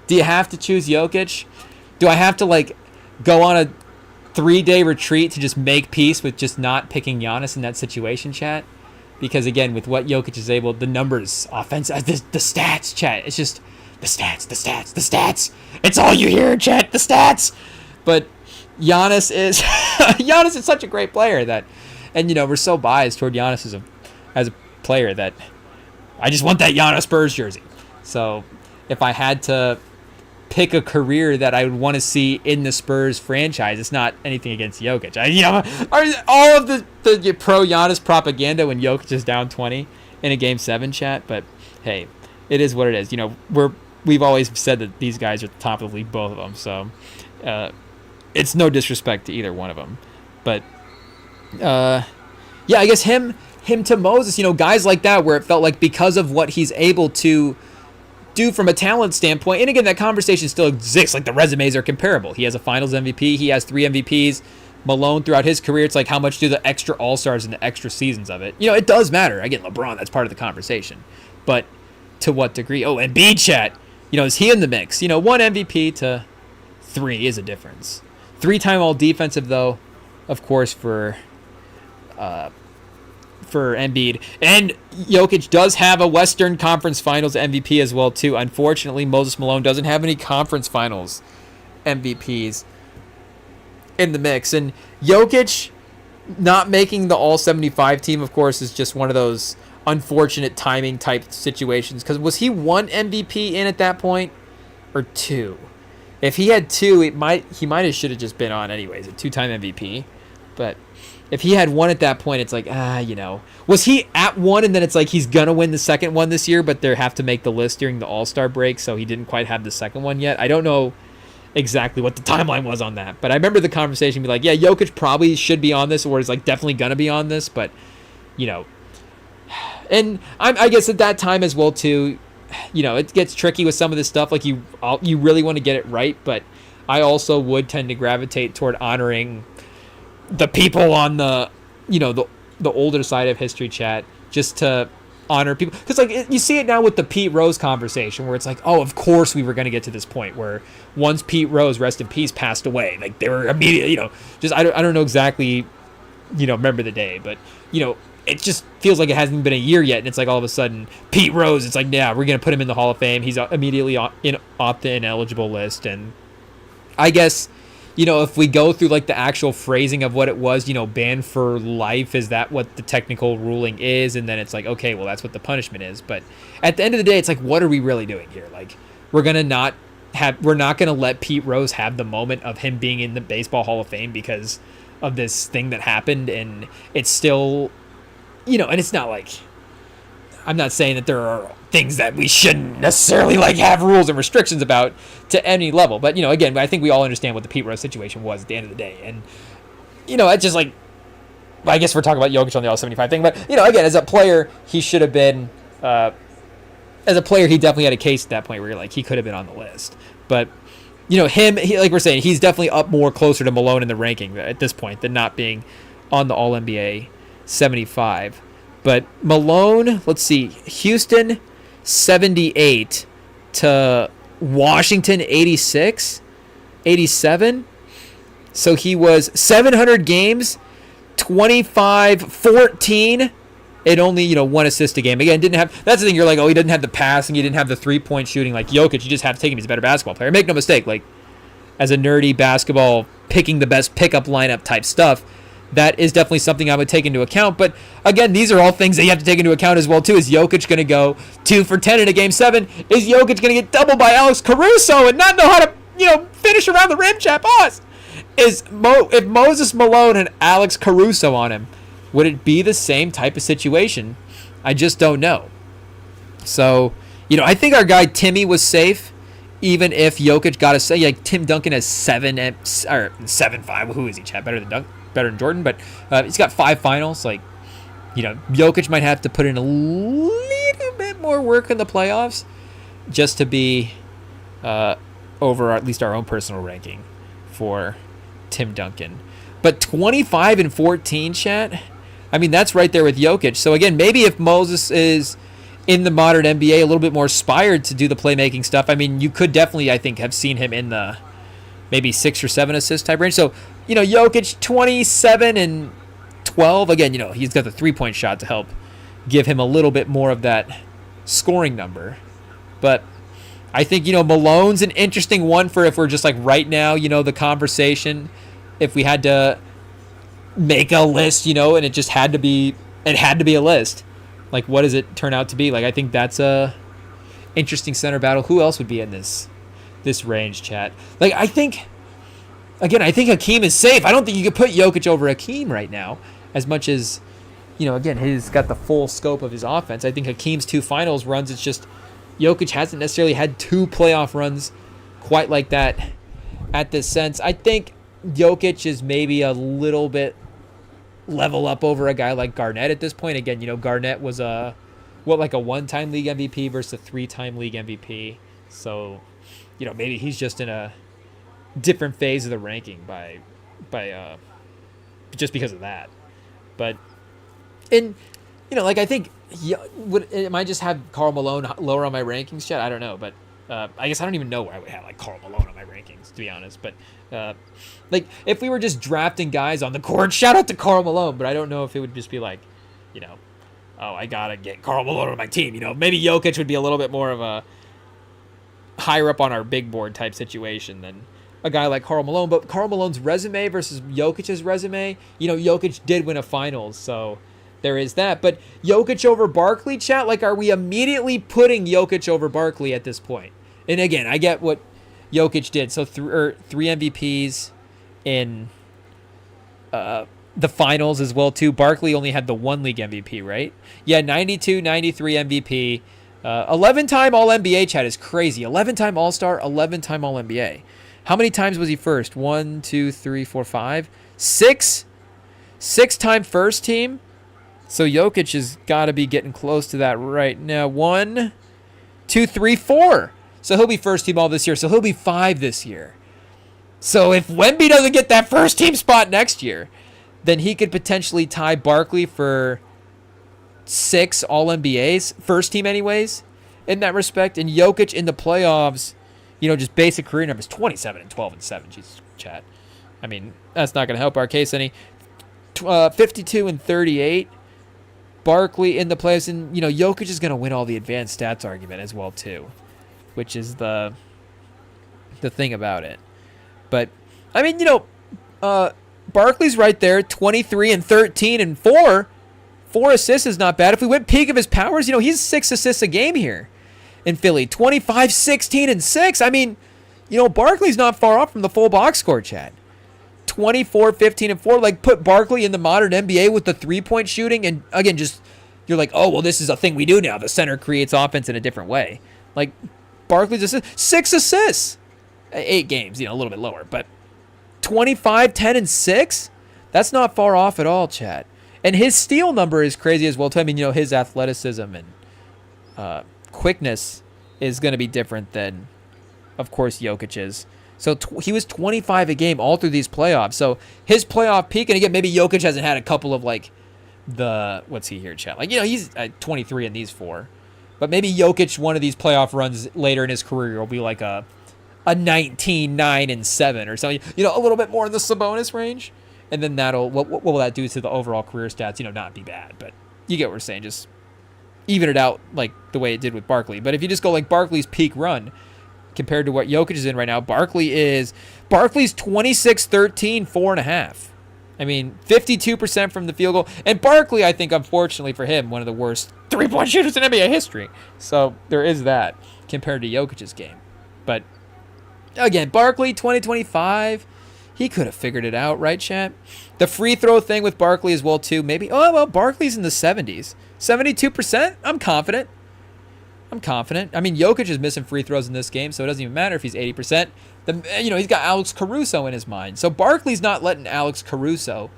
Do you have to choose Jokic? Do I have to, like, go on a 3-day retreat to just make peace with just not picking Giannis in that situation, chat? Because, again, with what Jokic is able, the numbers, offense, the stats, chat, it's just the stats. It's all you hear, chat, the stats. But Giannis is Giannis is such a great player that, and we're so biased toward Giannis as a player that I just want that Giannis Spurs jersey. So if I had to pick a career that I would want to see in the Spurs franchise, it's not anything against Jokic. All of the pro Giannis propaganda when Jokic is down 20 in a Game 7, chat. But hey, it is what it is. we've always said that these guys are at the top of the league, both of them. So it's no disrespect to either one of them. But yeah, I guess him to Moses, guys like that, where it felt like because of what he's able to do from a talent standpoint, and again, that conversation still exists. Like, the resumes are comparable. He has a Finals MVP. He has 3 MVPs. Malone, throughout his career, it's like, how much do the extra All-Stars and the extra seasons of it? It does matter. Again, LeBron, that's part of the conversation. But to what degree? Oh, and B-Chat, is he in the mix? 1 MVP to 3 is a difference. 3-time All-Defensive, though, of course, for Embiid. And Jokic does have a Western Conference Finals MVP as well, too. Unfortunately, Moses Malone doesn't have any Conference Finals MVPs in the mix. And Jokic not making the All-75 team, of course, is just one of those unfortunate timing type situations. Because was he 1 MVP in at that point? Or 2? If he had 2, he might have should have just been on anyways, a 2-time MVP. But if he had 1 at that point, it's like, was he at 1 and then it's like he's going to win the second one this year, but they have to make the list during the All-Star break, so he didn't quite have the second one yet? I don't know exactly what the timeline was on that, but I remember the conversation be like, yeah, Jokic probably should be on this, or is like definitely going to be on this, but, and I guess at that time as well, too, it gets tricky with some of this stuff. Like, you really want to get it right, but I also would tend to gravitate toward honoring the people on the older side of history, chat, just to honor people. Because, like, you see it now with the Pete Rose conversation, where it's like, oh, of course we were going to get to this point where once Pete Rose, rest in peace, passed away, like, they were immediately, just, I don't know exactly, remember the day, but, it just feels like it hasn't been a year yet, and it's like all of a sudden, Pete Rose, it's like, yeah, we're going to put him in the Hall of Fame. He's immediately in opt-in eligible list, and I guess, if we go through like the actual phrasing of what it was, banned for life, is that what the technical ruling is? And then it's like, okay, well, that's what the punishment is. But at the end of the day, it's like, what are we really doing here? Like, we're not going to let Pete Rose have the moment of him being in the Baseball Hall of Fame because of this thing that happened. And it's still, and it's not like, I'm not saying that there are things that we shouldn't necessarily like have rules and restrictions about to any level. But, again, I think we all understand what the Pete Rose situation was at the end of the day. And, it's just like, I guess we're talking about Jokic on the All-75 thing. But, again, as a player, he should have been, as a player, he definitely had a case at that point where you're like, he could have been on the list. But, like we're saying, he's definitely up more closer to Malone in the ranking at this point than not being on the All-NBA 75. But Malone, let's see, Houston 78 to Washington 86, 87. So he was 700 games, 25-14, and only, 1 assist a game. Again, that's the thing, you're like, oh, he didn't have the passing, he didn't have the 3-point shooting like Jokic, you just have to take him, he's a better basketball player. Make no mistake, like, as a nerdy basketball, picking the best pickup lineup type stuff, that is definitely something I would take into account. But again, these are all things that you have to take into account as well, too. Is Jokic going to go 2 for 10 in a Game 7? Is Jokic going to get doubled by Alex Caruso and not know how to, finish around the rim, chat? Pause. If Moses Malone had Alex Caruso on him, would it be the same type of situation? I just don't know. So, I think our guy Timmy was safe, even if Jokic got a say. Like, Tim Duncan has 7-5. Who is he, chat? Better than Jordan, but he's got 5 finals. Like, Jokic might have to put in a little bit more work in the playoffs just to be over at least our own personal ranking for Tim Duncan. But 25-14, chat, I mean, that's right there with Jokic. So again, maybe if Moses is in the modern NBA a little bit more inspired to do the playmaking stuff, I mean, you could definitely, I think, have seen him in the maybe 6 or 7 assist type range. So, Jokic 27 and 12. Again, he's got the 3-point shot to help give him a little bit more of that scoring number. But I think, Malone's an interesting one for if we're just like right now, the conversation, if we had to make a list, and it just had to be a list. Like, what does it turn out to be? Like, I think that's a interesting center battle. Who else would be in this range, chat? Like, I think Hakeem is safe. I don't think you could put Jokic over Hakeem right now, as much as, again, he's got the full scope of his offense. I think Hakeem's 2 finals runs, it's just Jokic hasn't necessarily had 2 playoff runs quite like that at this sense. I think Jokic is maybe a little bit level up over a guy like Garnett at this point. Again, Garnett was like a 1-time league MVP versus a 3-time league MVP. So, maybe he's just in a different phase of the ranking by just because of that. But I think it might just have Karl Malone lower on my rankings, Chad. I don't know, but I guess I don't even know where I would have like Karl Malone on my rankings, to be honest. But if we were just drafting guys on the court, shout out to Karl Malone. But I don't know if it would just be like, oh, I gotta get Karl Malone on my team. Maybe Jokic would be a little bit more of a higher up on our big board type situation than a guy like Karl Malone. But Karl Malone's resume versus Jokic's resume, Jokic did win a finals, so there is that. But Jokic over Barkley, chat, are we immediately putting Jokic over Barkley at this point? And again, I get what Jokic did. So 3 MVPs in the finals as well, too. Barkley only had the 1 league MVP, right? Yeah, 92, 93 MVP. 11-time All-NBA, chat, is crazy. 11-time All-Star, 11-time All-NBA. How many times was he first? 1, 2, 3, 4, 5, 6? 6-time first team. So Jokic has got to be getting close to that right now. 1, 2, 3, 4. So he'll be first team all this year. So he'll be 5 this year. So if Wemby doesn't get that first team spot next year, then he could potentially tie Barkley for 6 All-NBAs, first team anyways, in that respect. And Jokic in the playoffs, just basic career numbers, 27 and 12 and 7. Jesus, chat. I mean, that's not going to help our case any. 52 and 38. Barkley in the playoffs, and Jokic is going to win all the advanced stats argument as well too, which is the thing about it. But I mean, Barkley's right there, 23 and 13 and 4. 4 assists is not bad. If we went peak of his powers, he's 6 assists a game here in Philly. 25, 16 and 6. I mean, Barkley's not far off from the full box score, Chad. 24, 15, and 4. Put Barkley in the modern NBA with the 3-point shooting. And, again, you're like, oh, well, this is a thing we do now. The center creates offense in a different way. Barkley's 6 assists. 8 games, a little bit lower. But 25, 10, and 6? That's not far off at all, Chad. And his steal number is crazy as well, too. I mean, his athleticism and quickness is going to be different than, of course, Jokic's. So he was 25 a game all through these playoffs. So his playoff peak, and again, maybe Jokic hasn't had a couple of what's he here, chat? He's at 23 in these 4. But maybe Jokic, one of these playoff runs later in his career, will be like a 19, 9, and 7 or something. A little bit more in the Sabonis range. And then what will that do to the overall career stats? Not be bad. But you get what we're saying. Just even it out the way it did with Barkley. But if you just go Barkley's peak run, compared to what Jokic is in right now, Barkley's 26, 13, 4.5. I mean, 52% from the field goal. And Barkley, I think, unfortunately for him, one of the worst 3-point shooters in NBA history. So there is that compared to Jokic's game. But again, Barkley, 2025, he could have figured it out, right, chat? The free throw thing with Barkley as well, too. Maybe, Barkley's in the 70s. 72%? I'm confident. I mean, Jokic is missing free throws in this game, so it doesn't even matter if he's 80%. He's got Alex Caruso in his mind. So Barkley's not letting Alex Caruso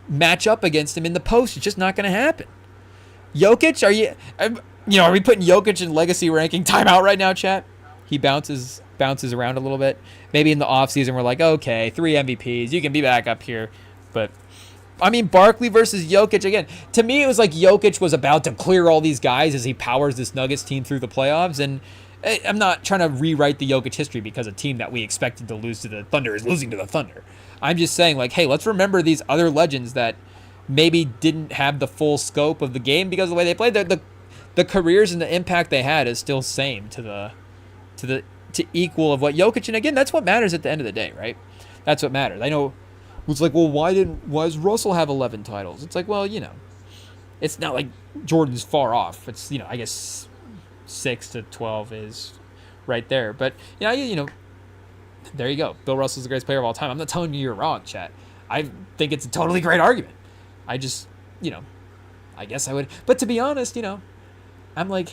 match up against him in the post. It's just not going to happen. Jokic, are we putting Jokic in legacy ranking timeout right now, chat? He bounces around a little bit. Maybe in the offseason we're like, okay, 3 MVPs, you can be back up here. But I mean, Barkley versus Jokic, again, to me it was like Jokic was about to clear all these guys as he powers this Nuggets team through the playoffs. And I'm not trying to rewrite the Jokic history because a team that we expected to lose to the Thunder is losing to the Thunder. I'm just saying, hey, let's remember these other legends that maybe didn't have the full scope of the game because of the way they played. The careers and the impact they had is still same to equal of what Jokic, and again, that's what matters at the end of the day, right? That's what matters. I know it's like, well, why does Russell have 11 titles? It's like, well, it's not like Jordan's far off. It's, I guess 6 to 12 is right there. But, there you go. Bill Russell's the greatest player of all time. I'm not telling you you're wrong, chat. I think it's a totally great argument. I just, I guess I would. But to be honest, I'm like,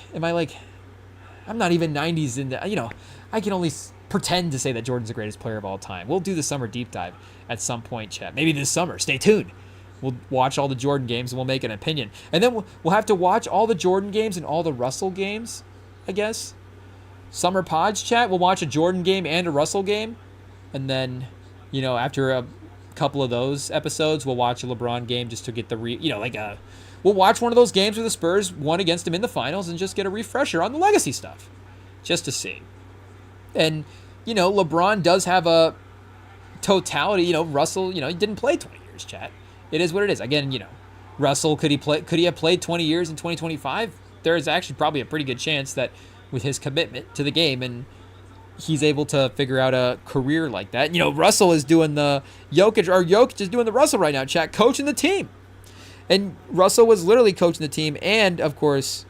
I'm not even 90s in the, I can only pretend to say that Jordan's the greatest player of all time. We'll do the summer deep dive at some point, chat. Maybe this summer. Stay tuned. We'll watch all the Jordan games and we'll make an opinion. And then we'll have to watch all the Jordan games and all the Russell games, I guess. Summer pods, chat. We'll watch a Jordan game and a Russell game. And then, after a couple of those episodes, we'll watch a LeBron game just to get the, we'll watch one of those games where the Spurs won against him in the finals and just get a refresher on the legacy stuff. Just to see. And, LeBron does have a totality. Russell, he didn't play 20 years, chat. It is what it is. Again, Russell, could he have played 20 years in 2025? There is actually probably a pretty good chance that with his commitment to the game and he's able to figure out a career like that. Russell is doing the Jokic, or Jokic is doing the Russell right now, chat, coaching the team. And Russell was literally coaching the team. And, of course,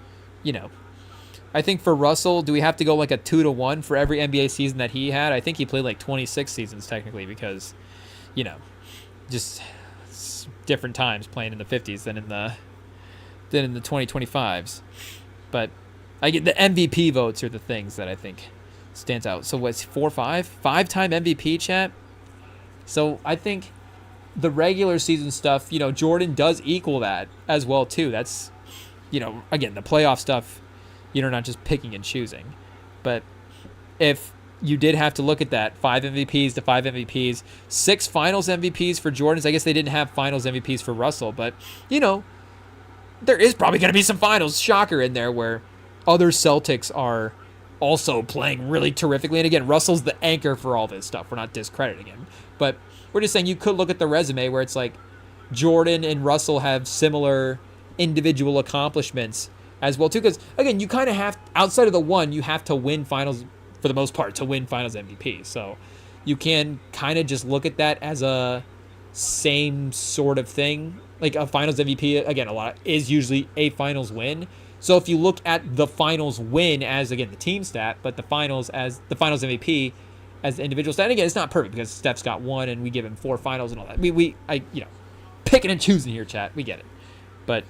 I think for Russell, do we have to go like a 2-to-1 for every NBA season that he had? I think he played like 26 seasons technically because, just different times playing in the 50s than in the 2025s. But I get the MVP votes are the things that I think stands out. So what's 5-time MVP, chat? So I think the regular season stuff, Jordan does equal that as well too. That's, again, the playoff stuff, you're not just picking and choosing. But if you did have to look at that, 5 MVPs to 5 MVPs, 6 finals MVPs for Jordan's. I guess they didn't have finals MVPs for Russell, but, there is probably going to be some finals, shocker, in there where other Celtics are also playing really terrifically. And again, Russell's the anchor for all this stuff. We're not discrediting him. But we're just saying you could look at the resume where it's like Jordan and Russell have similar individual accomplishments as well, too. Because, again, you kind of have, outside of the one, you have to win finals for the most part to win finals MVP. So you can kind of just look at that as a same sort of thing. Like a finals MVP, again, is usually a finals win. So if you look at the finals win as, again, the team stat, but the finals as the finals MVP as the individual stat, and again, it's not perfect because Steph's got 1 and we give him 4 finals and all that. Picking and choosing here, chat. We get it. But,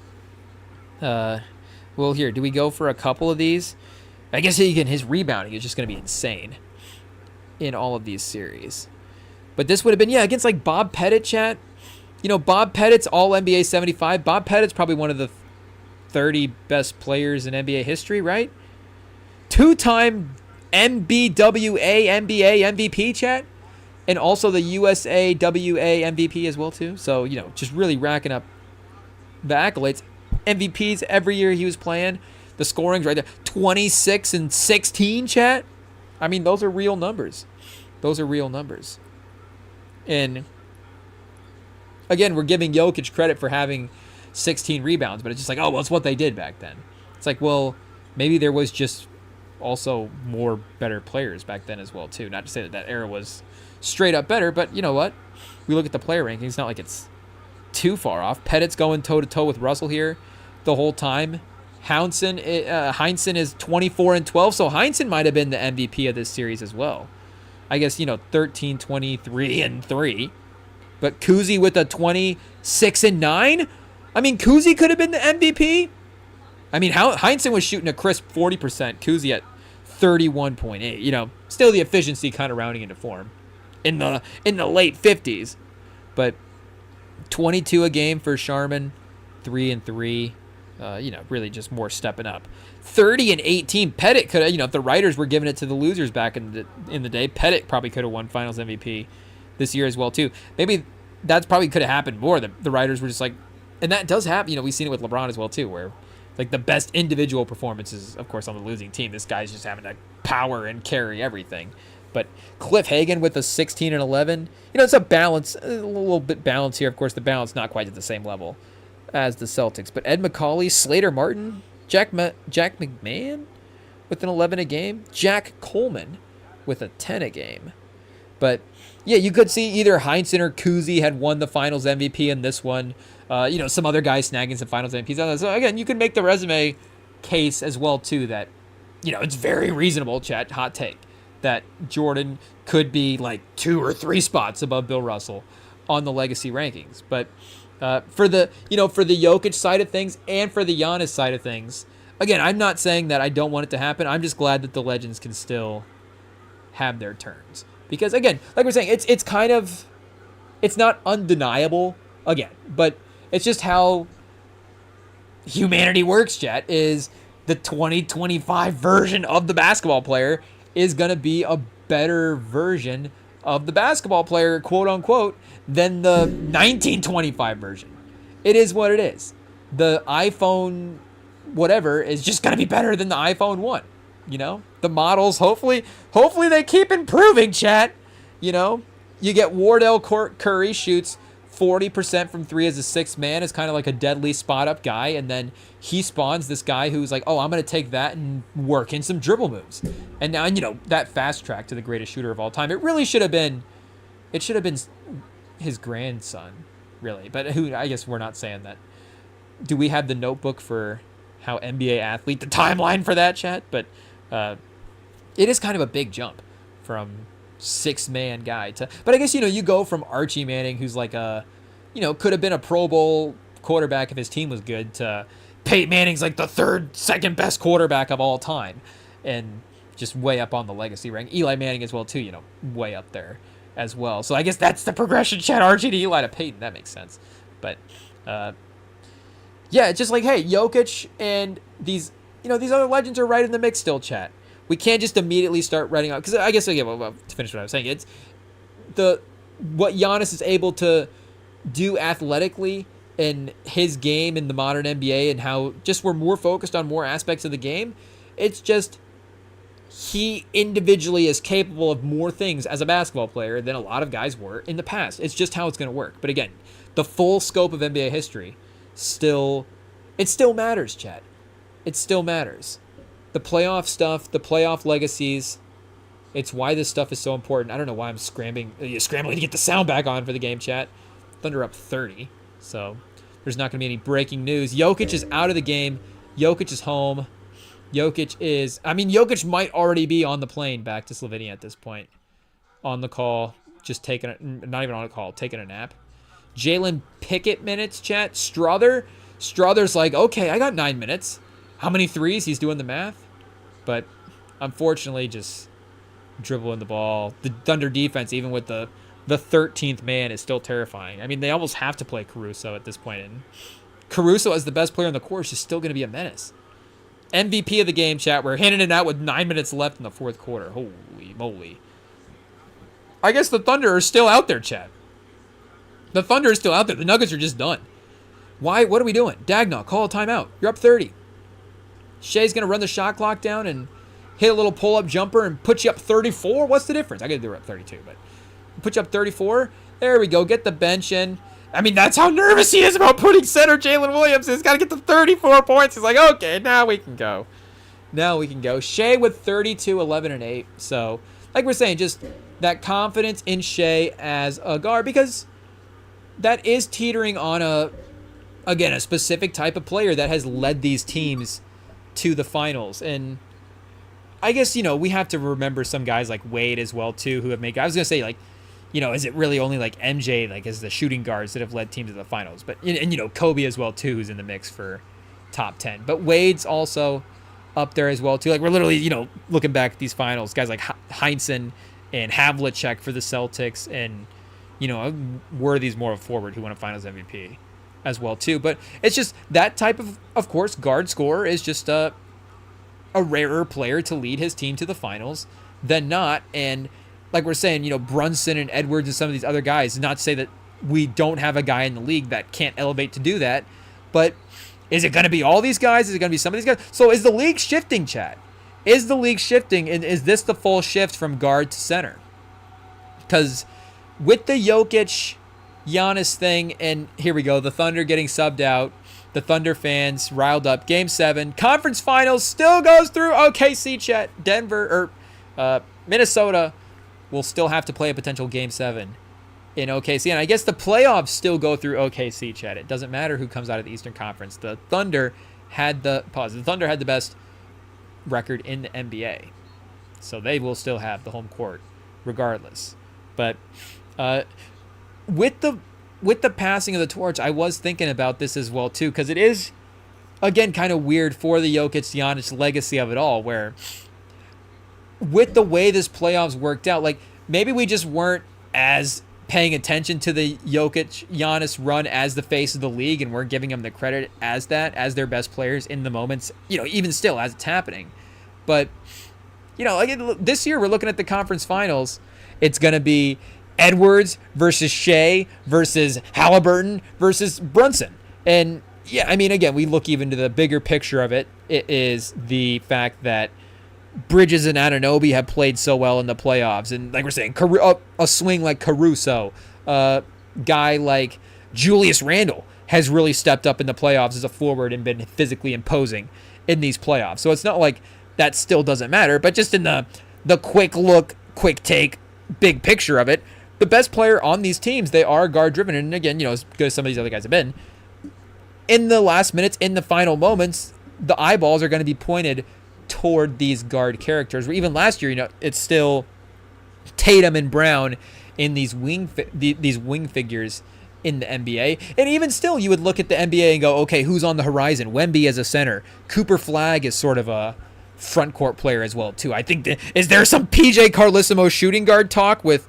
well, here, do we go for a couple of these? I guess, again, his rebounding is just going to be insane in all of these series. But this would have been, against like Bob Pettit, chat. Bob Pettit's all NBA 75. Bob Pettit's probably one of the 30 best players in NBA history, right? 2-time MBWA NBA MVP, chat. And also the USAWA MVP as well, too. So, just really racking up the accolades. MVPs every year he was playing. The scoring's right there. 26 and 16, chat. I mean, those are real numbers. Those are real numbers. And, again, we're giving Jokic credit for having 16 rebounds, but it's just like, oh, well, it's what they did back then. It's like, well, maybe there was just also more better players back then as well, too. Not to say that era was straight up better, but you know what? We look at the player rankings, it's not like it's too far off. Pettit's going toe-to-toe with Russell here the whole time. Heinsohn is 24 and 12, so Heinsohn might have been the MVP of this series as well. I guess, 13, 23, and 3. But Kuzi with a 26 and 9? I mean, Kuzi could have been the MVP. I mean, Heinsohn was shooting a crisp 40%. Kuzi at 31.8. Still the efficiency kind of rounding into form in the late 50s. But 22 a game for Sharman, 3 and 3. Really just more stepping up. 30 and 18. Pettit could have, if the writers were giving it to the losers back in the day, Pettit probably could have won Finals MVP this year as well too. Maybe that's probably could have happened more. The writers were just like, and that does happen. We've seen it with LeBron as well too, where like the best individual performances, of course, on the losing team. This guy's just having to power and carry everything. But Cliff Hagan with a 16 and 11. It's a balance, a little bit balance here. Of course, the balance not quite at the same level as the Celtics. But Ed McCauley, Slater Martin, Jack McMahon with an 11 a game. Jack Coleman with a 10 a game. But, yeah, you could see either Heinsohn or Kuzi had won the Finals MVP in this one. Some other guys snagging some Finals MVPs. So, again, you can make the resume case as well, too, that, it's very reasonable, chat, hot take, that Jordan could be like 2 or 3 spots above Bill Russell on the legacy rankings. But for the Jokic side of things and for the Giannis side of things, again, I'm not saying that I don't want it to happen. I'm just glad that the legends can still have their turns. Because again, like we're saying, it's kind of, it's not undeniable again, but it's just how humanity works, chat, is the 2025 version of the basketball player is going to be a better version of the basketball player, quote unquote, than the 1925 version. It is what it is. The iPhone whatever is just going to be better than the iPhone 1. You know, the models, hopefully they keep improving, chat. You know, you get Wardell Curry shoots 40% from three as a sixth man, is kind of like a deadly spot up guy, and then he spawns this guy who's like, oh, I'm going to take that and work in some dribble moves. And now, you know, that fast track to the greatest shooter of all time. It really should have been, his grandson, really. But who, I guess we're not saying that. Do we have the notebook for how NBA athlete, the timeline for that, chat? But it is kind of a big jump from six-man guy to, but I guess, you know, you go from Archie Manning, who's like a, you know, could have been a Pro Bowl quarterback if his team was good, to Peyton Manning's like the second best quarterback of all time, and just way up on the legacy rank. Eli Manning as well too, you know, way up there as well. So I guess that's the progression, chat. Archie to Eli to Peyton, that makes sense. But yeah, it's just like, hey, Jokic and these, you know, these other legends are right in the mix still, chat. We can't just immediately start writing out, because I guess, again, well, to finish what I was saying, it's what Giannis is able to do athletically in his game in the modern NBA, and how just we're more focused on more aspects of the game. It's just he individually is capable of more things as a basketball player than a lot of guys were in the past. It's just how it's going to work. But again, the full scope of NBA history still matters, chat. It still matters. The playoff stuff, the playoff legacies, it's why this stuff is so important. I don't know why I'm scrambling to get the sound back on for the game, chat. Thunder up 30, so there's not going to be any breaking news. Jokic is out of the game. Jokic is home. Jokic might already be on the plane back to Slovenia at this point. On the call, not even on a call, taking a nap. Jalen Pickett minutes, chat. Strother's like, okay, I got 9 minutes. How many threes? He's doing the math. But unfortunately, just dribbling the ball. The Thunder defense, even with the 13th man, is still terrifying. I mean, they almost have to play Caruso at this point. And Caruso, as the best player on the court, is still going to be a menace. MVP of the game, chat. We're handing it out with 9 minutes left in the fourth quarter. Holy moly. I guess the Thunder are still out there, chat. The Thunder is still out there. The Nuggets are just done. Why? What are we doing? Dagnall, call a timeout. You're up 30. Shea's going to run the shot clock down and hit a little pull-up jumper and put you up 34. What's the difference? I got to do it up 32, but put you up 34. There we go. Get the bench in. I mean, that's how nervous he is about putting center Jalen Williams. He's got to get to 34 points. He's like, okay, now we can go. Shea with 32, 11, and 8. So, like we're saying, just that confidence in Shea as a guard, because that is teetering on a specific type of player that has led these teams to the finals. And I guess, you know, we have to remember some guys like Wade as well too, who have made, I was going to say, like, you know, is it really only like MJ, like, as the shooting guards that have led teams to the finals? But, and you know, Kobe as well too, who's in the mix for top 10. But Wade's also up there as well too. Like, we're literally, you know, looking back at these finals, guys like Heinsohn and Havlicek for the Celtics, and, you know, Worthy's more of a forward who won a finals MVP as well too. But it's just that type of course, guard scorer is just a rarer player to lead his team to the finals than not. And like we're saying, you know, Brunson and Edwards and some of these other guys, not to say that we don't have a guy in the league that can't elevate to do that, but is it going to be all these guys? Is it going to be some of these guys? So is the league shifting, chat? Is the league shifting, and is this the full shift from guard to center? Because with the Jokic Giannis thing, and here we go, the Thunder getting subbed out, the Thunder fans riled up. Game 7, conference finals still goes through OKC, chat. Minnesota will still have to play a potential Game 7 in OKC. And I guess the playoffs still go through OKC, chat. It doesn't matter who comes out of the Eastern Conference. The Thunder had the best record in the NBA. So they will still have the home court regardless. But with the passing of the torch, I was thinking about this as well too, because it is again, kind of weird for the Jokic-Giannis legacy of it all, where with the way this playoffs worked out, like maybe we just weren't as paying attention to the Jokic-Giannis run as the face of the league, and weren't giving them the credit as that, as their best players in the moments, even still as it's happening. But, like this year we're looking at the conference finals. It's going to be Edwards versus Shea versus Halliburton versus Brunson. And yeah, I mean, again, we look even to the bigger picture of it. It is the fact that Bridges and Anunoby have played so well in the playoffs. And like we're saying, a swing like Caruso, a guy like Julius Randle has really stepped up in the playoffs as a forward and been physically imposing in these playoffs. So it's not like that still doesn't matter, but just in the quick look, quick take, big picture of it, the best player on these teams, they are guard driven. And again, as good as some of these other guys have been, in the last minutes, in the final moments, the eyeballs are going to be pointed toward these guard characters. Where even last year, it's still Tatum and Brown in these wing figures in the NBA. And even still, you would look at the NBA and go, okay, who's on the horizon? Wemby as a center. Cooper Flagg is sort of a front court player as well too. I think is there some PJ Carlissimo shooting guard talk with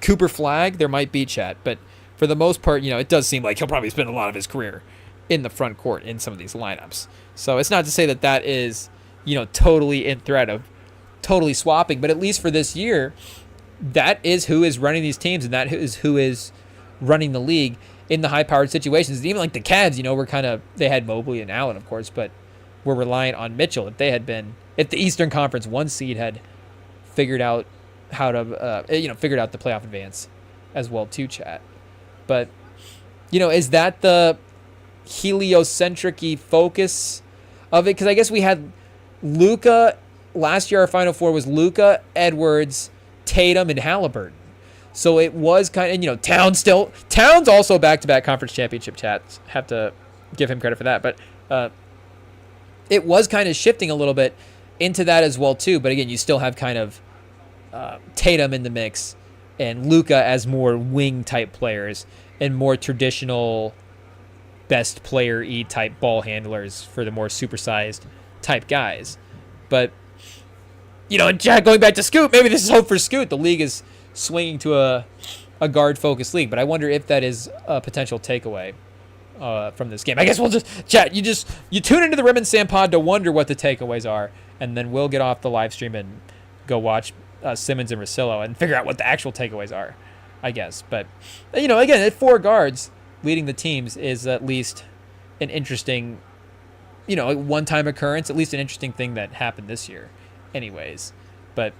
Cooper Flagg? There might be, chat, but for the most part, it does seem like he'll probably spend a lot of his career in the front court in some of these lineups. So it's not to say that is, totally in threat of totally swapping, but at least for this year, that is who is running these teams, and that is who is running the league in the high-powered situations. And even like the Cavs, they had Mobley and Allen, of course, but we're reliant on Mitchell. If the Eastern Conference 1 seed had figured out how to, figured out the playoff advance as well too, chat. But, is that the heliocentric-y focus of it? Because I guess we had Luka last year. Our Final Four was Luka, Edwards, Tatum, and Halliburton. So it was kind of, Towns also back-to-back conference championship chats. Have to give him credit for that. But it was kind of shifting a little bit into that as well too. But again, you still have kind of Tatum in the mix and Luka as more wing type players and more traditional best player-y type ball handlers for the more supersized type guys. But, Jack, going back to Scoot, maybe this is hope for Scoot. The league is swinging to a guard-focused league, but I wonder if that is a potential takeaway from this game. I guess we'll just, chat, you tune into the REMINGTOM pod to wonder what the takeaways are, and then we'll get off the live stream and go watch Simmons and Russillo and figure out what the actual takeaways are, I guess. But, again, at 4 guards leading the teams is at least an interesting, one-time occurrence, at least an interesting thing that happened this year anyways. But,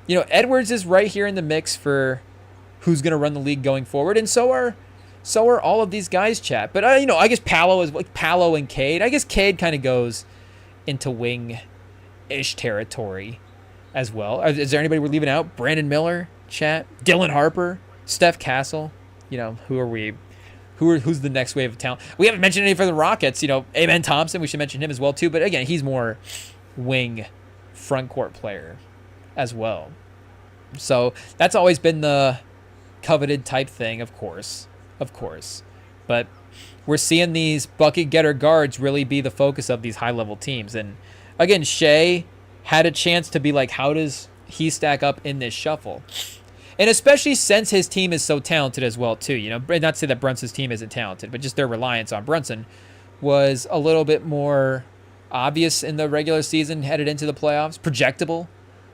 Edwards is right here in the mix for who's going to run the league going forward, and so are all of these guys, chat. But, I guess Paolo and Cade. I guess Cade kind of goes into wing-ish territory as well. Is there anybody we're leaving out? Brandon Miller, chat. Dylan Harper, Steph Castle. Who are we? Who's the next wave of talent? We haven't mentioned any for the Rockets. Amen Thompson, we should mention him as well too. But again, he's more wing front court player as well. So that's always been the coveted type thing, of course. But we're seeing these bucket getter guards really be the focus of these high level teams. And again, Shea had a chance to be like, how does he stack up in this shuffle? And especially since his team is so talented as well, too. Not to say that Brunson's team isn't talented, but just their reliance on Brunson was a little bit more obvious in the regular season headed into the playoffs, projectable,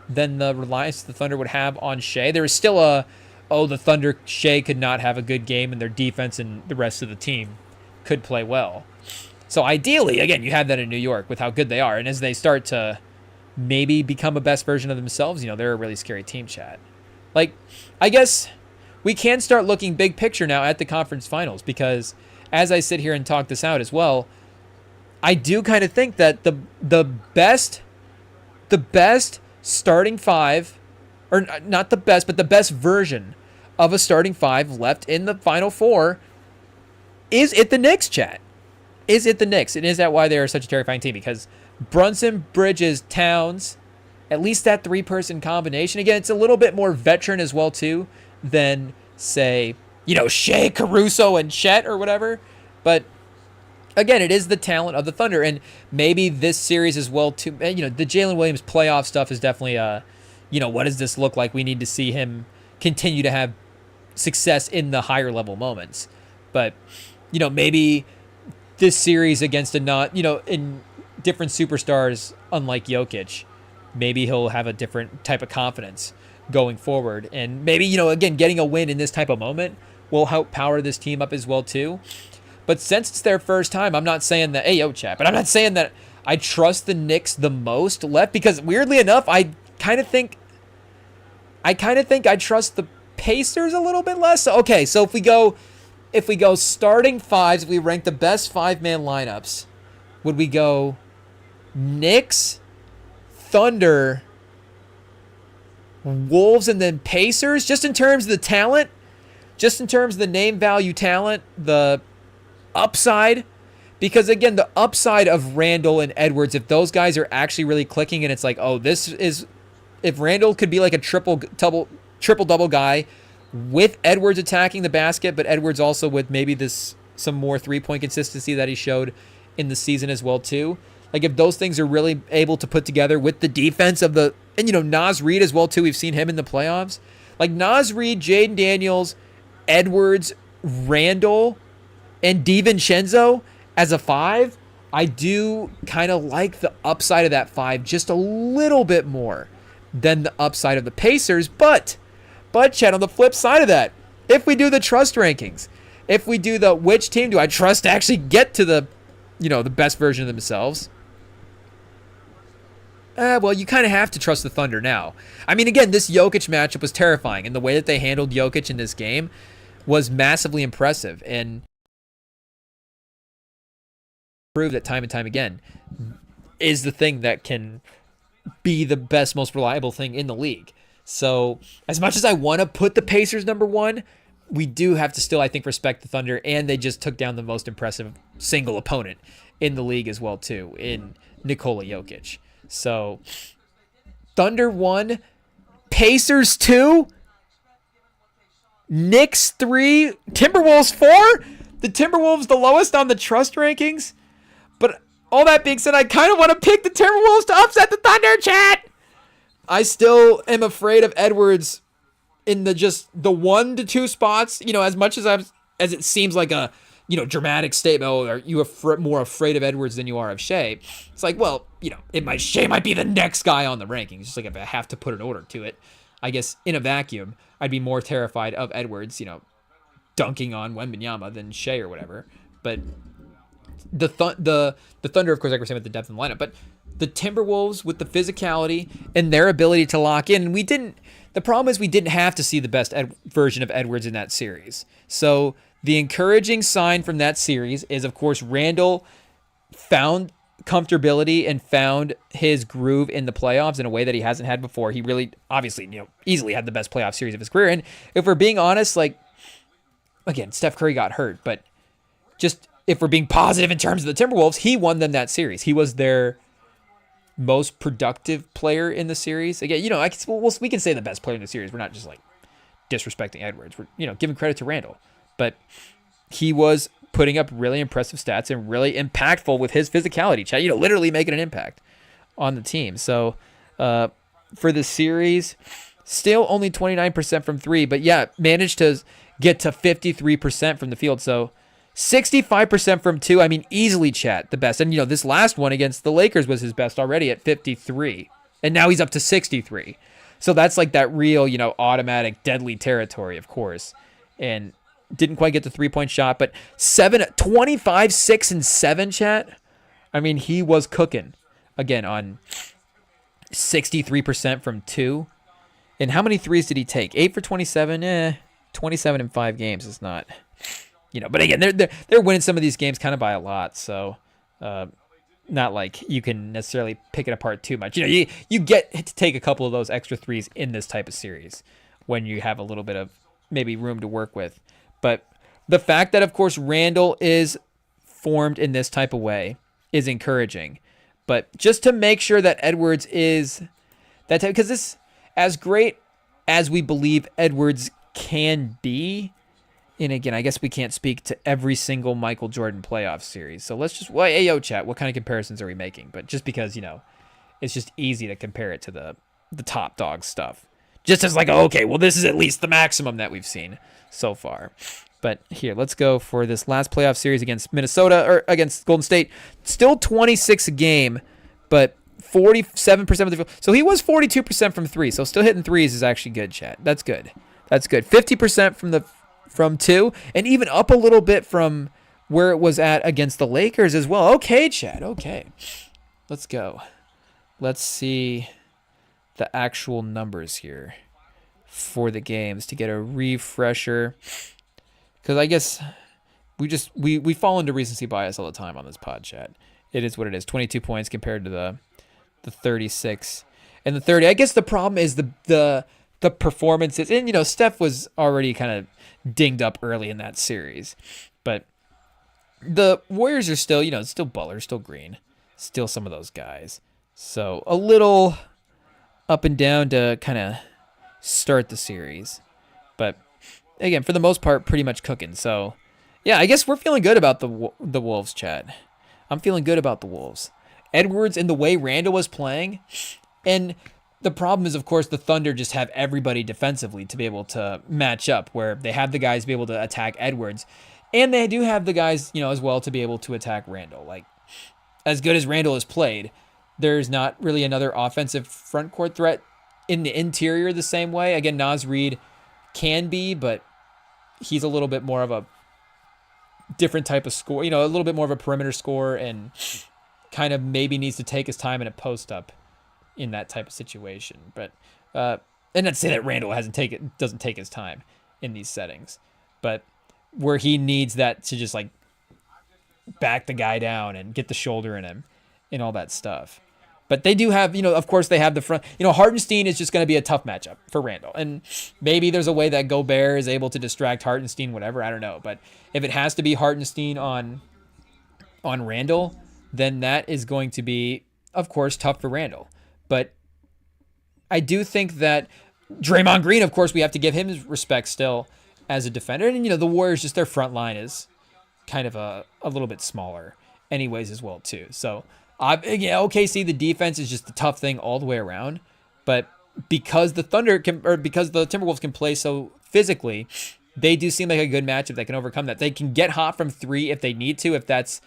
than the reliance the Thunder would have on Shea. There was still the Thunder, Shea could not have a good game, and their defense and the rest of the team could play well. So ideally, again, you have that in New York with how good they are. And as they start to maybe become a best version of themselves, they're a really scary team, chat. Like, I guess we can start looking big picture now at the conference finals, because as I sit here and talk this out as well, I do kind of think that the best starting 5, or not the best, but the best version of a starting 5 left in the Final Four is it the Knicks, chat. Is it the Knicks? And is that why they are such a terrifying team? Because Brunson, Bridges, Towns, at least that 3-person combination. Again, it's a little bit more veteran as well, too, than, say, Shea, Caruso, and Chet or whatever. But, again, it is the talent of the Thunder, and maybe this series as well too. The Jalen Williams playoff stuff is definitely what does this look like? We need to see him continue to have success in the higher level moments, but maybe this series against a not in different superstars, unlike Jokic, maybe he'll have a different type of confidence going forward, and maybe again getting a win in this type of moment will help power this team up as well too. But since it's their first time, I'm not saying that, hey, yo, chat, but I'm not saying that I trust the Knicks the most left, because weirdly enough, I kind of think I trust the Pacers a little bit less. So, okay, so if we go starting fives, if we rank the best 5-man lineups, would we go Knicks, Thunder, Wolves, and then Pacers? Just in terms of the talent, just in terms of the name value talent, the upside, because again, the upside of Randall and Edwards, if those guys are actually really clicking, and it's like, oh, if Randall could be like a triple double guy with Edwards attacking the basket, but Edwards also with maybe some more 3-point consistency that he showed in the season as well too. Like if those things are really able to put together with the defense of Naz Reid as well too. We've seen him in the playoffs. Like Naz Reid, Jaden Daniels, Edwards, Randall, and DiVincenzo as a 5, I do kind of like the upside of that 5 just a little bit more than the upside of the Pacers. But Chad, on the flip side of that, if we do the trust rankings, if we do the which team do I trust to actually get to the best version of themselves, well, you kind of have to trust the Thunder now. I mean, again, this Jokic matchup was terrifying, and the way that they handled Jokic in this game was massively impressive, and proved that time and time again is the thing that can be the best, most reliable thing in the league. So as much as I want to put the Pacers number 1, we do have to still, I think, respect the Thunder, and they just took down the most impressive single opponent in the league as well too, in Nikola Jokic. So Thunder 1, Pacers 2, Knicks 3, Timberwolves 4. The Timberwolves the lowest on the trust rankings. But all that being said, I kind of want to pick the Timberwolves to upset the Thunder, chat. I still am afraid of Edwards in the 1 to 2 spots. As much as it seems like a dramatic statement, or you more afraid of Edwards than you are of Shea. It's like, well, Shea might be the next guy on the rankings. Just like if I have to put an order to it, I guess in a vacuum, I'd be more terrified of Edwards, dunking on Wembanyama than Shea or whatever. But the Thunder, of course, like we're saying, with the depth in the lineup, but the Timberwolves with the physicality and their ability to lock in. The problem is we didn't have to see the best version of Edwards in that series. So the encouraging sign from that series is, of course, Randall found comfortability and found his groove in the playoffs in a way that he hasn't had before. He really, obviously, easily had the best playoff series of his career. And if we're being honest, again, Steph Curry got hurt, but just if we're being positive in terms of the Timberwolves, he won them that series. He was their most productive player in the series. Again, we can say the best player in the series. We're not just disrespecting Edwards. We're giving credit to Randall, but he was putting up really impressive stats and really impactful with his physicality. Chad, literally making an impact on the team. So for the series, still only 29% from 3, but yeah, managed to get to 53% from the field. So 65% from 2. I mean, easily, chat, the best. And, this last one against the Lakers was his best already at 53. And now he's up to 63. So that's that real, automatic deadly territory, of course. And didn't quite get the 3-point shot, but 25, 6, and 7, chat. I mean, he was cooking again on 63% from 2. And how many threes did he take? 8 for 27. 27 in 5 games is not, but again, they're winning some of these games kind of by a lot. So, not like you can necessarily pick it apart too much. You get to take a couple of those extra threes in this type of series when you have a little bit of maybe room to work with. But the fact that, of course, Randall is formed in this type of way is encouraging. But just to make sure that Edwards is that type, because this, as great as we believe Edwards can be, And again, I guess we can't speak to every single Michael Jordan playoff series. So let's just, well, hey, yo, chat, what kind of comparisons are we making? But just because, it's just easy to compare it to the top dog stuff. Just as like, okay, well, this is at least the maximum that we've seen so far. But here, let's go for this last playoff series against Minnesota, or against Golden State. Still 26 a game, but 47% of the field. So he was 42% from three. So still hitting threes is actually good, chat. That's good. 50% from two, and even up a little bit from where it was at against the Lakers as well. Okay, chat. Okay. Let's go. Let's see the actual numbers here for the games to get a refresher. Because I guess we fall into recency bias all the time on this pod, chat. It is what it is. 22 points compared to the 36 and the 30. I guess the problem is the performances. And, Steph was already kind of dinged up early in that series. But the Warriors are still, still Butler, still Green, still some of those guys. So a little up and down to kind of start the series. But again, for the most part, pretty much cooking. So, yeah, I guess we're feeling good about the Wolves, chat. I'm feeling good about the Wolves. Edwards and the way Randall was playing. And the problem is, of course, the Thunder just have everybody defensively to be able to match up, where they have the guys be able to attack Edwards. And they do have the guys, as well to be able to attack Randall. Like, as good as Randall has played, there's not really another offensive front court threat in the interior the same way. Again, Naz Reid can be, but he's a little bit more of a different type of score, a little bit more of a perimeter scorer, and kind of maybe needs to take his time in a post up in that type of situation. But and not to say that Randall doesn't take his time in these settings, but where he needs that to just like back the guy down and get the shoulder in him and all that stuff. But they do have, of course they have the front. Hartenstein is just going to be a tough matchup for Randall. And maybe there's a way that Gobert is able to distract Hartenstein, whatever, I don't know. But if it has to be Hartenstein on Randall, then that is going to be, of course, tough for Randall. But I do think that Draymond Green, of course, we have to give him his respect still as a defender. And, the Warriors, just their front line is kind of a little bit smaller anyways as well, too. So, OKC, the defense is just a tough thing all the way around. But because the because the Timberwolves can play so physically, they do seem like a good matchup that can overcome that. They can get hot from three if they need to, if that's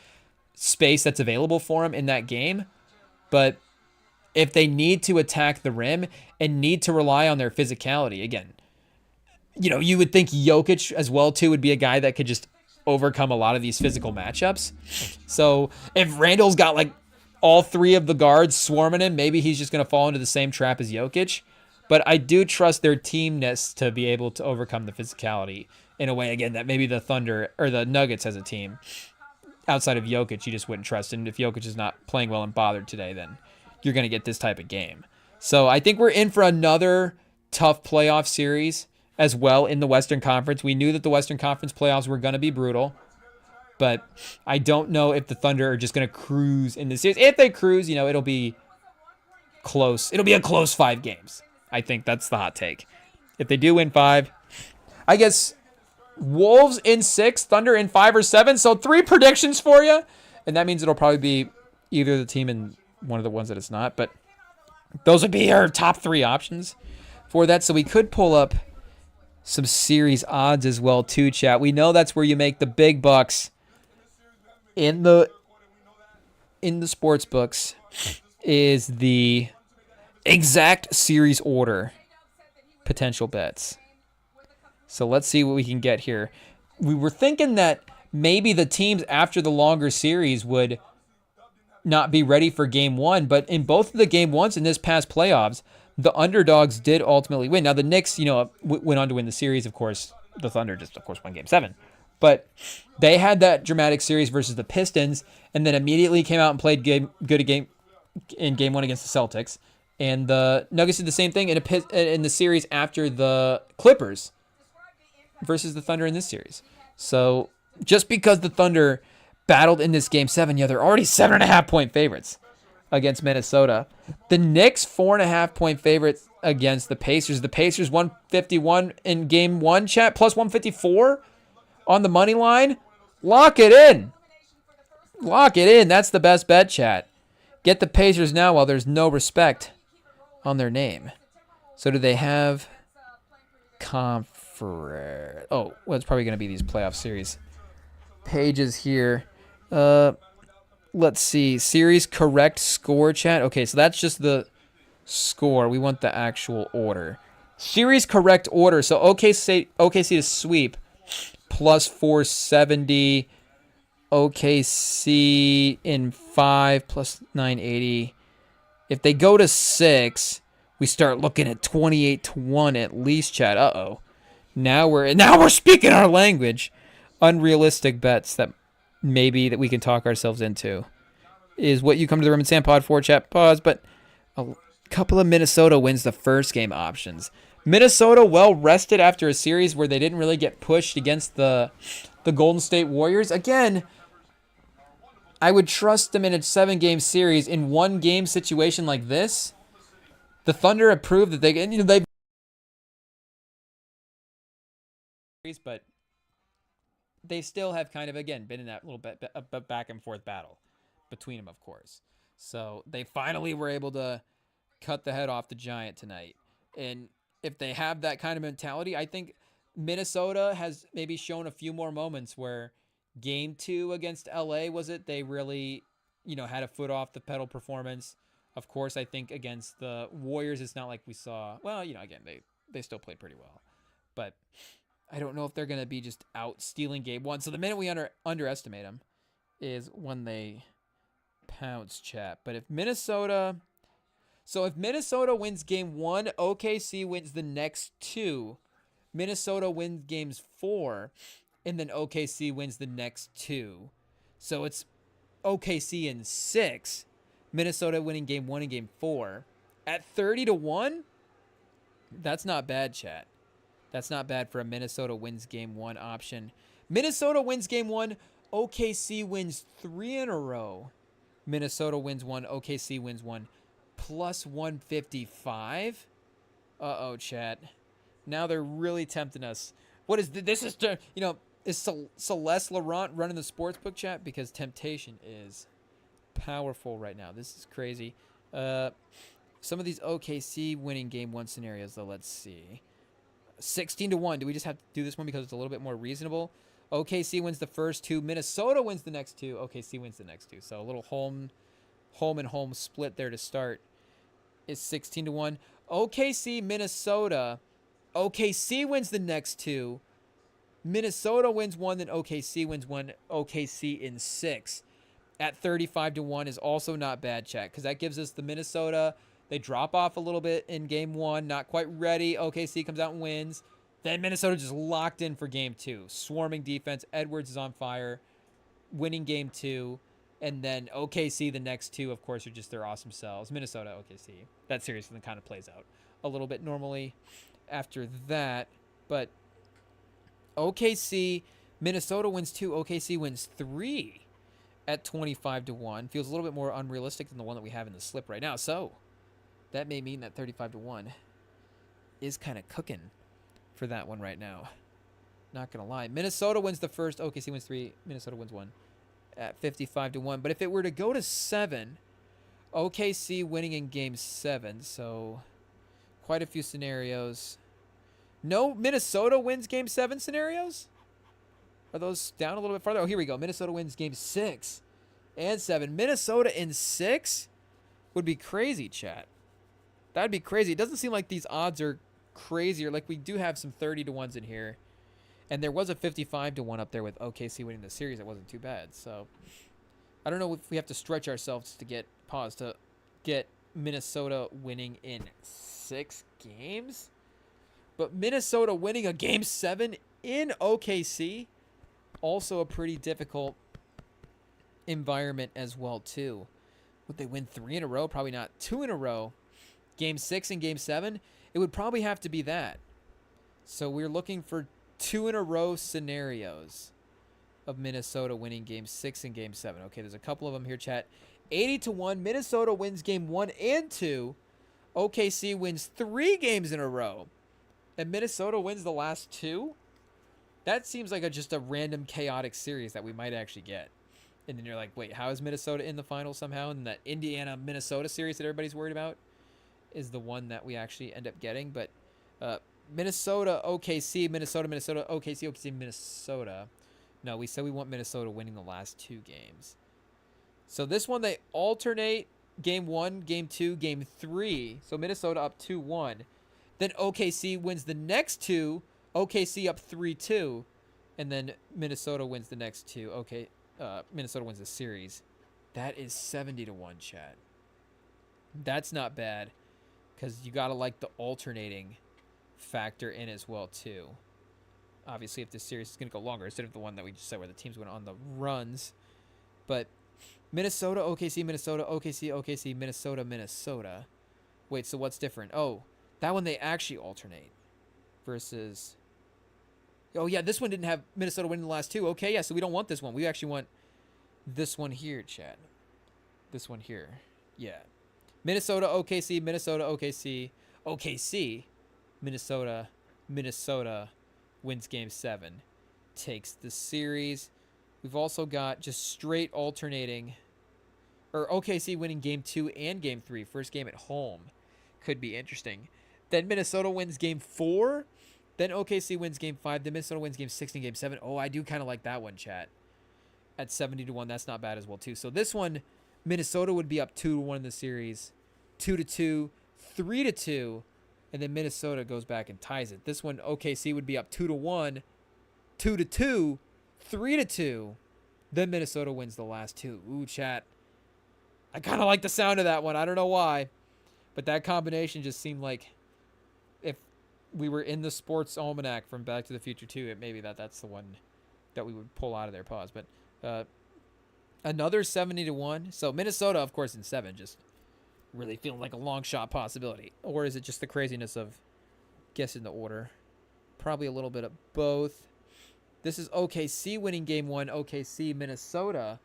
space that's available for them in that game. But if they need to attack the rim and need to rely on their physicality, again, you would think Jokic as well, too, would be a guy that could just overcome a lot of these physical matchups. So if Randall's got like all three of the guards swarming him, maybe he's just going to fall into the same trap as Jokic. But I do trust their teamness to be able to overcome the physicality in a way, again, that maybe the Thunder or the Nuggets as a team, outside of Jokic, you just wouldn't trust. And if Jokic is not playing well and bothered today, then you're going to get this type of game. So I think we're in for another tough playoff series as well in the Western Conference. We knew that the Western Conference playoffs were going to be brutal. But I don't know if the Thunder are just going to cruise in this series. If they cruise, it'll be close. It'll be a close 5 games. I think that's the hot take. If they do win 5, I guess Wolves in 6, Thunder in 5 or 7. So 3 predictions for you. And that means it'll probably be either the team in one of the ones that it's not. But those would be our top 3 options for that. So we could pull up some series odds as well too, chat. We know that's where you make the big bucks. In the sports books is the exact series order potential bets. So let's see what we can get here. We were thinking that maybe the teams after the longer series would not be ready for game 1, but in both of the game 1s in this past playoffs, the underdogs did ultimately win. Now the Knicks, went on to win the series, of course. The Thunder just, of course, won game 7. But they had that dramatic series versus the Pistons, and then immediately came out and played good in game 1 against the Celtics. And the Nuggets did the same thing in the series after the Clippers versus the Thunder in this series. So just because the Thunder battled in this game 7, they're already 7.5-point favorites against Minnesota. The Knicks 4.5-point favorites against the Pacers. The Pacers 151 in game 1, chat, plus 154. On the money line, lock it in. Lock it in. That's the best bet, chat. Get the Pacers now while there's no respect on their name. So do they have conference? Oh, well, it's probably going to be these playoff series pages here. Let's see. Series correct score, chat. Okay, so that's just the score. We want the actual order. Series correct order. So OKC to sweep plus 470. OKC in 5 plus 980. If they go to 6, we start looking at 28-1 at least, chat. Uh-oh. Now we're speaking our language. Unrealistic bets that maybe that we can talk ourselves into is what you come to the REMINGTOM Pod for, chat. Pause, but a couple of Minnesota wins the first game options. Minnesota well rested after a series where they didn't really get pushed against the Golden State Warriors. Again, I would trust them in a 7-game series. In 1-game situation like this, the Thunder have proved that they but they still have kind of, again, been in that little bit back and forth battle between them, of course. So they finally were able to cut the head off the Giant tonight. And if they have that kind of mentality, I think Minnesota has maybe shown a few more moments where Game 2 against LA, was it? They really, had a foot off the pedal performance. Of course, I think against the Warriors, it's not like we saw. Well, again, they still played pretty well. But I don't know if they're going to be just out stealing Game 1. So the minute we underestimate them is when they pounce, chat. But if Minnesota wins Game 1, OKC wins the next 2. Minnesota wins games 4. And then OKC wins the next 2. So it's OKC in 6. Minnesota winning Game 1 and Game 4. At 30-1, that's not bad, chat. That's not bad for a Minnesota wins Game 1 option. Minnesota wins Game 1. OKC wins 3 in a row. Minnesota wins 1. OKC wins 1. Plus 155. Uh-oh, chat. Now they're really tempting us. What is this? Is Celeste Laurent running the sportsbook, chat? Because temptation is powerful right now. This is crazy. Some of these OKC winning Game 1 scenarios, though. Let's see. 16-1. Do we just have to do this one because it's a little bit more reasonable? OKC wins the first 2. Minnesota wins the next 2. OKC wins the next 2. So a little home and home split there to start. Is 16-1. OKC, Minnesota. OKC wins the next 2. Minnesota wins 1, then OKC wins 1. OKC in 6 at 35-1 is also not bad, chat, because that gives us the Minnesota. They drop off a little bit in Game 1, not quite ready. OKC comes out and wins. Then Minnesota just locked in for Game 2. Swarming defense. Edwards is on fire. Winning Game 2. And then OKC, the next 2, of course, are just their awesome selves. Minnesota, OKC. That series then kind of plays out a little bit normally after that. But OKC, Minnesota wins 2. OKC wins 3 at 25-1. Feels a little bit more unrealistic than the one that we have in the slip right now. So that may mean that 35-1 is kind of cooking for that one right now. Not going to lie. Minnesota wins the first. OKC wins 3. Minnesota wins 1 at 55-1. But if it were to go to 7, OKC winning in Game 7. So quite a few scenarios. No Minnesota wins Game 7 scenarios? Are those down a little bit farther? Oh, here we go. Minnesota wins Game 6 and 7. Minnesota in 6 would be crazy, chat. That would be crazy. It doesn't seem like these odds are crazier. Like, we do have some 30-1s in here. And there was a 55-1 up there with OKC winning the series. It wasn't too bad. So, I don't know if we have to stretch ourselves to get Minnesota winning in 6 games. But Minnesota winning a Game 7 in OKC, also a pretty difficult environment as well, too. Would they win 3 in a row? Probably not. 2 in a row. Game 6 and Game 7, it would probably have to be that. So we're looking for 2 in a row scenarios of Minnesota winning Game 6 and Game 7. Okay, there's a couple of them here, chat. 80-1, Minnesota wins Game 1 and 2. OKC wins 3 games in a row. And Minnesota wins the last 2? That seems like just a random chaotic series that we might actually get. And then you're like, wait, how is Minnesota in the final somehow? And that Indiana-Minnesota series that everybody's worried about is the one that we actually end up getting. But Minnesota, OKC, Minnesota, Minnesota, OKC, OKC, Minnesota. No, we said we want Minnesota winning the last 2 games. So this one, they alternate game 1, game 2, game 3. So Minnesota up 2-1. Then OKC wins the next 2. OKC up 3-2. And then Minnesota wins the next 2. Okay, Minnesota wins the series. That is 70-1, chat. That's not bad, because you got to like the alternating factor in as well, too. Obviously, if this series is going to go longer, instead of the one that we just said where the teams went on the runs. But Minnesota, OKC, Minnesota, OKC, OKC, Minnesota, Minnesota. Wait, so what's different? Oh, that one they actually alternate versus... Oh, yeah, this one didn't have Minnesota winning the last 2. Okay, yeah, so we don't want this one. We actually want this one here, chat. This one here. Yeah. Minnesota, OKC, Minnesota, OKC, OKC, Minnesota, Minnesota wins game 7. Takes the series. We've also got just straight alternating. Or OKC winning game 2 and game 3. First game at home. Could be interesting. Then Minnesota wins game 4. Then OKC wins game 5. Then Minnesota wins game 6 and game 7. Oh, I do kind of like that one, chat. At 70-1, that's not bad as well, too. So this one, Minnesota would be up 2-1 in the series. 2-2, 3-2, and then Minnesota goes back and ties it. This one, OKC would be up 2-1, 2-2, 3-2. Then Minnesota wins the last 2. Ooh, chat. I kind of like the sound of that one. I don't know why. But that combination just seemed like if we were in the sports almanac from Back to the Future 2, it maybe that's the one that we would pull out of their pause. But another 70-1. So Minnesota, of course, in 7, just really feeling like a long shot possibility. Or is it just the craziness of guessing the order? Probably a little bit of both. This is OKC winning game 1. OKC, Minnesota.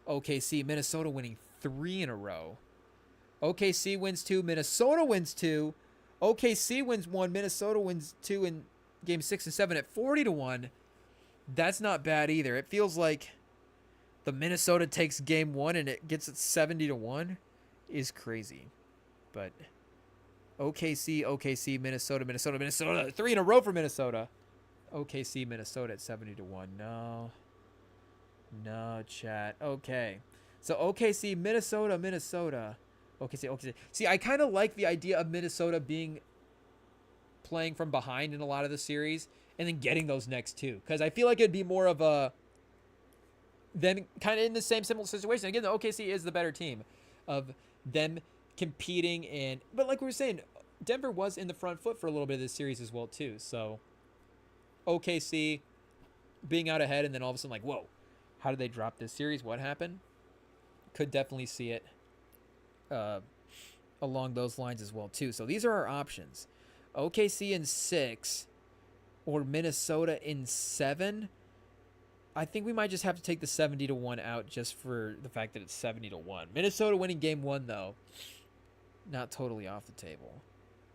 OKC, Minnesota winning 3 in a row. OKC wins 2. Minnesota wins 2. OKC wins 1. Minnesota wins 2 in game 6 and 7 at 40-1. That's not bad either. It feels like the Minnesota takes game 1 and it gets it 70-1 is crazy. But OKC, OKC, Minnesota, Minnesota, Minnesota. 3 in a row for Minnesota. OKC, Minnesota at 70-1. No, chat. Okay. So OKC, Minnesota, Minnesota. OKC. See, I kind of like the idea of Minnesota playing from behind in a lot of the series and then getting those next 2. Because I feel like it'd be more of a them kind of in the same similar situation. Again, the OKC is the better team of them competing in. But like we were saying, Denver was in the front foot for a little bit of this series as well, too. So OKC being out ahead and then all of a sudden like, whoa, how did they drop this series? What happened? Could definitely see it along those lines as well, too. So these are our options. OKC in 6 or Minnesota in 7. I think we might just have to take the 70-1 out just for the fact that it's 70-1. Minnesota winning game 1, though, not totally off the table.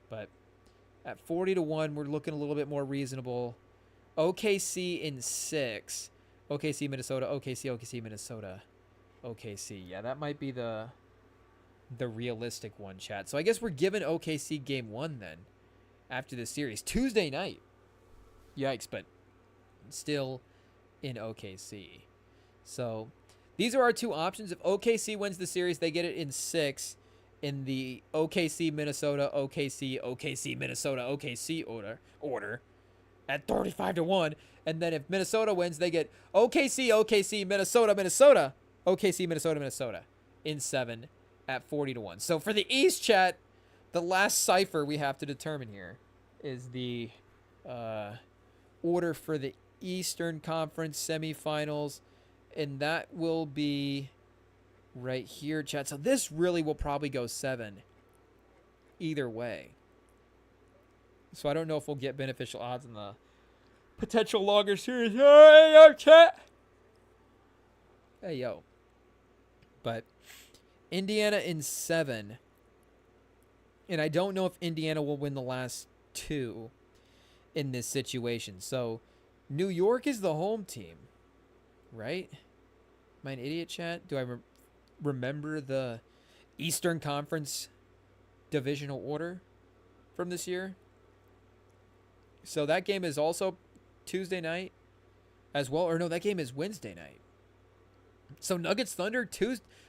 But at 40-1, we're looking a little bit more reasonable. OKC in 6. OKC, Minnesota. OKC, OKC, Minnesota. OKC. Yeah, that might be the realistic one, chat. So I guess we're giving OKC game 1 then after this series. Tuesday night. Yikes, but still in OKC. So these are our 2 options. If OKC wins the series, they get it in 6 in the OKC, Minnesota, OKC, Minnesota, OKC order at 35-1. And then if Minnesota wins, they get OKC, Minnesota, OKC, Minnesota in 7 at 40-1. So for the East, chat, the last cipher we have to determine here is the order for the Eastern Conference semifinals, and that will be right here, chat. So this really will probably go 7 either way. So I don't know if we'll get beneficial odds in the potential longer series. Hey, yo, chat. Hey, yo. But Indiana in 7. And I don't know if Indiana will win the last 2 in this situation. So New York is the home team, right? Am I an idiot, chat? Do I remember the Eastern Conference divisional order from this year? So that game is also Tuesday night as well. Or no, that game is Wednesday night. So Nuggets Thunder,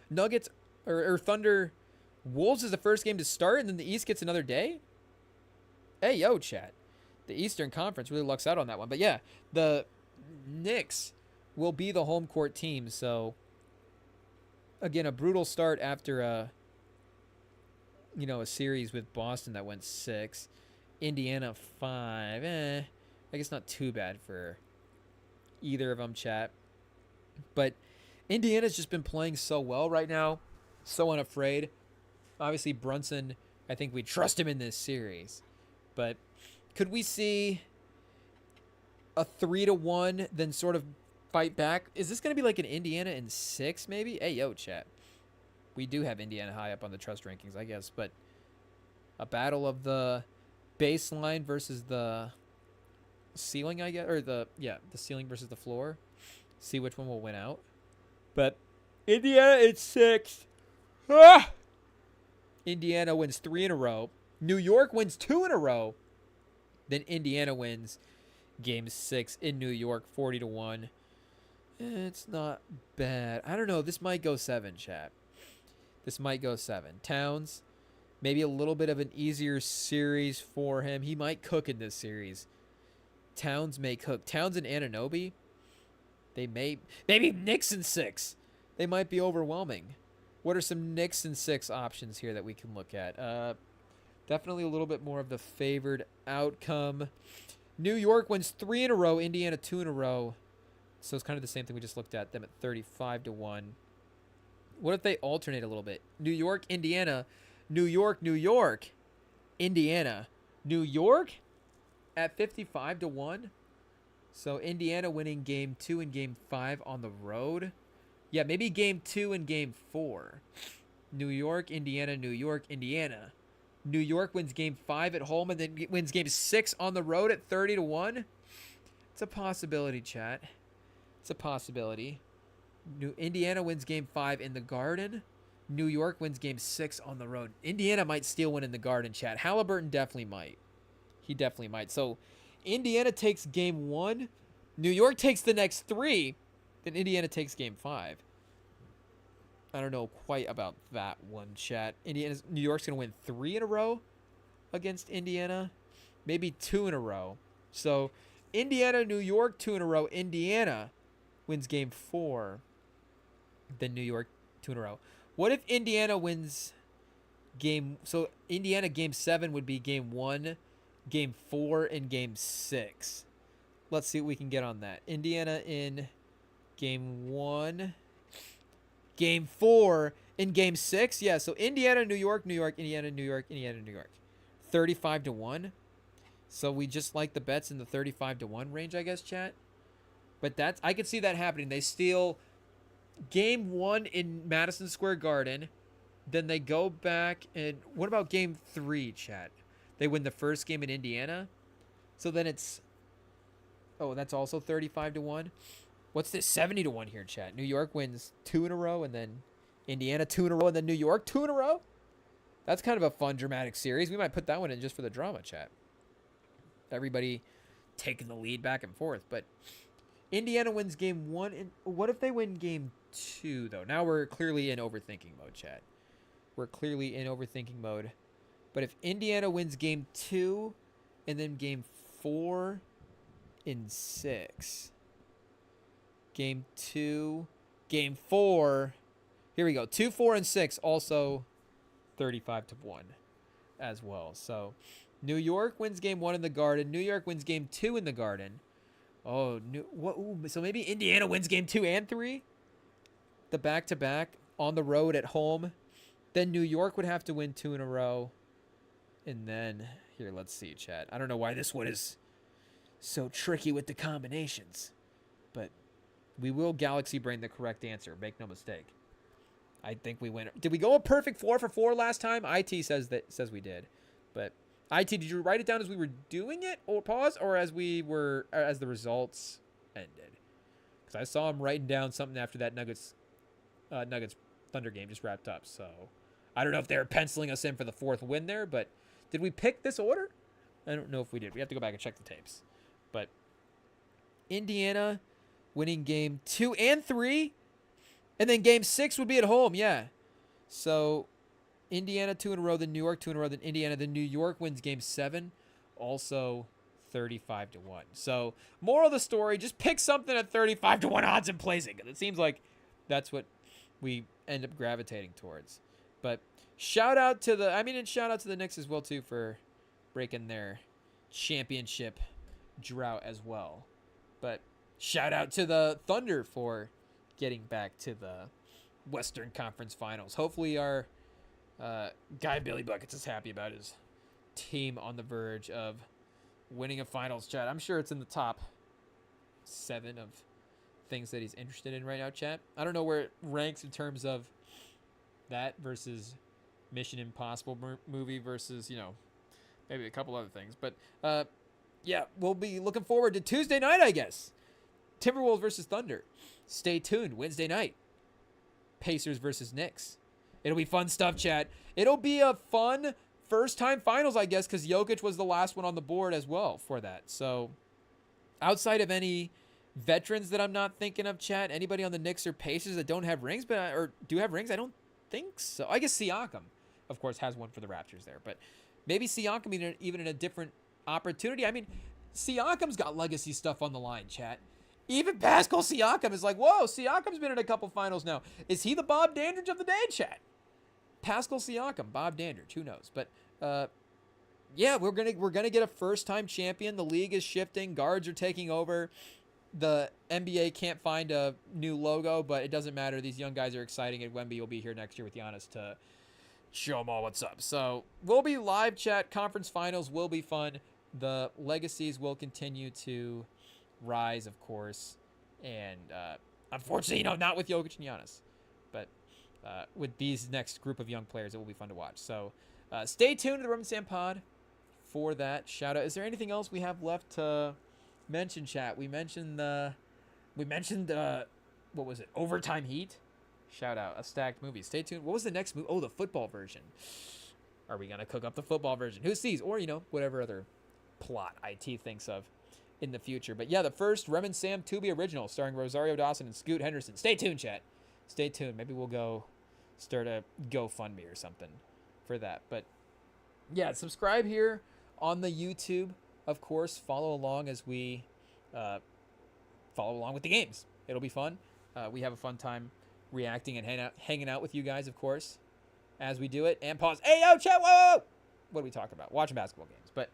Nuggets or Thunder Wolves is the first game to start, and then the East gets another day? Hey, yo, chat. The Eastern Conference really lucks out on that one. But yeah, the Knicks will be the home court team. So, again, a brutal start after a series with Boston that went 6. Indiana 5. I guess not too bad for either of them, chat. But Indiana's just been playing so well right now. So unafraid. Obviously, Brunson, I think we trust him in this series. But could we see a 3-1, then sort of fight back? Is this going to be like an Indiana in 6, maybe? Hey, yo, chat. We do have Indiana high up on the trust rankings, I guess. But a battle of the baseline versus the ceiling, I guess. Or the ceiling versus the floor. See which one will win out. But Indiana in 6. Indiana wins 3 in a row. New York wins 2 in a row. Then Indiana wins game 6 in New York 40-1. It's not bad. I don't know. This might go 7, chat. This might go 7. Towns, maybe a little bit of an easier series for him. He might cook in this series. Towns may cook. Towns and Anunoby, they may. Maybe Knicks in 6. They might be overwhelming. What are some Knicks in 6 options here that we can look at? Definitely a little bit more of the favored outcome. New York wins 3 in a row. Indiana 2 in a row. So it's kind of the same thing we just looked at. Them at 35-1. What if they alternate a little bit? New York, Indiana. New York, New York. Indiana. New York at 55-1. So Indiana winning game 2 and game 5 on the road. Yeah, maybe game 2 and game 4. New York, Indiana, New York, Indiana. New York wins game 5 at home and then wins game 6 on the road at 30-1. It's a possibility, chat. It's a possibility. Indiana wins game 5 in the Garden. New York wins game 6 on the road. Indiana might steal one in the Garden, chat. Halliburton definitely might. He definitely might. So Indiana takes game 1. New York takes the next 3. Then Indiana takes game 5. I don't know quite about that one, chat. New York's going to win 3 in a row against Indiana. Maybe 2 in a row. So Indiana, New York, 2 in a row. Indiana wins game 4. Then New York, 2 in a row. What if Indiana wins game... So Indiana game 7 would be game 1, game 4, and game 6. Let's see what we can get on that. Indiana in game 1... Game 4 in game 6. Yeah, so Indiana, New York, New York, Indiana, New York, Indiana, New York. 35-1. So we just like the bets in the 35-1 range, I guess, chat. But that's, I could see that happening. They steal game 1 in Madison Square Garden. Then they go back and what about game 3, chat? They win the first game in Indiana. So then it's, oh, that's also 35-1. What's this 70-1 here, chat? New York wins 2 in a row, and then Indiana 2 in a row, and then New York 2 in a row? That's kind of a fun, dramatic series. We might put that one in just for the drama, chat. Everybody taking the lead back and forth. But Indiana wins game 1. And what if they win game 2, though? Now we're clearly in overthinking mode, chat. We're clearly in overthinking mode. But if Indiana wins game 2, and then game 4 in 6... Game 2, game 4. Here we go. 2, 4, and 6. Also 35-1 as well. So New York wins game 1 in the Garden. New York wins game 2 in the Garden. Oh, so maybe Indiana wins game 2 and 3? The back-to-back on the road at home. Then New York would have to win 2 in a row. And then, here, let's see, chat. I don't know why this one is so tricky with the combinations. But we will Galaxy Brain the correct answer. Make no mistake. I think we win. Did we go a perfect 4 for 4 last time? IT says we did. But IT, did you write it down as we were doing it, or pause, or as the results ended? Because I saw him writing down something after that Nuggets Thunder game just wrapped up. So I don't know if they're penciling us in for the fourth win there, but did we pick this order? I don't know if we did. We have to go back and check the tapes. But Indiana winning game 2 and 3, and then game 6 would be at home. Yeah. So Indiana 2 in a row, then New York 2 in a row, then Indiana. Then New York wins game 7, also 35-1. So moral of the story, just pick something at 35-1 odds and place it. It seems like that's what we end up gravitating towards. But shout out to the Knicks as well too for breaking their championship drought as well. But shout out to the Thunder for getting back to the Western Conference Finals. Hopefully our guy Billy Buckets is happy about his team on the verge of winning a finals, chat. I'm sure it's in the top 7 of things that he's interested in right now, chat. I don't know where it ranks in terms of that versus Mission Impossible movie versus, maybe a couple other things. But, yeah, we'll be looking forward to Tuesday night, I guess. Timberwolves versus Thunder. Stay tuned. Wednesday night. Pacers versus Knicks. It'll be fun stuff, chat. It'll be a fun first-time finals, I guess, because Jokic was the last one on the board as well for that. So, outside of any veterans that I'm not thinking of, chat, anybody on the Knicks or Pacers that don't have rings, or do have rings, I don't think so. I guess Siakam, of course, has one for the Raptors there. But maybe Siakam even in a different opportunity. I mean, Siakam's got legacy stuff on the line, chat. Even Pascal Siakam is like, whoa, Siakam's been in a couple finals now. Is he the Bob Dandridge of the day, chat? Pascal Siakam, Bob Dandridge, who knows? But yeah, we're gonna get a first-time champion. The league is shifting. Guards are taking over. The NBA can't find a new logo, but it doesn't matter. These young guys are exciting, and Wemby will be here next year with Giannis to show them all what's up. So we'll be live, chat. Conference finals will be fun. The legacies will continue to rise, of course, and unfortunately, not with Jokic and Giannis, but with these next group of young players, it will be fun to watch. So stay tuned to the REMINGTOM pod for that shout out. Is there anything else we have left to mention, chat? We mentioned what was it? Overtime Heat. Shout out, a stacked movie. Stay tuned. What was the next movie? Oh, the football version. Are we gonna cook up the football version? Who sees? Or whatever other plot IT thinks of in the future. But yeah, the first REMINGTOM Tubi original starring Rosario Dawson and Scoot Henderson. Stay tuned, chat. Stay tuned. Maybe we'll go start a GoFundMe or something for that. But yeah, subscribe here on the YouTube. Of course, follow along as we follow along with the games. It'll be fun. We have a fun time reacting and hanging out with you guys, of course, as we do it. And pause. Hey, yo, chat. Whoa! What are we talking about? Watching basketball games. But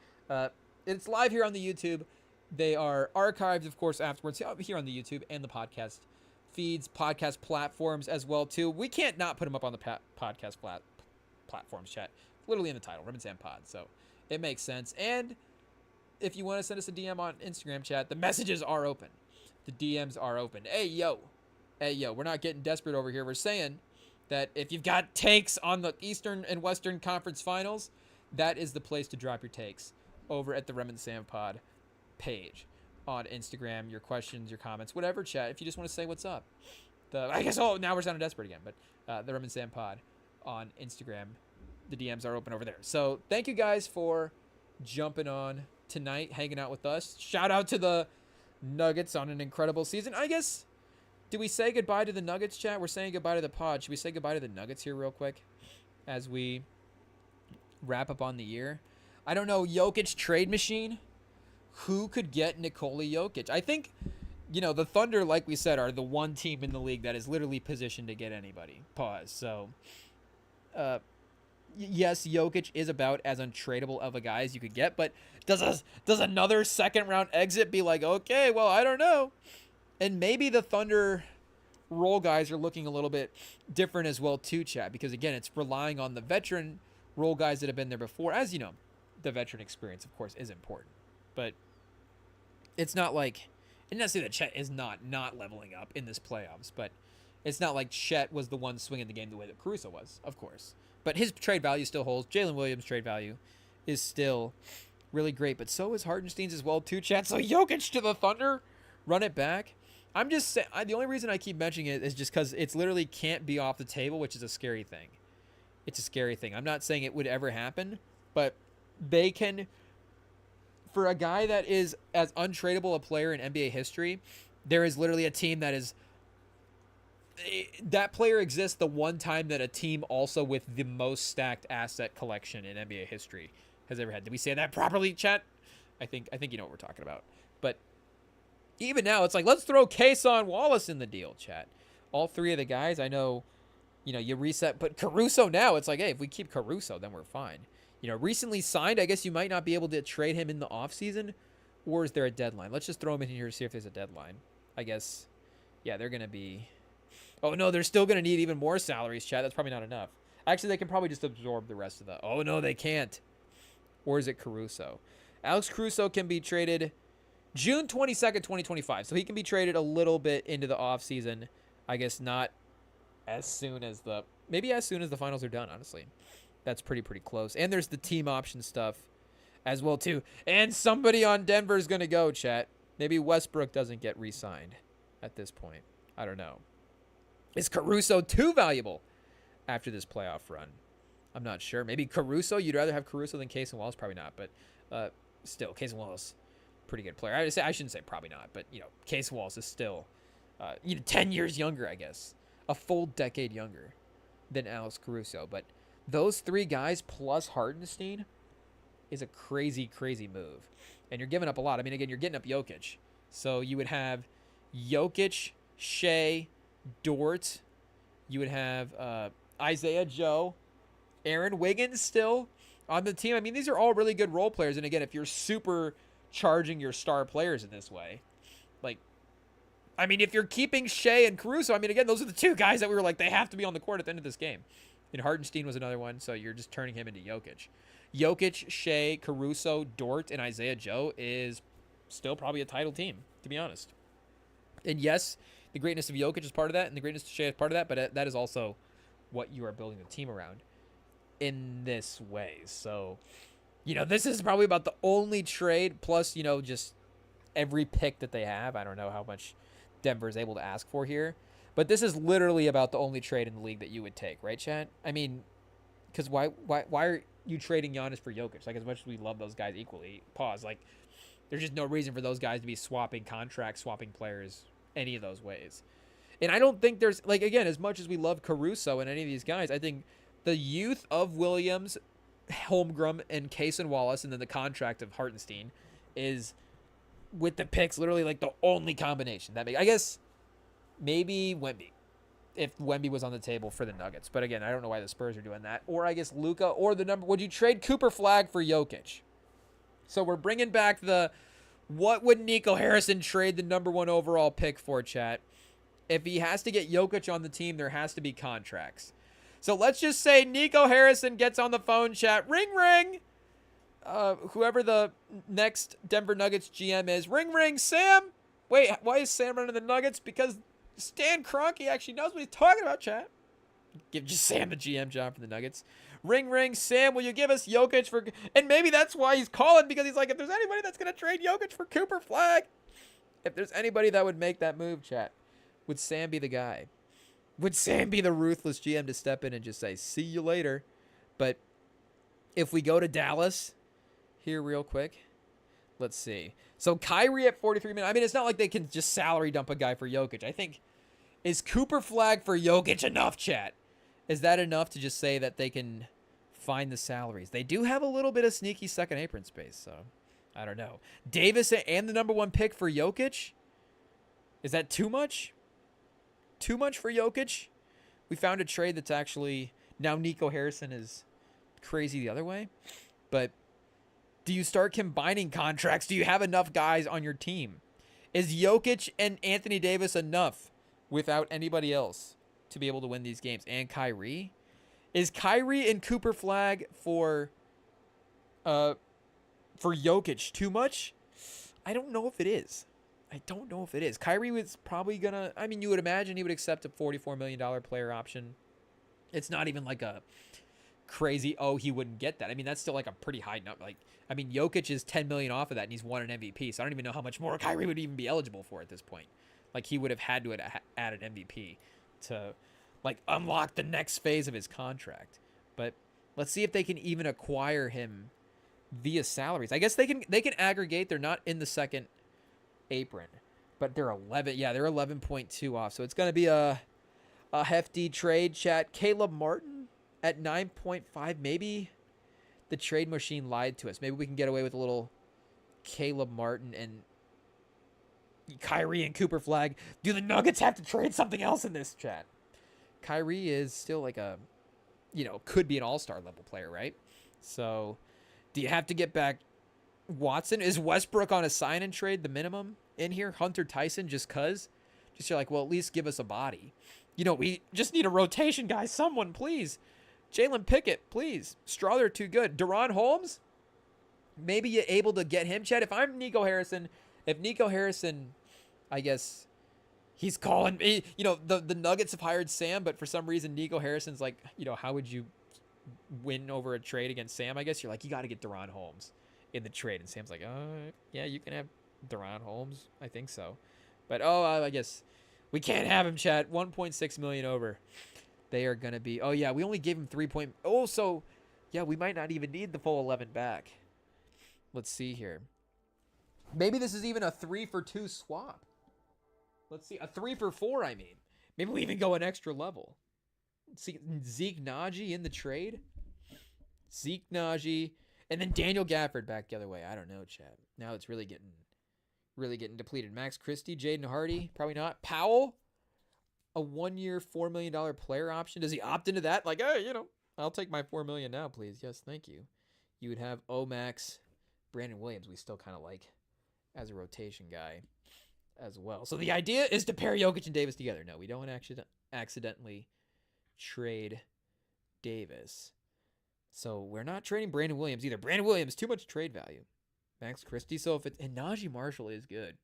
it's live here on the YouTube. They are archived, of course, afterwards here on the YouTube and the podcast feeds, podcast platforms as well, too. We can't not put them up on the podcast platforms, chat. Literally in the title, REMINGTOM pod. So it makes sense. And if you want to send us a DM on Instagram, chat, the messages are open. The DMs are open. Hey, yo. We're not getting desperate over here. We're saying that if you've got takes on the Eastern and Western Conference Finals, that is the place to drop your takes over at the REMINGTOM pod page on Instagram. Your questions, your comments, whatever, chat. If you just want to say what's up. Now we're sounding desperate again. But the REMINGTOM pod on Instagram, the DMs are open over there. So thank you guys for jumping on tonight, hanging out with us. Shout out to the Nuggets on an incredible season. I guess, do we say goodbye to the Nuggets, chat? We're saying goodbye to the pod. Should we say goodbye to the Nuggets here real quick as we wrap up on the year? I don't know. Jokic trade machine. Who could get Nikola Jokic? I think, the Thunder, like we said, are the one team in the league that is literally positioned to get anybody. Pause. So, yes, Jokic is about as untradeable of a guy as you could get, but does another second-round exit be like, okay, well, I don't know. And maybe the Thunder role guys are looking a little bit different as well, too, chat, because, again, it's relying on the veteran role guys that have been there before. As you know, the veteran experience, of course, is important. But it's not like, and not say that Chet is not leveling up in this playoffs, but it's not like Chet was the one swinging the game the way that Caruso was, of course. But his trade value still holds. Jalen Williams' trade value is still really great, but so is Hartenstein's as well too, chat. So Jokic to the Thunder, run it back. I'm just saying, the only reason I keep mentioning it is just because it's literally can't be off the table, which is a scary thing. It's a scary thing. I'm not saying it would ever happen, but they can, for a guy that is as untradeable a player in NBA history, there is literally a team that player exists the one time that a team also with the most stacked asset collection in NBA history has ever had. Did we say that properly, chat? I think you know what we're talking about. But even now, it's like, let's throw Kason Wallace in the deal, chat. All three of the guys, I know, you reset. But Caruso now, it's like, hey, if we keep Caruso, then we're fine. Recently signed, I guess you might not be able to trade him in the offseason. Or is there a deadline? Let's just throw him in here to see if there's a deadline. I guess, yeah, they're going to be... Oh, no, they're still going to need even more salaries, chat. That's probably not enough. Actually, they can probably just absorb the rest of the... Oh, no, they can't. Or is it Caruso? Alex Caruso can be traded June 22nd, 2025. So he can be traded a little bit into the offseason. I guess not as soon as the... Maybe as soon as the finals are done, honestly. That's pretty close. And there's the team option stuff as well, too. And somebody on Denver is going to go, chat. Maybe Westbrook doesn't get re-signed at this point. I don't know. Is Caruso too valuable after this playoff run? I'm not sure. Maybe Caruso. You'd rather have Caruso than Kason Wallace? Probably not. But still, Kason Wallace, pretty good player. I shouldn't say probably not. But, Kason Wallace is still 10 years younger, I guess. A full decade younger than Alex Caruso. But those three guys plus Hartenstein is a crazy move. And you're giving up a lot. I mean, again, you're getting up Jokic. So you would have Jokic, Shea, Dort. You would have Isaiah Joe, Aaron Wiggins still on the team. I mean, these are all really good role players. And again, if you're super charging your star players in this way, if you're keeping Shea and Caruso, again, those are the two guys that we were like, they have to be on the court at the end of this game. And Hartenstein was another one, so you're just turning him into Jokic. Jokic, Shea, Caruso, Dort, and Isaiah Joe is still probably a title team, to be honest. And yes, the greatness of Jokic is part of that, and the greatness of Shea is part of that, but that is also what you are building the team around in this way. So, this is probably about the only trade, plus, just every pick that they have. I don't know how much Denver is able to ask for here, but this is literally about the only trade in the league that you would take, right, Chad? Because why are you trading Giannis for Jokic? As much as we love those guys equally, there's just no reason for those guys to be swapping contracts, swapping players, any of those ways. And I don't think there's, again, as much as we love Caruso and any of these guys, I think the youth of Williams, Holmgren, and Kason Wallace, and then the contract of Hartenstein is, with the picks, literally the only combination. I guess maybe Wemby, if Wemby was on the table for the Nuggets. But again, I don't know why the Spurs are doing that. Or I guess Luka, or would you trade Cooper Flagg for Jokic? So we're bringing back what would Nico Harrison trade the number 1 overall pick for, chat? If he has to get Jokic on the team, there has to be contracts. So let's just say Nico Harrison gets on the phone, chat. Ring, ring. Whoever the next Denver Nuggets GM is. Ring, ring, Sam. Wait, why is Sam running the Nuggets? Because Stan Kroenke actually knows what he's talking about, chat. Give just Sam the GM job for the Nuggets. Ring, ring, Sam, will you give us Jokic for... And maybe that's why he's calling, because he's like, if there's anybody that's going to trade Jokic for Cooper Flagg, if there's anybody that would make that move, chat, would Sam be the guy? Would Sam be the ruthless GM to step in and just say, see you later? But if we go to Dallas here real quick, let's see. So Kyrie at 43 million. It's not like they can just salary dump a guy for Jokic. I think, is Cooper Flagg for Jokic enough, chat? Is that enough to just say that they can find the salaries? They do have a little bit of sneaky second apron space, so I don't know. Davis and the number 1 pick for Jokic? Is that too much? Too much for Jokic? We found a trade that's actually... Now Nico Harrison is crazy the other way. But do you start combining contracts? Do you have enough guys on your team? Is Jokic and Anthony Davis enough without anybody else to be able to win these games? And Kyrie? Is Kyrie and Cooper Flagg for Jokic too much? I don't know if it is. Kyrie was probably going to... you would imagine he would accept a $44 million player option. It's not even like a crazy, oh, he wouldn't get that. I mean, that's still like a pretty high number. Like, I mean, Jokic is 10 million off of that, and he's won an MVP. So I don't even know how much more Kyrie would even be eligible for at this point. Like, he would have had to add an MVP to, like, unlock the next phase of his contract. But let's see if they can even acquire him via salaries. I guess they can aggregate. They're not in the second apron, but they're 11. Yeah, they're 11.2 off. So it's going to be a hefty trade, chat. Caleb Martin at 9.5. Maybe the trade machine lied to us. Maybe we can get away with a little Caleb Martin and Kyrie and Cooper Flag. Do the Nuggets have to trade something else in this, chat? Kyrie is still like a, could be an all-star level player, right? So do you have to get back Watson? Is Westbrook on a sign and trade the minimum in here? Hunter Tyson just cuz? Just you're like, well, at least give us a body. We just need a rotation, guys. Someone, please. Jalen Pickett, please. Strawther, too good. Deron Holmes? Maybe you're able to get him, Chad. If I'm Nico Harrison, I guess he's calling me. The Nuggets have hired Sam, but for some reason Nico Harrison's like, how would you win over a trade against Sam? I guess you're like, you got to get Deron Holmes in the trade. And Sam's like, yeah, you can have Deron Holmes. I think so. But, I guess we can't have him, chat. 1.6 million over. They are going to be, we only gave him 3 point. Oh, so, yeah, we might not even need the full 11 back. Let's see here. Maybe this is even a 3-for-2 swap. Let's see. A 3-for-4, I mean. Maybe we even go an extra level. Let's see. Zeke Naji in the trade. Zeke Naji. And then Daniel Gafford back the other way. I don't know, chat. Now it's really getting depleted. Max Christie, Jaden Hardy. Probably not. Powell. A 1-year, $4 million player option. Does he opt into that? Like, hey, I'll take my $4 million now, please. Yes, thank you. You would have Max, Brandon Williams. We still kind of like as a rotation guy as well. So the idea is to pair Jokic and Davis together. No, we don't want to accidentally trade Davis. So we're not trading Brandon Williams either. Brandon Williams, too much trade value. Max Christie. So and Najee Marshall is good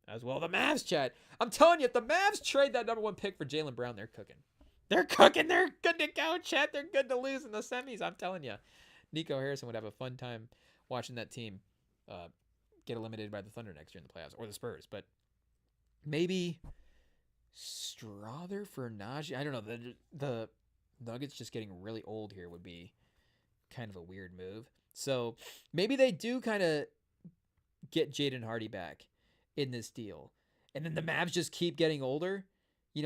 as well. The Mavs, chat. I'm telling you, if the Mavs trade that number 1 pick for Jaylen Brown, they're cooking. They're cooking. They're good to go, chat. They're good to lose in the semis. I'm telling you. Nico Harrison would have a fun time watching that team get eliminated by the Thunder next year in the playoffs, or the Spurs. But maybe Strawther for Najee. I don't know. The Nuggets just getting really old here would be kind of a weird move. So maybe they do kind of get Jaden Hardy back in this deal. And then the Mavs just keep getting older.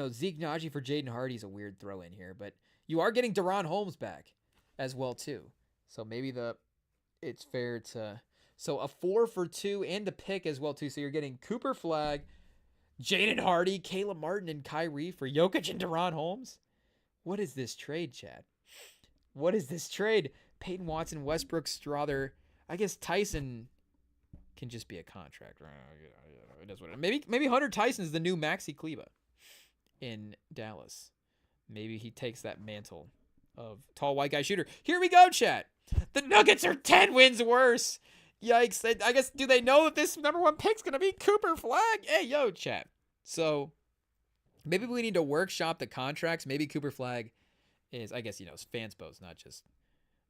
Zeke Naji for Jaden Hardy is a weird throw in here, but you are getting Deron Holmes back as well too. So maybe it's fair to, so a 4-for-2 and a pick as well too. So you're getting Cooper Flag, Jaden Hardy, Caleb Martin, and Kyrie for Jokic and Deron Holmes. What is this trade, Chad? What is this trade? Peyton Watson, Westbrook, Strawther. I guess Tyson can just be a contract. It is what it is. Maybe Hunter Tyson is the new Maxi Kleba in Dallas. Maybe he takes that mantle of tall white guy shooter. Here we go, chat. The Nuggets are 10 wins worse. Yikes. I guess, do they know that this number 1 pick's going to be Cooper Flag? Hey, yo, chat. So maybe we need to workshop the contracts. Maybe Cooper Flag is, I guess, Fanspo's not just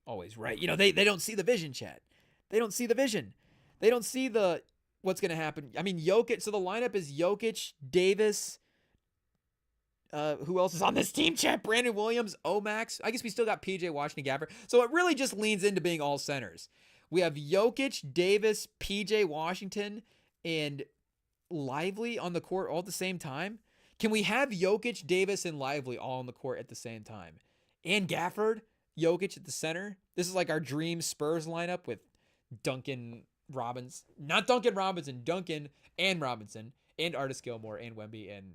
always right. They don't see the vision, chat. They don't see the vision. They don't see what's going to happen. I mean, Jokic. So the lineup is Jokic, Davis. Who else is on this team, chat? Brandon Williams, Max. I guess we still got PJ Washington, Gaffer. So it really just leans into being all centers. We have Jokic, Davis, PJ Washington, and Lively on the court all at the same time. Can we have Jokic, Davis, and Lively all on the court at the same time? And Gafford, Jokic at the center. This is like our dream Spurs lineup with Duncan Robinson. Not Duncan Robinson, Duncan and Robinson, and Artis Gilmore, and Wemby, and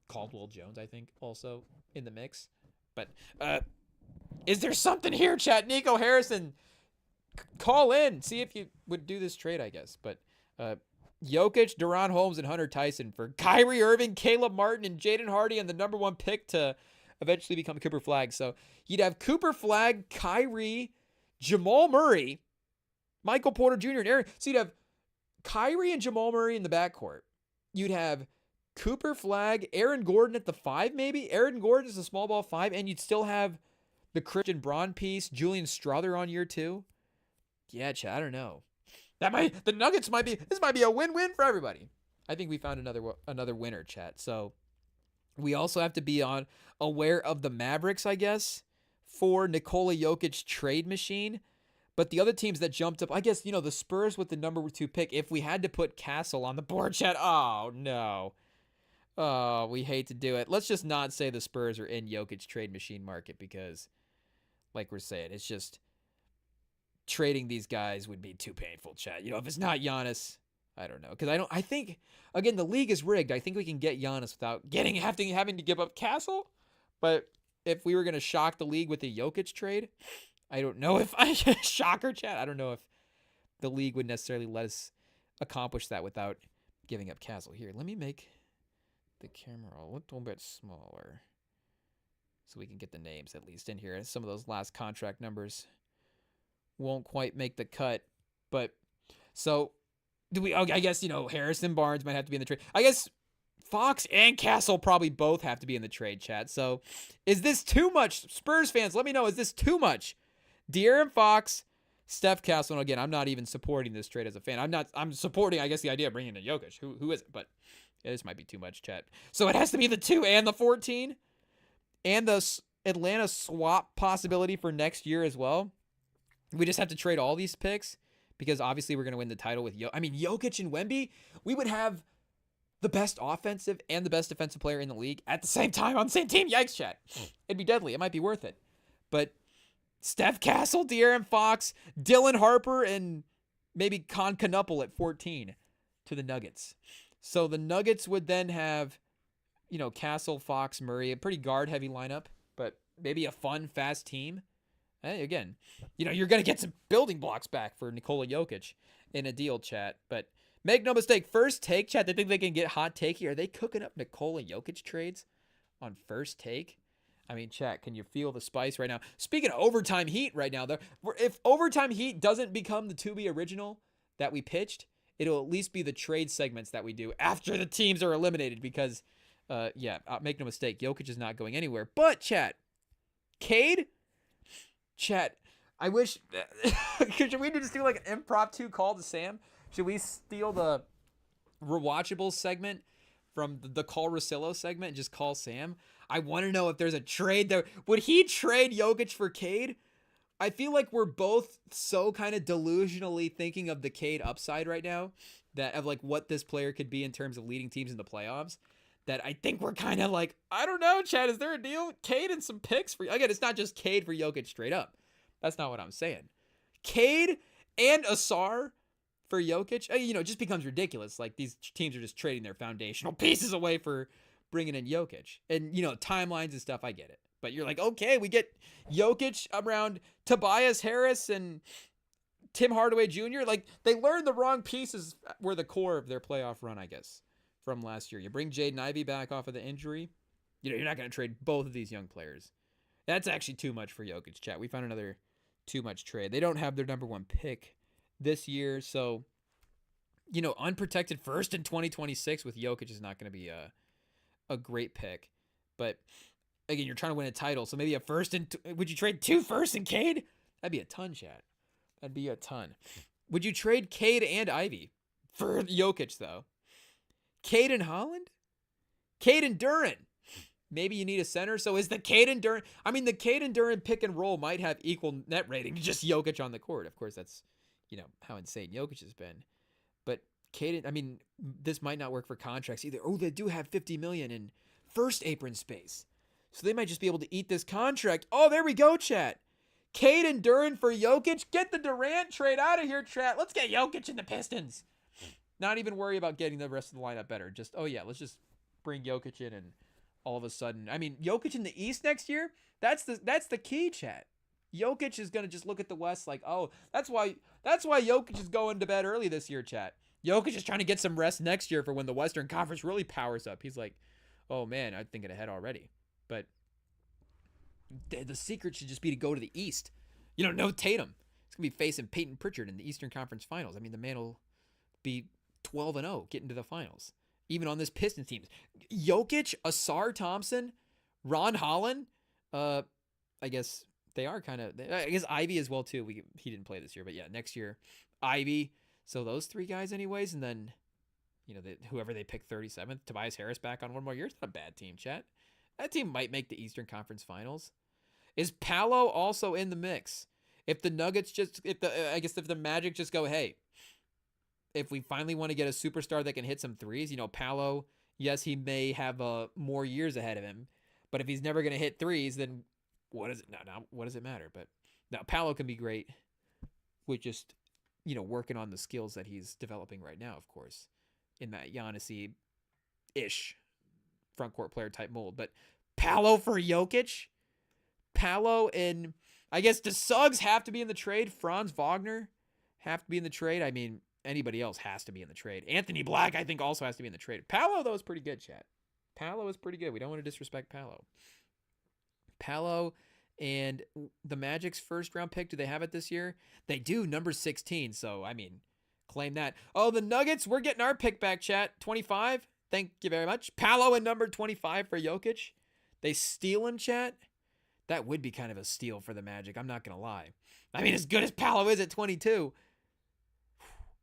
Caldwell Jones, I think, also in the mix. But is there something here, chat? Nico Harrison, call in. See if you would do this trade, I guess. But Jokic, Deron Holmes, and Hunter Tyson for Kyrie Irving, Caleb Martin, and Jaden Hardy, and the number 1 pick to eventually become Cooper Flag. So you'd have Cooper Flag, Kyrie, Jamal Murray, Michael Porter Jr., and Aaron. So you'd have Kyrie and Jamal Murray in the backcourt. You'd have Cooper Flag, Aaron Gordon at the 5, maybe. Aaron Gordon is a small ball 5, and you'd still have The Christian Braun piece, Julian Strother on year 2. Yeah, chat, I don't know. The Nuggets might be a win-win for everybody. I think we found another winner, chat. So we also have to be aware of the Mavericks, I guess, for Nikola Jokic trade machine. But the other teams that jumped up, I guess, the Spurs with the number 2 pick, if we had to put Castle on the board, chat, oh, no. Oh, we hate to do it. Let's just not say the Spurs are in Jokic trade machine market because, like we're saying, it's just trading these guys would be too painful, chat. If it's not Giannis, I don't know. Because I think, again, the league is rigged. I think we can get Giannis without having to give up Castle. But if we were going to shock the league with the Jokic trade, I don't know if shocker, chat. I don't know if the league would necessarily let us accomplish that without giving up Castle. Here, let me make the camera a little bit smaller so we can get the names at least in here. Some of those last contract numbers won't quite make the cut. But so I guess, Harrison Barnes might have to be in the trade. I guess Fox and Castle probably both have to be in the trade, chat. So is this too much? Spurs fans, let me know. Is this too much? De'Aaron Fox, Steph Castle. And again, I'm not even supporting this trade as a fan. I'm supporting, I guess, the idea of bringing in Jokic. Who is it? But yeah, this might be too much, chat. So it has to be the 2 and the 14 and the Atlanta swap possibility for next year as well. We just have to trade all these picks because obviously we're going to win the title with Jokic and Wemby. We would have the best offensive and the best defensive player in the league at the same time on the same team. Yikes, chat. It'd be deadly. It might be worth it. But Steph Castle, De'Aaron Fox, Dylan Harper, and maybe Con Knuppel at 14 to the Nuggets. So the Nuggets would then have, Castle, Fox, Murray, a pretty guard-heavy lineup, but maybe a fun, fast team. Again, you're going to get some building blocks back for Nikola Jokic in a deal, chat. But make no mistake, first take, chat, they think they can get hot takey. Are they cooking up Nikola Jokic trades on first take? I mean, chat, can you feel the spice right now? Speaking of overtime heat right now, if overtime heat doesn't become the to be original that we pitched, it'll at least be the trade segments that we do after the teams are eliminated because, make no mistake, Jokic is not going anywhere. But, chat, Cade, chat, I wish, should we just do like an impromptu call to Sam? Should we steal the rewatchables segment from the Call Russillo segment and just call Sam? I want to know if there's a trade there. Would he trade Jokic for Cade? I feel like we're both so kind of delusionally thinking of the Cade upside right now, that of like what this player could be in terms of leading teams in the playoffs, that I think we're kind of like, I don't know, Chad, is there a deal? Cade and some picks for, again, it's not just Cade for Jokic straight up. That's not what I'm saying. Cade and Asar for Jokic, it just becomes ridiculous. Like these teams are just trading their foundational pieces away for bringing in Jokic. And, timelines and stuff, I get it. But you're like, okay, we get Jokic around Tobias Harris and Tim Hardaway Jr. Like, they learned the wrong pieces were the core of their playoff run, I guess, from last year. You bring Jaden Ivey back off of the injury. You're not going to trade both of these young players. That's actually too much for Jokic, chat. We found another too much trade. They don't have their number 1 pick this year, so, unprotected first in 2026 with Jokic is not going to be a great pick. But again, you're trying to win a title, so maybe a first and would you trade 2 firsts in Cade? That'd be a ton, chat. That'd be a ton. Would you trade Cade and Ivy for Jokic though? Cade and Holland? Cade and Duren. Maybe you need a center. So is the Cade and Duren? I mean, the Cade and Duren pick and roll might have equal net rating to just Jokic on the court. Of course, that's how insane Jokic has been. But Cade, this might not work for contracts either. Oh, they do have $50 million in first apron space. So they might just be able to eat this contract. Oh, there we go, chat. Cade and Duren for Jokic. Get the Durant trade out of here, chat. Let's get Jokic in the Pistons. Not even worry about getting the rest of the lineup better. Just, let's just bring Jokic in and all of a sudden, Jokic in the East next year, that's the key, chat. Jokic is going to just look at the West like, oh, that's why Jokic is going to bed early this year, chat. Jokic is trying to get some rest next year for when the Western Conference really powers up. He's like, oh man, I'm thinking ahead already. But the secret should just be to go to the East. No Tatum. He's going to be facing Peyton Pritchard in the Eastern Conference Finals. The man will be 12-0 getting to the finals. Even on this Pistons team. Jokic, Asar Thompson, Ron Holland, I guess They are kind of. I guess Ivy as well too. He didn't play this year, but yeah, next year, Ivy. So those three guys, anyways, and then, whoever they pick 37th, Tobias Harris back on one more year. It's not a bad team, chat. That team might make the Eastern Conference Finals. Is Paolo also in the mix? If the Nuggets if the Magic just go, hey, if we finally want to get a superstar that can hit some threes, Paolo, yes, he may have more years ahead of him, but if he's never going to hit threes, then what does it matter? But now Paolo can be great with just, working on the skills that he's developing right now, of course, in that Giannis-y-ish front court player type mold. But Paolo for Jokic? Paolo and I guess does Suggs have to be in the trade? Franz Wagner have to be in the trade? I mean, anybody else has to be in the trade. Anthony Black, I think, also has to be in the trade. Paolo, though, is pretty good, chat. Paolo is pretty good. We don't want to disrespect Paolo. Paolo and the Magic's first round pick, do they have it this year? They do, number 16. So, I mean, claim that. Oh, the Nuggets, we're getting our pick back, chat. 25. Thank you very much. Paolo and number 25 for Jokic. They stealing, chat? That would be kind of a steal for the Magic. I'm not going to lie. I mean, as good as Paolo is at 22,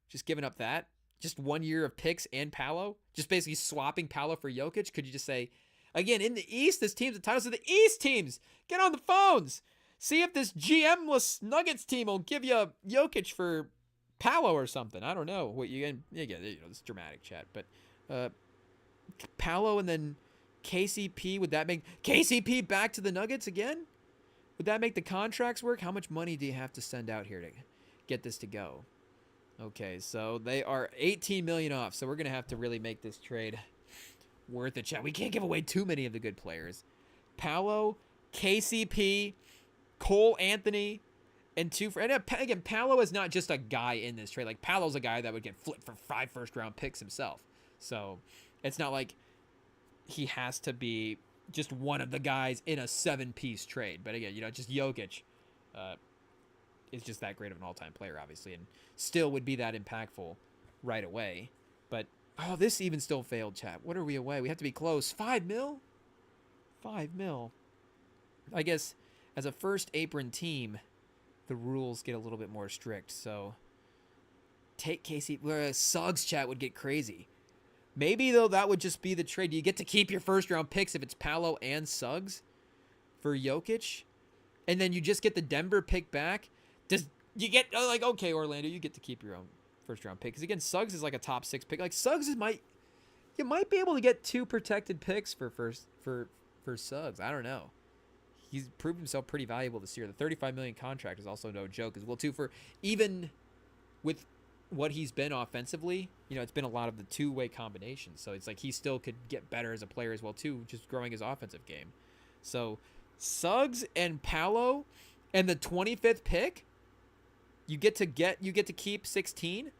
just giving up that. Just 1 year of picks and Paolo. Just basically swapping Paolo for Jokic. Could you just say, again, in the East, this team's the titles of the East teams. Get on the phones. See if this GM-less Nuggets team will give you Jokic for Paolo or something. I don't know. What you get, this dramatic chat. But Paolo and then KCP, would that make KCP back to the Nuggets again? Would that make the contracts work? How much money do you have to send out here to get this to go? Okay, so they are 18 million off. So we're going to have to really make this trade worth it, chat. We can't give away too many of the good players. Paolo, KCP, Cole Anthony, and again, Paolo is not just a guy in this trade. Like, Paolo's a guy that would get flipped for 5 first-round picks himself. So it's not like he has to be just one of the guys in a 7-piece trade. But again, just Jokic is just that great of an all-time player, obviously, and still would be that impactful right away. But, this even still failed, chat. What are we away? We have to be close. 5 mil? 5 mil. I guess as a first apron team, the rules get a little bit more strict. So take Casey, whereas Suggs, chat, would get crazy. Maybe, though, that would just be the trade. You get to keep your first-round picks if it's Paolo and Suggs for Jokic, and then you just get the Denver pick back. Does you get, okay, Orlando, you get to keep your own first-round pick. Because, again, Suggs is like a top 6 pick. Like, Suggs you might be able to get 2 protected picks for Suggs. I don't know. He's proved himself pretty valuable this year. The $35 million contract is also no joke as well, too, for even with what he's been offensively, it's been a lot of the two-way combinations. So it's like he still could get better as a player as well, too, just growing his offensive game. So Suggs and Paolo and the 25th pick, you get to keep 16.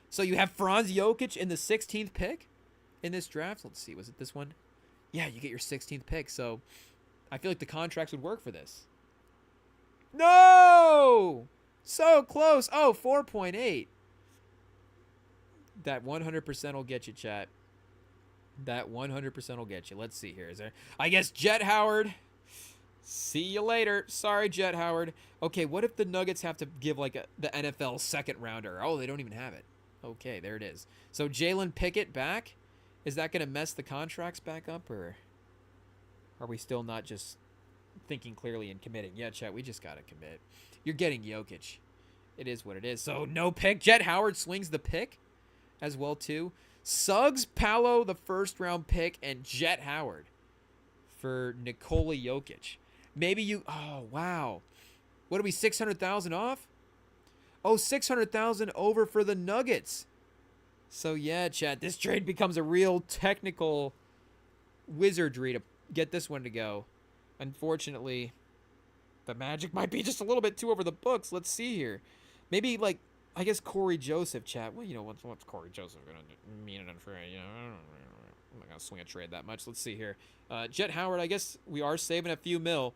So you have Franz Jokic in the 16th pick in this draft. Let's see, was it this one? Yeah, you get your 16th pick. So I feel like the contracts would work for this. No! So close. Oh, 4.8. That 100% will get you, chat. That 100% will get you. Let's see here. Is there? I guess Jet Howard. See you later. Sorry, Jet Howard. Okay, what if the Nuggets have to give the NFL second rounder? Oh, they don't even have it. Okay, there it is. So Jalen Pickett back. Is that going to mess the contracts back up, or are we still not just thinking clearly and committing? Yeah, chat, we just got to commit. You're getting Jokic. It is what it is. So no pick. Jet Howard swings the pick as well, too. Suggs, Paolo, the first-round pick, and Jet Howard for Nikola Jokic. Maybe you... Oh, wow. What are we, 600,000 off? Oh, 600,000 over for the Nuggets. So, yeah, chat, this trade becomes a real technical wizardry to get this one to go. Unfortunately, the Magic might be just a little bit too over the books. Let's see here. Maybe, I guess Corey Joseph, chat. Well, what's Corey Joseph going to mean in a trade? I'm not going to swing a trade that much. Let's see here. Jet Howard, I guess we are saving a few mil.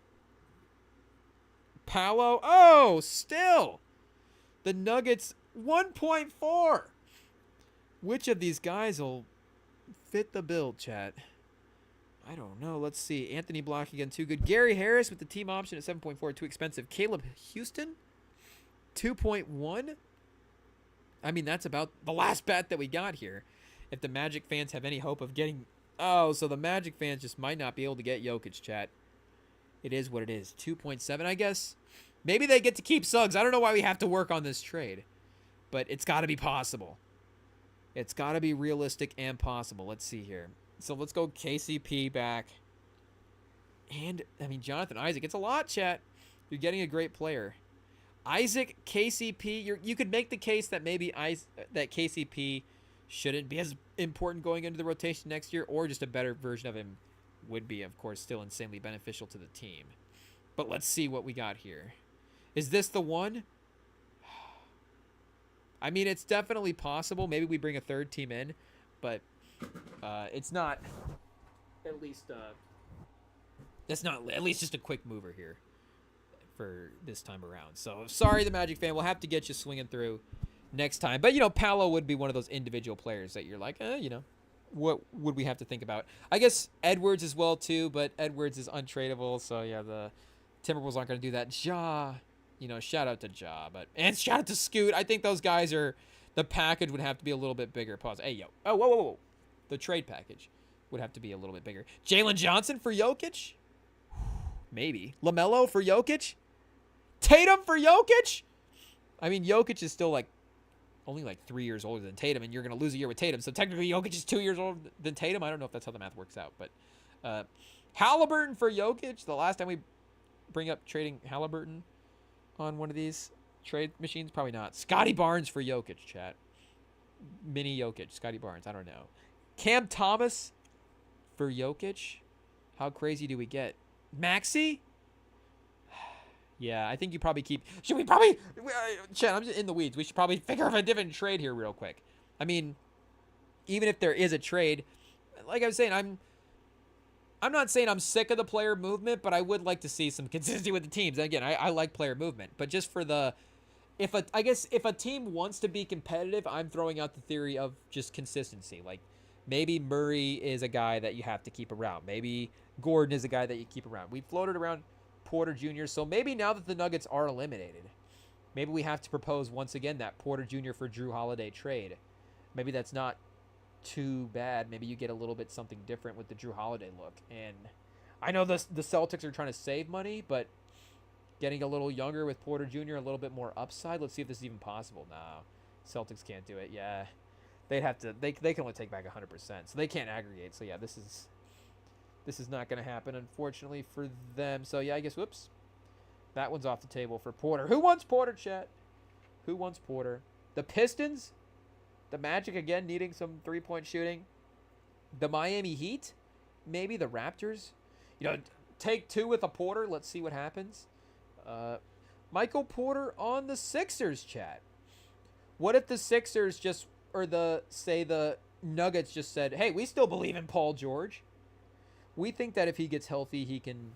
Paolo. Oh, still. The Nuggets, 1.4. Which of these guys will fit the bill, chat? I don't know. Let's see. Anthony Block again, too good. Gary Harris with the team option at 7.4, too expensive. Caleb Houston, 2.1. I mean, that's about the last bet that we got here. If the Magic fans have any hope of getting... Oh, so the Magic fans just might not be able to get Jokic, chat. It is what it is. 2.7, I guess. Maybe they get to keep Suggs. I don't know why we have to work on this trade. But it's got to be possible. It's got to be realistic and possible. Let's see here. So let's go KCP back. And, I mean, Jonathan Isaac. It's a lot, chat. You're getting a great player. Isaac, KCP. You could make the case that maybe that KCP shouldn't be as important going into the rotation next year, or just a better version of him would be, of course, still insanely beneficial to the team. But let's see what we got here. Is this the one? I mean, it's definitely possible. Maybe we bring a third team in, but it's not at least that's not at least just a quick mover here for this time around. So sorry, the Magic fan. We'll have to get you swinging through next time. But, you know, Paolo would be one of those individual players that you're like, you know, what would we have to think about? I guess Edwards as well, too, but Edwards is untradeable. So, yeah, the Timberwolves aren't going to do that. Ja, you know, shout out to Ja. And shout out to Scoot. I think those guys are, the package would have to be a little bit bigger. Pause. Hey, yo. Oh, whoa. The trade package would have to be a little bit bigger. Jalen Johnson for Jokic? Maybe. LaMelo for Jokic? Tatum for Jokic? I mean, Jokic is still only 3 years older than Tatum, and you're going to lose a year with Tatum. So technically, Jokic is 2 years older than Tatum. I don't know if that's how the math works out. But Halliburton for Jokic. The last time we bring up trading Halliburton on one of these trade machines, probably not. Scotty Barnes for Jokic, chat. Mini Jokic, Scotty Barnes. I don't know. Cam Thomas for Jokic. How crazy do we get? Maxey? Yeah, I think you probably keep... Should we probably... Chat, I'm just in the weeds. We should probably figure out a different trade here real quick. I mean, even if there is a trade, like I was saying, I'm not saying I'm sick of the player movement, but I would like to see some consistency with the teams. And again, I like player movement, but just for the... I guess if a team wants to be competitive, I'm throwing out the theory of just consistency. Like, maybe Murray is a guy that you have to keep around. Maybe Gordon is a guy that you keep around. We floated around Porter Jr., so maybe now that the Nuggets are eliminated, maybe we have to propose once again that Porter Jr. for Drew Holiday trade. Maybe that's not too bad. Maybe you get a little bit something different with the Drew Holiday look. And I know the Celtics are trying to save money, but getting a little younger with Porter Jr., a little bit more upside. Let's see if this is even possible. No, Celtics can't do it. Yeah, they'd have to. They can only take back 100%, so they can't aggregate. So yeah, this is not going to happen, unfortunately, for them. So, yeah, I guess, whoops. That one's off the table for Porter. Who wants Porter, chat? Who wants Porter? The Pistons? The Magic, again, needing some three-point shooting. The Miami Heat? Maybe the Raptors? You know, take two with a Porter. Let's see what happens. Michael Porter on the Sixers, chat. What if the Sixers just, or the Nuggets just said, hey, we still believe in Paul George. We think that if he gets healthy, he can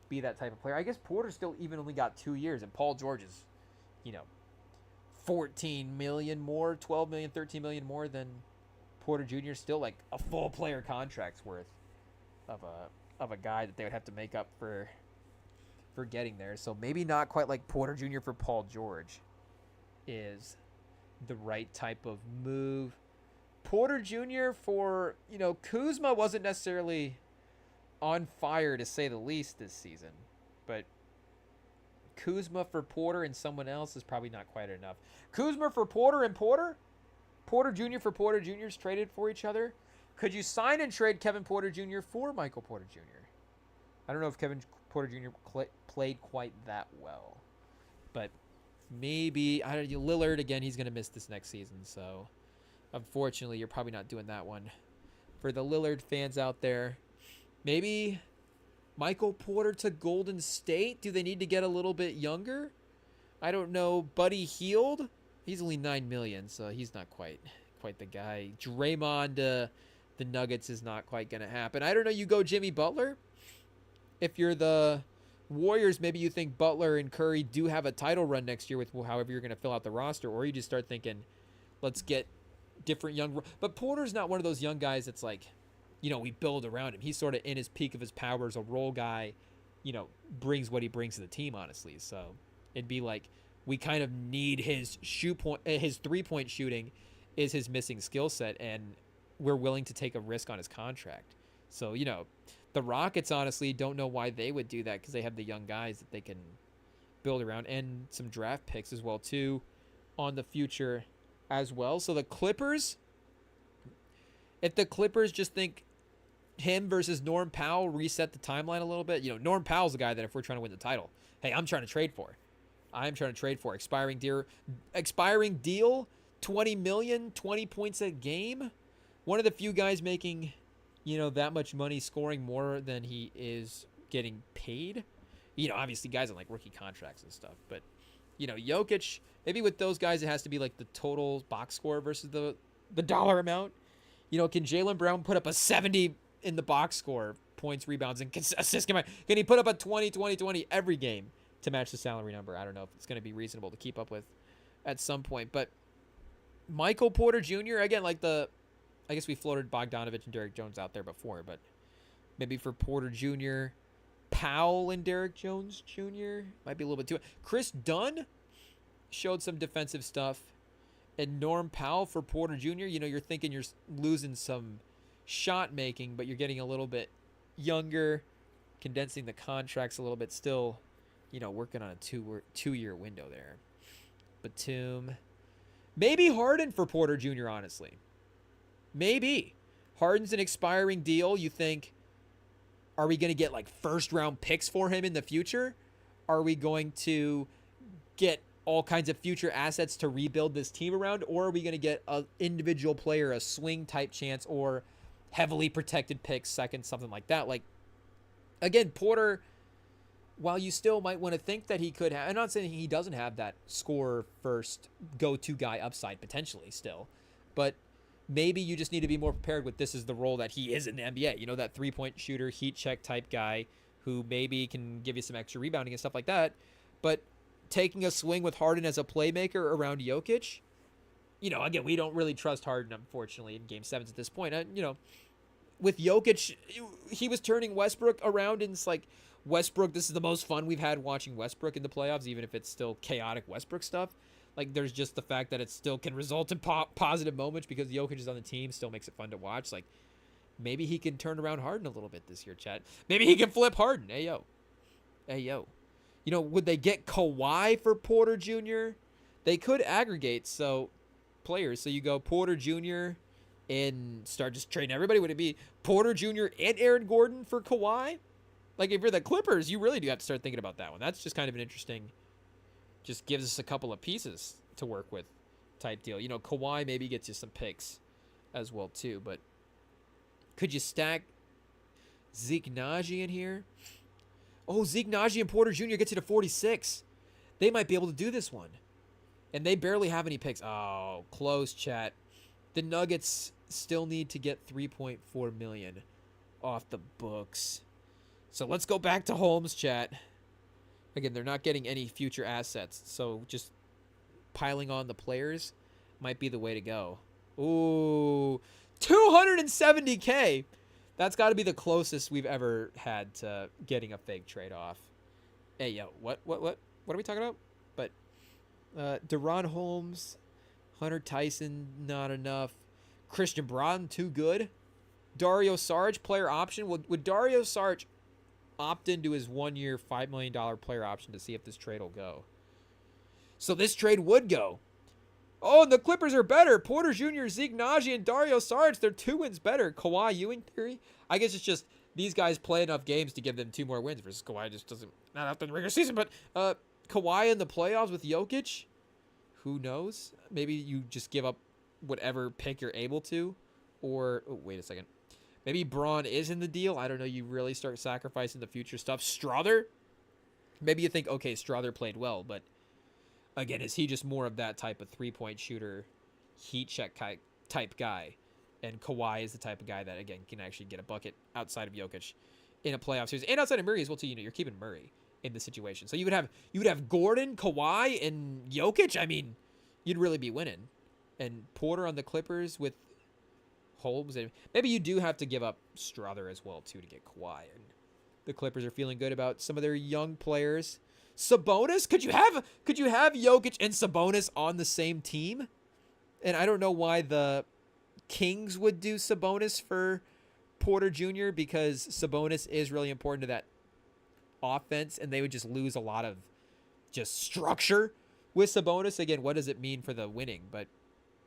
be that type of player. I guess Porter still even only got 2 years, and Paul George is, 14 million more, 12 million, 13 million more than Porter Jr. Still like a full player contract's worth of a guy that they would have to make up for getting there. So maybe not quite like Porter Jr. for Paul George is the right type of move. Porter Jr. for, Kuzma wasn't necessarily on fire to say the least this season, but Kuzma for Porter and someone else is probably not quite enough. Kuzma for Porter and Porter Jr. for Porter Jr.'s traded for each other. Could you sign and trade Kevin Porter Jr. for Michael Porter Jr.? I don't know if Kevin Porter Jr. played quite that well, but maybe Lillard again. He's going to miss this next season, so unfortunately, you're probably not doing that one. For the Lillard fans out there, maybe Michael Porter to Golden State. Do they need to get a little bit younger? I don't know. Buddy Hield. He's only $9 million, so he's not quite the guy. Draymond, the Nuggets is not quite going to happen. I don't know. You go Jimmy Butler. If you're the Warriors, maybe you think Butler and Curry do have a title run next year with however you're going to fill out the roster, or you just start thinking, let's get different young. But Porter's not one of those young guys that's like, we build around him. He's sort of in his peak of his powers, a role guy, brings what he brings to the team, honestly. So it'd be like we kind of need his his 3-point shooting is his missing skill set, and we're willing to take a risk on his contract. So, the Rockets honestly don't know why they would do that, because they have the young guys that they can build around and some draft picks as well too on the future as well. So the Clippers, if the Clippers just think him versus Norm Powell reset the timeline a little bit, Norm Powell's the guy that if we're trying to win the title, hey, I'm trying to trade for. Expiring deal, 20 million, 20 points a game. One of the few guys making, that much money, scoring more than he is getting paid. Obviously guys on like rookie contracts and stuff, but Jokic, maybe with those guys it has to be like the total box score versus the dollar amount. Can Jaylen Brown put up a 70 in the box score, points, rebounds, and assists? Can he put up a 20 every game to match the salary number? I don't know if it's going to be reasonable to keep up with at some point. But Michael Porter Jr., again, I guess we floated Bogdanovich and Derrick Jones out there before, but maybe for Porter Jr., Powell and Derrick Jones Jr. might be a little bit too. Chris Dunn showed some defensive stuff. And Norm Powell for Porter Jr., you're thinking you're losing some shot making, but you're getting a little bit younger, condensing the contracts a little bit, still, working on a two-year window there. Batum. Maybe Harden for Porter Jr., honestly. Maybe. Harden's an expiring deal. You think, are we going to get like first-round picks for him in the future? Are we going to get all kinds of future assets to rebuild this team around, or are we going to get an individual player, a swing type chance, or heavily protected picks, second, something like that? Like, again, Porter, while you still might want to think that he could have, I'm not saying he doesn't have that score first go-to guy upside potentially still, but maybe you just need to be more prepared with this is the role that he is in the NBA. That 3-point shooter, heat check type guy who maybe can give you some extra rebounding and stuff like that, but taking a swing with Harden as a playmaker around Jokic, again, we don't really trust Harden, unfortunately, in Game 7s at this point. With Jokic, he was turning Westbrook around, and it's like, Westbrook, this is the most fun we've had watching Westbrook in the playoffs, even if it's still chaotic Westbrook stuff. Like, there's just the fact that it still can result in positive moments because Jokic is on the team, still makes it fun to watch. Like, maybe he can turn around Harden a little bit this year, Chat. Maybe he can flip Harden. Hey, yo. Would they get Kawhi for Porter Jr.? They could aggregate players. So you go Porter Jr. and start just trading everybody. Would it be Porter Jr. and Aaron Gordon for Kawhi? Like, if you're the Clippers, you really do have to start thinking about that one. That's just kind of an interesting, just gives us a couple of pieces to work with type deal. Kawhi maybe gets you some picks as well too. But could you stack Zeke Naji in here? Oh, Zeke Naji and Porter Jr. gets you to 46. They might be able to do this one. And they barely have any picks. Oh, close, Chat. The Nuggets still need to get $3.4 million off the books. So let's go back to Holmes, Chat. Again, they're not getting any future assets. So just piling on the players might be the way to go. Ooh, $270K. That's got to be the closest we've ever had to getting a fake trade off. Hey, yo, what are we talking about? But Deron Holmes, Hunter Tyson, not enough. Christian Braun, too good. Dario Saric, player option. Would Dario Saric opt into his 1-year, $5 million player option to see if this trade will go? So this trade would go. Oh, and the Clippers are better. Porter Jr., Zeke Naji, and Dario Saric, they're 2 wins better. Kawhi, Ewing theory? I guess it's just these guys play enough games to give them 2 more wins versus Kawhi just doesn't, not after the regular season, but Kawhi in the playoffs with Jokic? Who knows? Maybe you just give up whatever pick you're able to. Or, oh, wait a second. Maybe Braun is in the deal. I don't know. You really start sacrificing the future stuff. Strother? Maybe you think, okay, Strother played well, but again, is he just more of that type of 3-point shooter, heat check type guy? And Kawhi is the type of guy that, again, can actually get a bucket outside of Jokic in a playoff series. And outside of Murray as well, too. You're keeping Murray in the situation. So you would have Gordon, Kawhi, and Jokic. I mean, you'd really be winning. And Porter on the Clippers with Holmes, and maybe you do have to give up Strother as well too to get Kawhi. And the Clippers are feeling good about some of their young players. Sabonis, could you have Jokic and Sabonis on the same team? And I don't know why the Kings would do Sabonis for Porter Jr. because Sabonis is really important to that offense, and they would just lose a lot of just structure with Sabonis. Again, what does it mean for the winning? But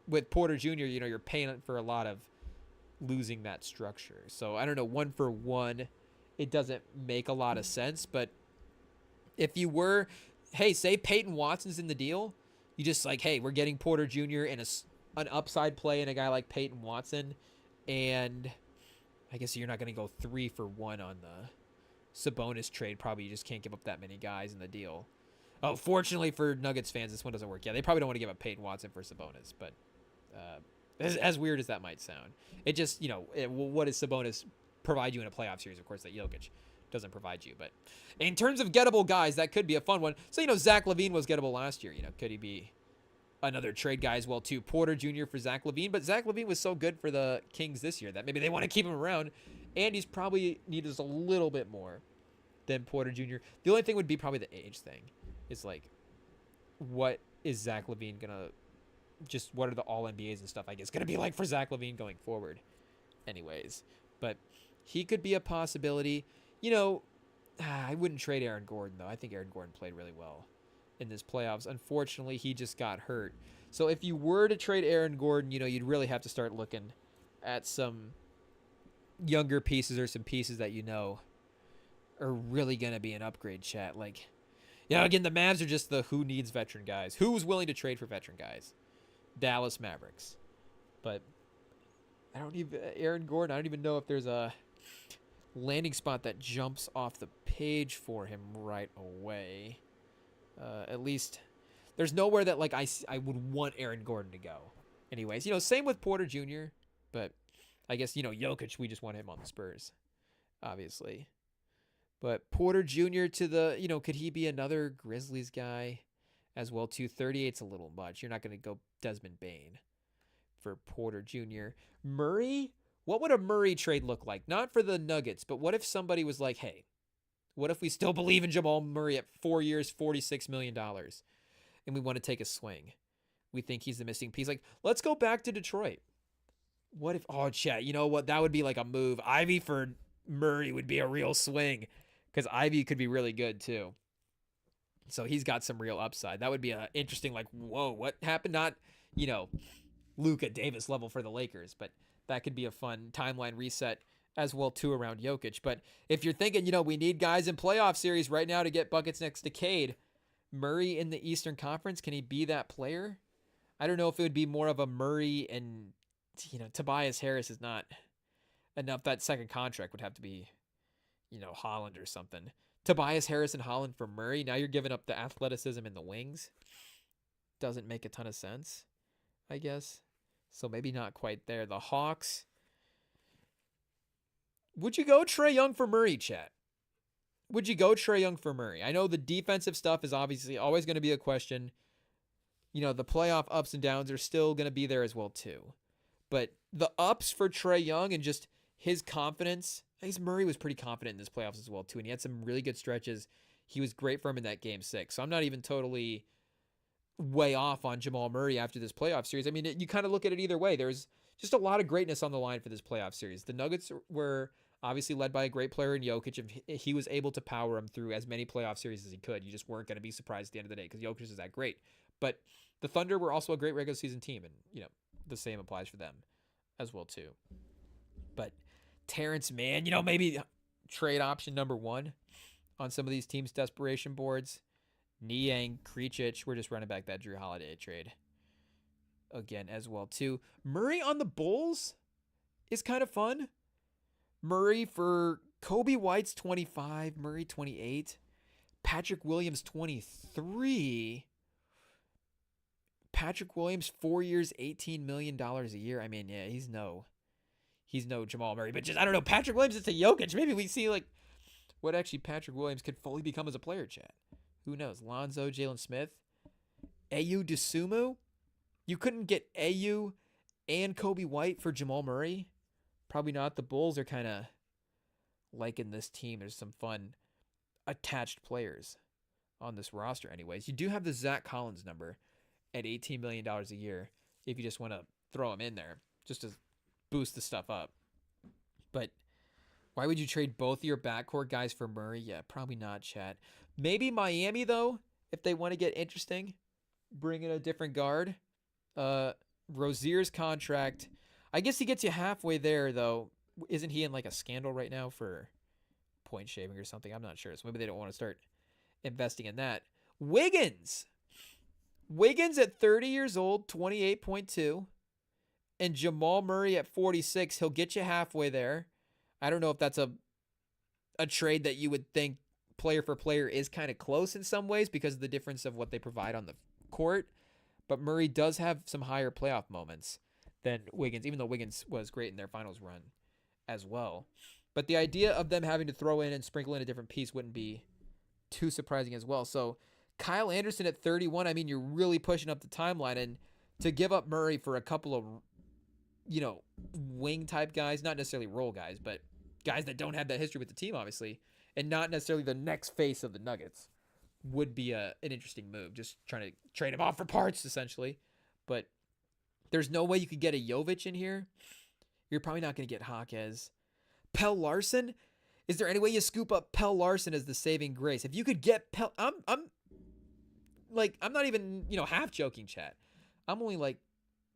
with Porter Jr., you're paying for a lot of losing that structure. So I don't know, 1-for-1, it doesn't make a lot of sense. But if you were, hey, say Peyton Watson's in the deal, you just like, hey, we're getting Porter Jr. and an upside play in a guy like Peyton Watson, and I guess you're not going to go 3-for-1 on the Sabonis trade. Probably you just can't give up that many guys in the deal. Oh, fortunately for Nuggets fans, this one doesn't work. Yeah, they probably don't want to give up Peyton Watson for Sabonis, but as weird as that might sound, it just, what does Sabonis provide you in a playoff series? Of course, that Jokic doesn't provide you. But in terms of gettable guys, that could be a fun one. So, Zach LaVine was gettable last year. Could he be another trade guy as well, too? Porter Jr. for Zach LaVine. But Zach LaVine was so good for the Kings this year that maybe they want to keep him around. And he's probably needed a little bit more than Porter Jr. The only thing would be probably the age thing. It's like, what is Zach LaVine going to just, what are the all-NBAs and stuff, I guess, going to be like for Zach LaVine going forward? Anyways, but he could be a possibility. I wouldn't trade Aaron Gordon, though. I think Aaron Gordon played really well in this playoffs. Unfortunately, he just got hurt. So if you were to trade Aaron Gordon, you'd really have to start looking at some younger pieces or some pieces that are really going to be an upgrade, chat. Like, again, the Mavs are just the who needs veteran guys. Who's willing to trade for veteran guys? Dallas Mavericks. But Aaron Gordon, I don't even know if there's a landing spot that jumps off the page for him right away. At least there's nowhere that like I would want Aaron Gordon to go. Anyways, same with Porter Jr., but I guess, Jokic, we just want him on the Spurs, obviously. But Porter Jr. to the, could he be another Grizzlies guy as well, too? 38's a little much. You're not going to go Desmond Bane for Porter Jr. Murray? What would a Murray trade look like? Not for the Nuggets, but what if somebody was like, hey, what if we still believe in Jamal Murray at 4 years, $46 million, and we want to take a swing? We think he's the missing piece. Like, let's go back to Detroit. What if, chat, you know what? That would be like a move. Ivy for Murray would be a real swing because Ivy could be really good too. So he's got some real upside. That would be a interesting, like, whoa, what happened? Not, Luka Davis level for the Lakers, but that could be a fun timeline reset as well too around Jokic. But if you're thinking, we need guys in playoff series right now to get buckets next to Cade, Murray in the Eastern Conference, can he be that player? I don't know if it would be more of a Murray and, Tobias Harris is not enough. That second contract would have to be, Holland or something. Tobias Harris and Holland for Murray. Now you're giving up the athleticism in the wings. Doesn't make a ton of sense, I guess. So maybe not quite there. The Hawks. Would you go Trae Young for Murray, chat? Would you go Trae Young for Murray? I know the defensive stuff is obviously always going to be a question. The playoff ups and downs are still going to be there as well too. But the ups for Trae Young and just his confidence. I guess Murray was pretty confident in this playoffs as well too, and he had some really good stretches. He was great for him in that Game 6. So I'm not even totally way off on Jamal Murray after this playoff series. I mean, you kind of look at it either way. There's just a lot of greatness on the line for this playoff series. The Nuggets were obviously led by a great player in Jokic. If he was able to power him through as many playoff series as he could, you just weren't going to be surprised at the end of the day because Jokic is that great. But the Thunder were also a great regular season team, and the same applies for them as well too. But Terrence Mann, maybe trade option number 1 on some of these teams' desperation boards. Niang, Krejci, we're just running back that Drew Holiday trade again as well too. Murray on the Bulls is kind of fun. Murray for Kobe White's 25, Murray 28, Patrick Williams 23. Patrick Williams 4 years, $18 million a year. I mean, yeah, he's no Jamal Murray, but just, I don't know, Patrick Williams is to Jokic. Maybe we see like what actually Patrick Williams could fully become as a player, chat. Who knows? Lonzo, Jalen Smith, Ayu Dosunmu. You couldn't get Ayu and Kobe White for Jamal Murray. Probably not. The Bulls are kind of liking this team. There's some fun attached players on this roster anyways. You do have the Zach Collins number at $18 million a year if you just want to throw him in there just to boost the stuff up. But why would you trade both of your backcourt guys for Murray? Yeah, probably not, chat. Maybe Miami, though, if they want to get interesting, bring in a different guard. Rozier's contract, I guess he gets you halfway there, though. Isn't he in like a scandal right now for point shaving or something? I'm not sure. So maybe they don't want to start investing in that. Wiggins at 30 years old, 28.2. And Jamal Murray at 46. He'll get you halfway there. I don't know if that's a trade that you would think player for player is kind of close in some ways because of the difference of what they provide on the court. But Murray does have some higher playoff moments than Wiggins, even though Wiggins was great in their finals run as well. But the idea of them having to throw in and sprinkle in a different piece wouldn't be too surprising as well. So Kyle Anderson at 31, I mean, you're really pushing up the timeline. And to give up Murray for a couple of, wing type guys, not necessarily role guys, but guys that don't have that history with the team, obviously, and not necessarily the next face of the Nuggets, would be an interesting move. Just trying to trade him off for parts, essentially. But there's no way you could get a Jokic in here. You're probably not going to get Hawkes. Pell Larson? Is there any way you scoop up Pell Larson as the saving grace? If you could get Pell... I'm not even, half joking, chat. I'm only like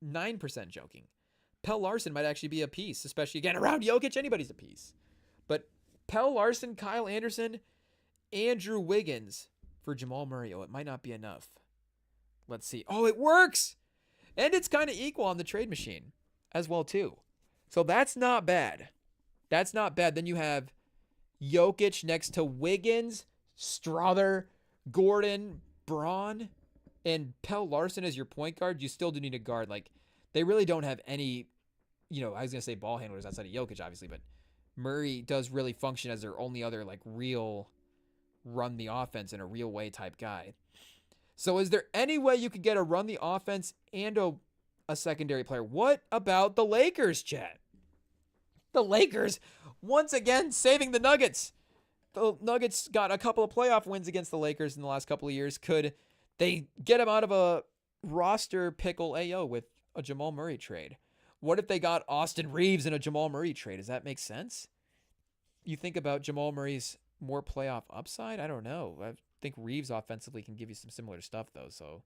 9% joking. Pell Larson might actually be a piece, especially, again, around Jokic, anybody's a piece. But Pell Larson, Kyle Anderson, Andrew Wiggins for Jamal Murray. Oh, it might not be enough. Let's see. Oh, it works! And it's kind of equal on the trade machine as well, too. So that's not bad. That's not bad. Then you have Jokic next to Wiggins, Strother, Gordon, Braun, and Pell Larson as your point guard. You still do need a guard. Like, they really don't have any, I was going to say ball handlers outside of Jokic, obviously, but Murray does really function as their only other, real run the offense in a real way type guy. So is there any way you could get a run the offense and a secondary player? What about the Lakers, chat? The Lakers, once again, saving the Nuggets. The Nuggets got a couple of playoff wins against the Lakers in the last couple of years. Could they get them out of a roster pickle AO with a Jamal Murray trade? What if they got Austin Reeves in a Jamal Murray trade? Does that make sense? You think about Jamal Murray's more playoff upside? I don't know. I think Reeves offensively can give you some similar stuff, though. So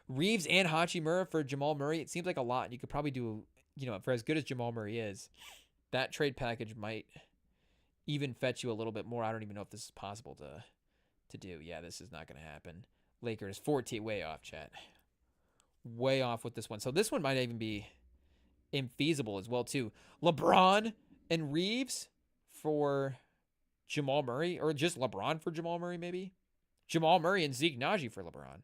Reeves and Hachimura for Jamal Murray, it seems like a lot. And you could probably do, for as good as Jamal Murray is, that trade package might even fetch you a little bit more. I don't even know if this is possible to do. Yeah, this is not going to happen. Lakers 14, way off, chat. Way off with this one. So this one might even be infeasible as well, too. LeBron and Reeves for Jamal Murray, or just LeBron for Jamal Murray, maybe? Jamal Murray and Zeke Naji for LeBron.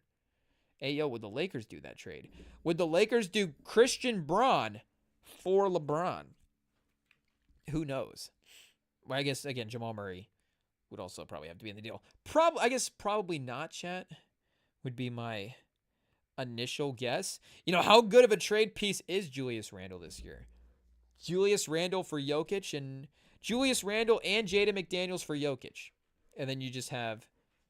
Ayo, would the Lakers do that trade? Would the Lakers do Christian Braun for LeBron? Who knows? Well, I guess, again, Jamal Murray would also probably have to be in the deal. Probably not, chat, would be my initial guess. How good of a trade piece is Julius Randle this year? Julius Randle for Jokic and Julius Randle and Jaden McDaniels for Jokic. And then you just have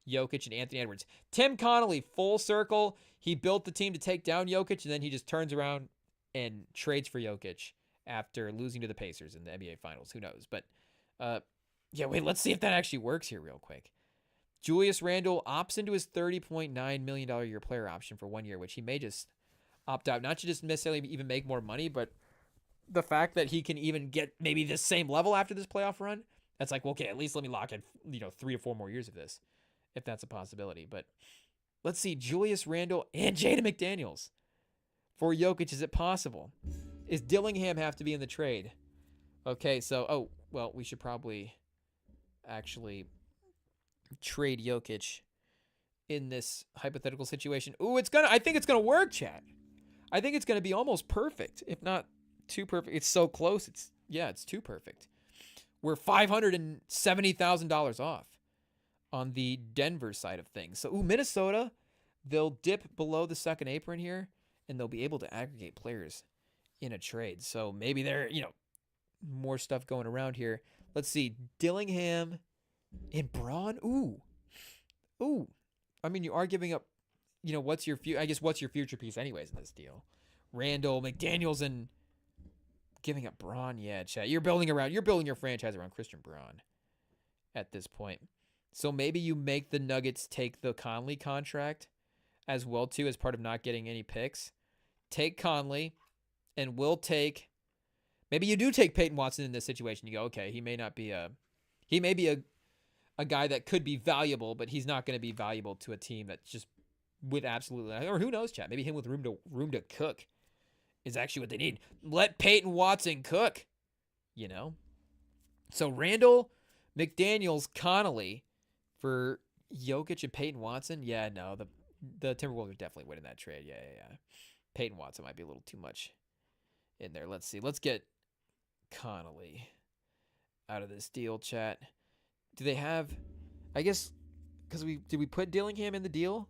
Jokic and Anthony Edwards. Tim Connolly, full circle. He built the team to take down Jokic, and then he just turns around and trades for Jokic after losing to the Pacers in the NBA Finals. Who knows? But, let's see if that actually works here real quick. Julius Randle opts into his $30.9 million a year player option for 1 year, which he may just opt out. Not to just necessarily even make more money, but the fact that he can even get maybe the same level after this playoff run, that's like, okay, at least let me lock in, 3 or 4 more years of this, if that's a possibility. But let's see, Julius Randle and Jaden McDaniels for Jokic. Is it possible? Is Dillingham have to be in the trade? Okay, so, we should probably actually trade Jokic in this hypothetical situation. Ooh, I think it's gonna work, chat. I think it's gonna be almost perfect, if not too perfect. It's so close. It's too perfect. We're $570,000 off on the Denver side of things. So, Minnesota, they'll dip below the second apron here, and they'll be able to aggregate players in a trade. So maybe there, more stuff going around here. Let's see. Dillingham and Braun. Ooh. I mean, you are giving up, what's your future piece anyways in this deal? Randall, McDaniels, and giving up Braun. Yeah, chat. You're building your franchise around Christian Braun at this point. So maybe you make the Nuggets take the Conley contract as well too, as part of not getting any picks. Take Conley, and we'll take. Maybe you do take Peyton Watson in this situation. You go, okay, he may be a guy that could be valuable, but he's not going to be valuable to a team that's just with absolutely, or who knows, chat. Maybe him with room to cook is actually what they need. Let Peyton Watson cook, So Randall, McDaniels, Connolly for Jokic and Peyton Watson. Yeah, no, the Timberwolves are definitely winning that trade. Yeah. Peyton Watson might be a little too much in there. Let's see. Let's get Connolly out of this deal, chat. Do they have, I guess, because did we put Dillingham in the deal,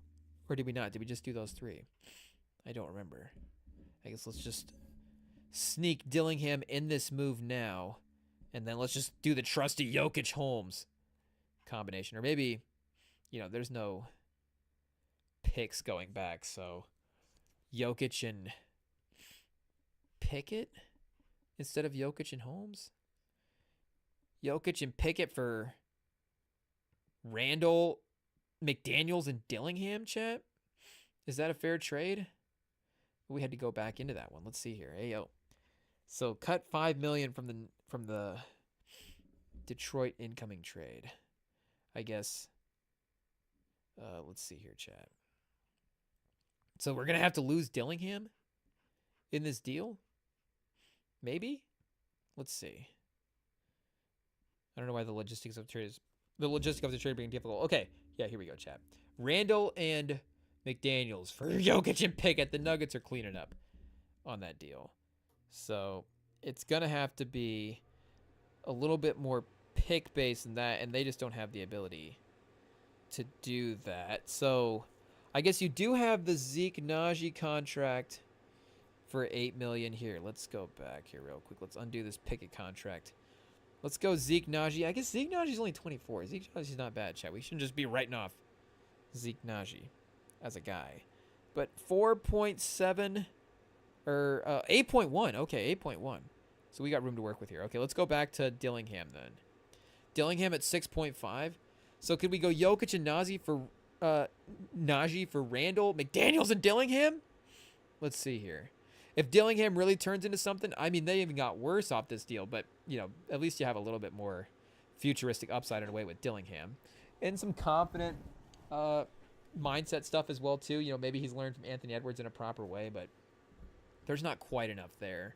or did we not? Did we just do those three? I don't remember. I guess let's just sneak Dillingham in this move now, and then let's just do the trusty Jokic Holmes combination. Or maybe, there's no picks going back, so Jokic and Pickett instead of Jokic and Holmes? Jokic and Pickett for Randall, McDaniels, and Dillingham, chat? Is that a fair trade? We had to go back into that one. Let's see here. Hey, yo. So cut $5 million from the Detroit incoming trade. I guess. Let's see here, chat. So we're gonna have to lose Dillingham in this deal? Maybe? Let's see. I don't know why the logistics of the trade being difficult. Okay, yeah, here we go, chat. Randall and McDaniels for Jokic and Pickett. The Nuggets are cleaning up on that deal. So it's going to have to be a little bit more pick-based than that, and they just don't have the ability to do that. So I guess you do have the Zeke Naji contract for $8 million here. Let's go back here real quick. Let's undo this Pickett contract. Let's go Zeke Naji. I guess Zeke Naji's only 24. Zeke Naji's not bad, chat. We shouldn't just be writing off Zeke Naji as a guy. But 4.7 or 8.1. Okay, 8.1. So we got room to work with here. Okay, let's go back to Dillingham then. Dillingham at 6.5. So could we go Jokic and Naji for Randall, McDaniels, and Dillingham? Let's see here. If Dillingham really turns into something, I mean, they even got worse off this deal, but, at least you have a little bit more futuristic upside in a way with Dillingham. And some confident mindset stuff as well, too. Maybe he's learned from Anthony Edwards in a proper way, but there's not quite enough there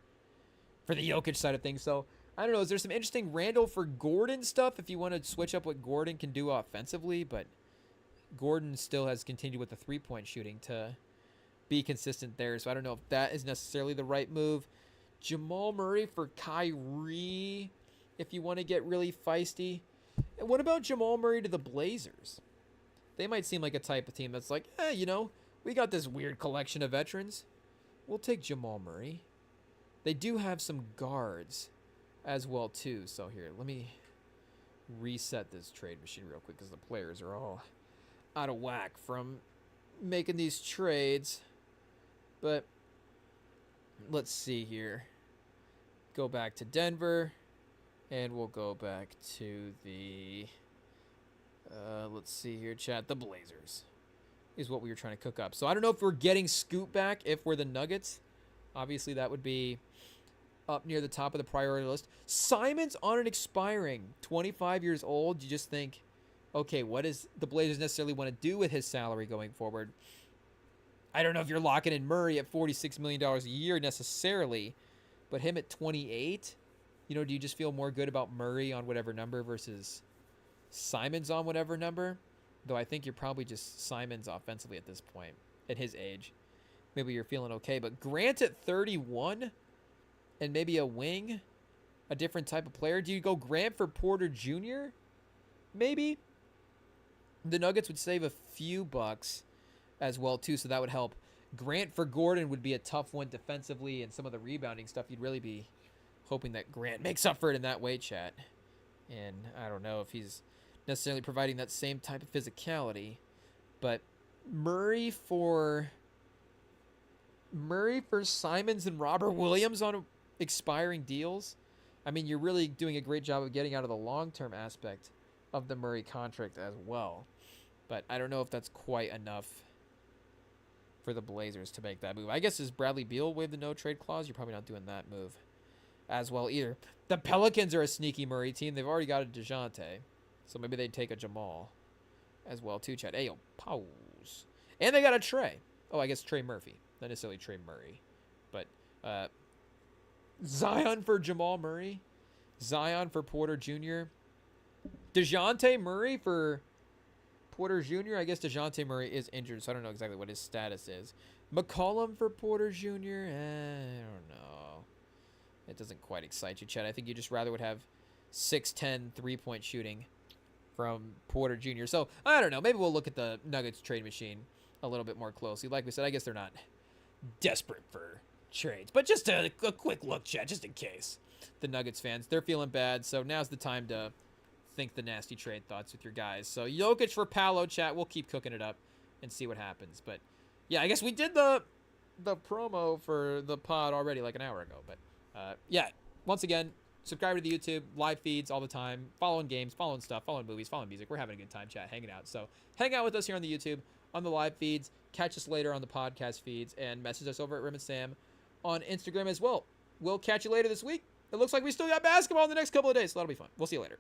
for the Jokic side of things. So, I don't know. Is there some interesting Randall for Gordon stuff if you want to switch up what Gordon can do offensively? But Gordon still has continued with the three-point shooting to be consistent there. So I don't know if that is necessarily the right move. Jamal Murray for Kyrie if you want to get really feisty. And what about Jamal Murray to the Blazers? They might seem like a type of team that's like, we got this weird collection of veterans. We'll take Jamal Murray. They do have some guards as well too. So here, let me reset this trade machine real quick because the players are all out of whack from making these trades. But let's see here. Go back to Denver, and we'll go back to the, let's see here, chat. The Blazers is what we were trying to cook up. So I don't know if we're getting Scoot back if we're the Nuggets. Obviously, that would be up near the top of the priority list. Simon's on an expiring, 25 years old. You just think, okay, what does the Blazers necessarily want to do with his salary going forward? I don't know if you're locking in Murray at $46 million a year necessarily, but him at 28, do you just feel more good about Murray on whatever number versus Simons on whatever number? Though I think you're probably just Simons offensively at this point, at his age. Maybe you're feeling okay, but Grant at 31 and maybe a wing, a different type of player. Do you go Grant for Porter Jr.? Maybe. The Nuggets would save a few bucks as well too, so that would help. Grant for Gordon would be a tough one defensively, and some of the rebounding stuff, you'd really be hoping that Grant makes up for it in that way, chat. And I don't know if he's necessarily providing that same type of physicality, but Murray for Simons and Robert Williams on expiring deals. I mean, you're really doing a great job of getting out of the long-term aspect of the Murray contract as well. But I don't know if that's quite enough for the Blazers to make that move. I guess, is Bradley Beal waive the no-trade clause? You're probably not doing that move as well either. The Pelicans are a sneaky Murray team. They've already got a DeJounte, so maybe they'd take a Jamal as well too, Chad. Hey, yo, pause. And they got a Trey. Oh, I guess Trey Murphy. Not necessarily Trey Murray. But Zion for Jamal Murray. Zion for Porter Jr. DeJounte Murray for Porter Jr. I guess DeJounte Murray is injured, so I don't know exactly what his status is. McCollum for Porter Jr. I don't know. It doesn't quite excite you, Chad. I think you just rather would have 6'10" three-point shooting from Porter Jr. So, I don't know. Maybe we'll look at the Nuggets trade machine a little bit more closely. Like we said, I guess they're not desperate for trades. But just a quick look, Chad, just in case. The Nuggets fans, they're feeling bad, so now's the time to think the nasty trade thoughts with your guys. So, Jokic for Paolo, chat. We'll keep cooking it up and see what happens. But, yeah, I guess we did the promo for the pod already like an hour ago. But, yeah, once again, subscribe to the YouTube, live feeds all the time, following games, following stuff, following movies, following music. We're having a good time, chat, hanging out. So hang out with us here on the YouTube, on the live feeds. Catch us later on the podcast feeds, and message us over at REMINGTOM on Instagram as well. We'll catch you later this week. It looks like we still got basketball in the next couple of days, so that'll be fun. We'll see you later.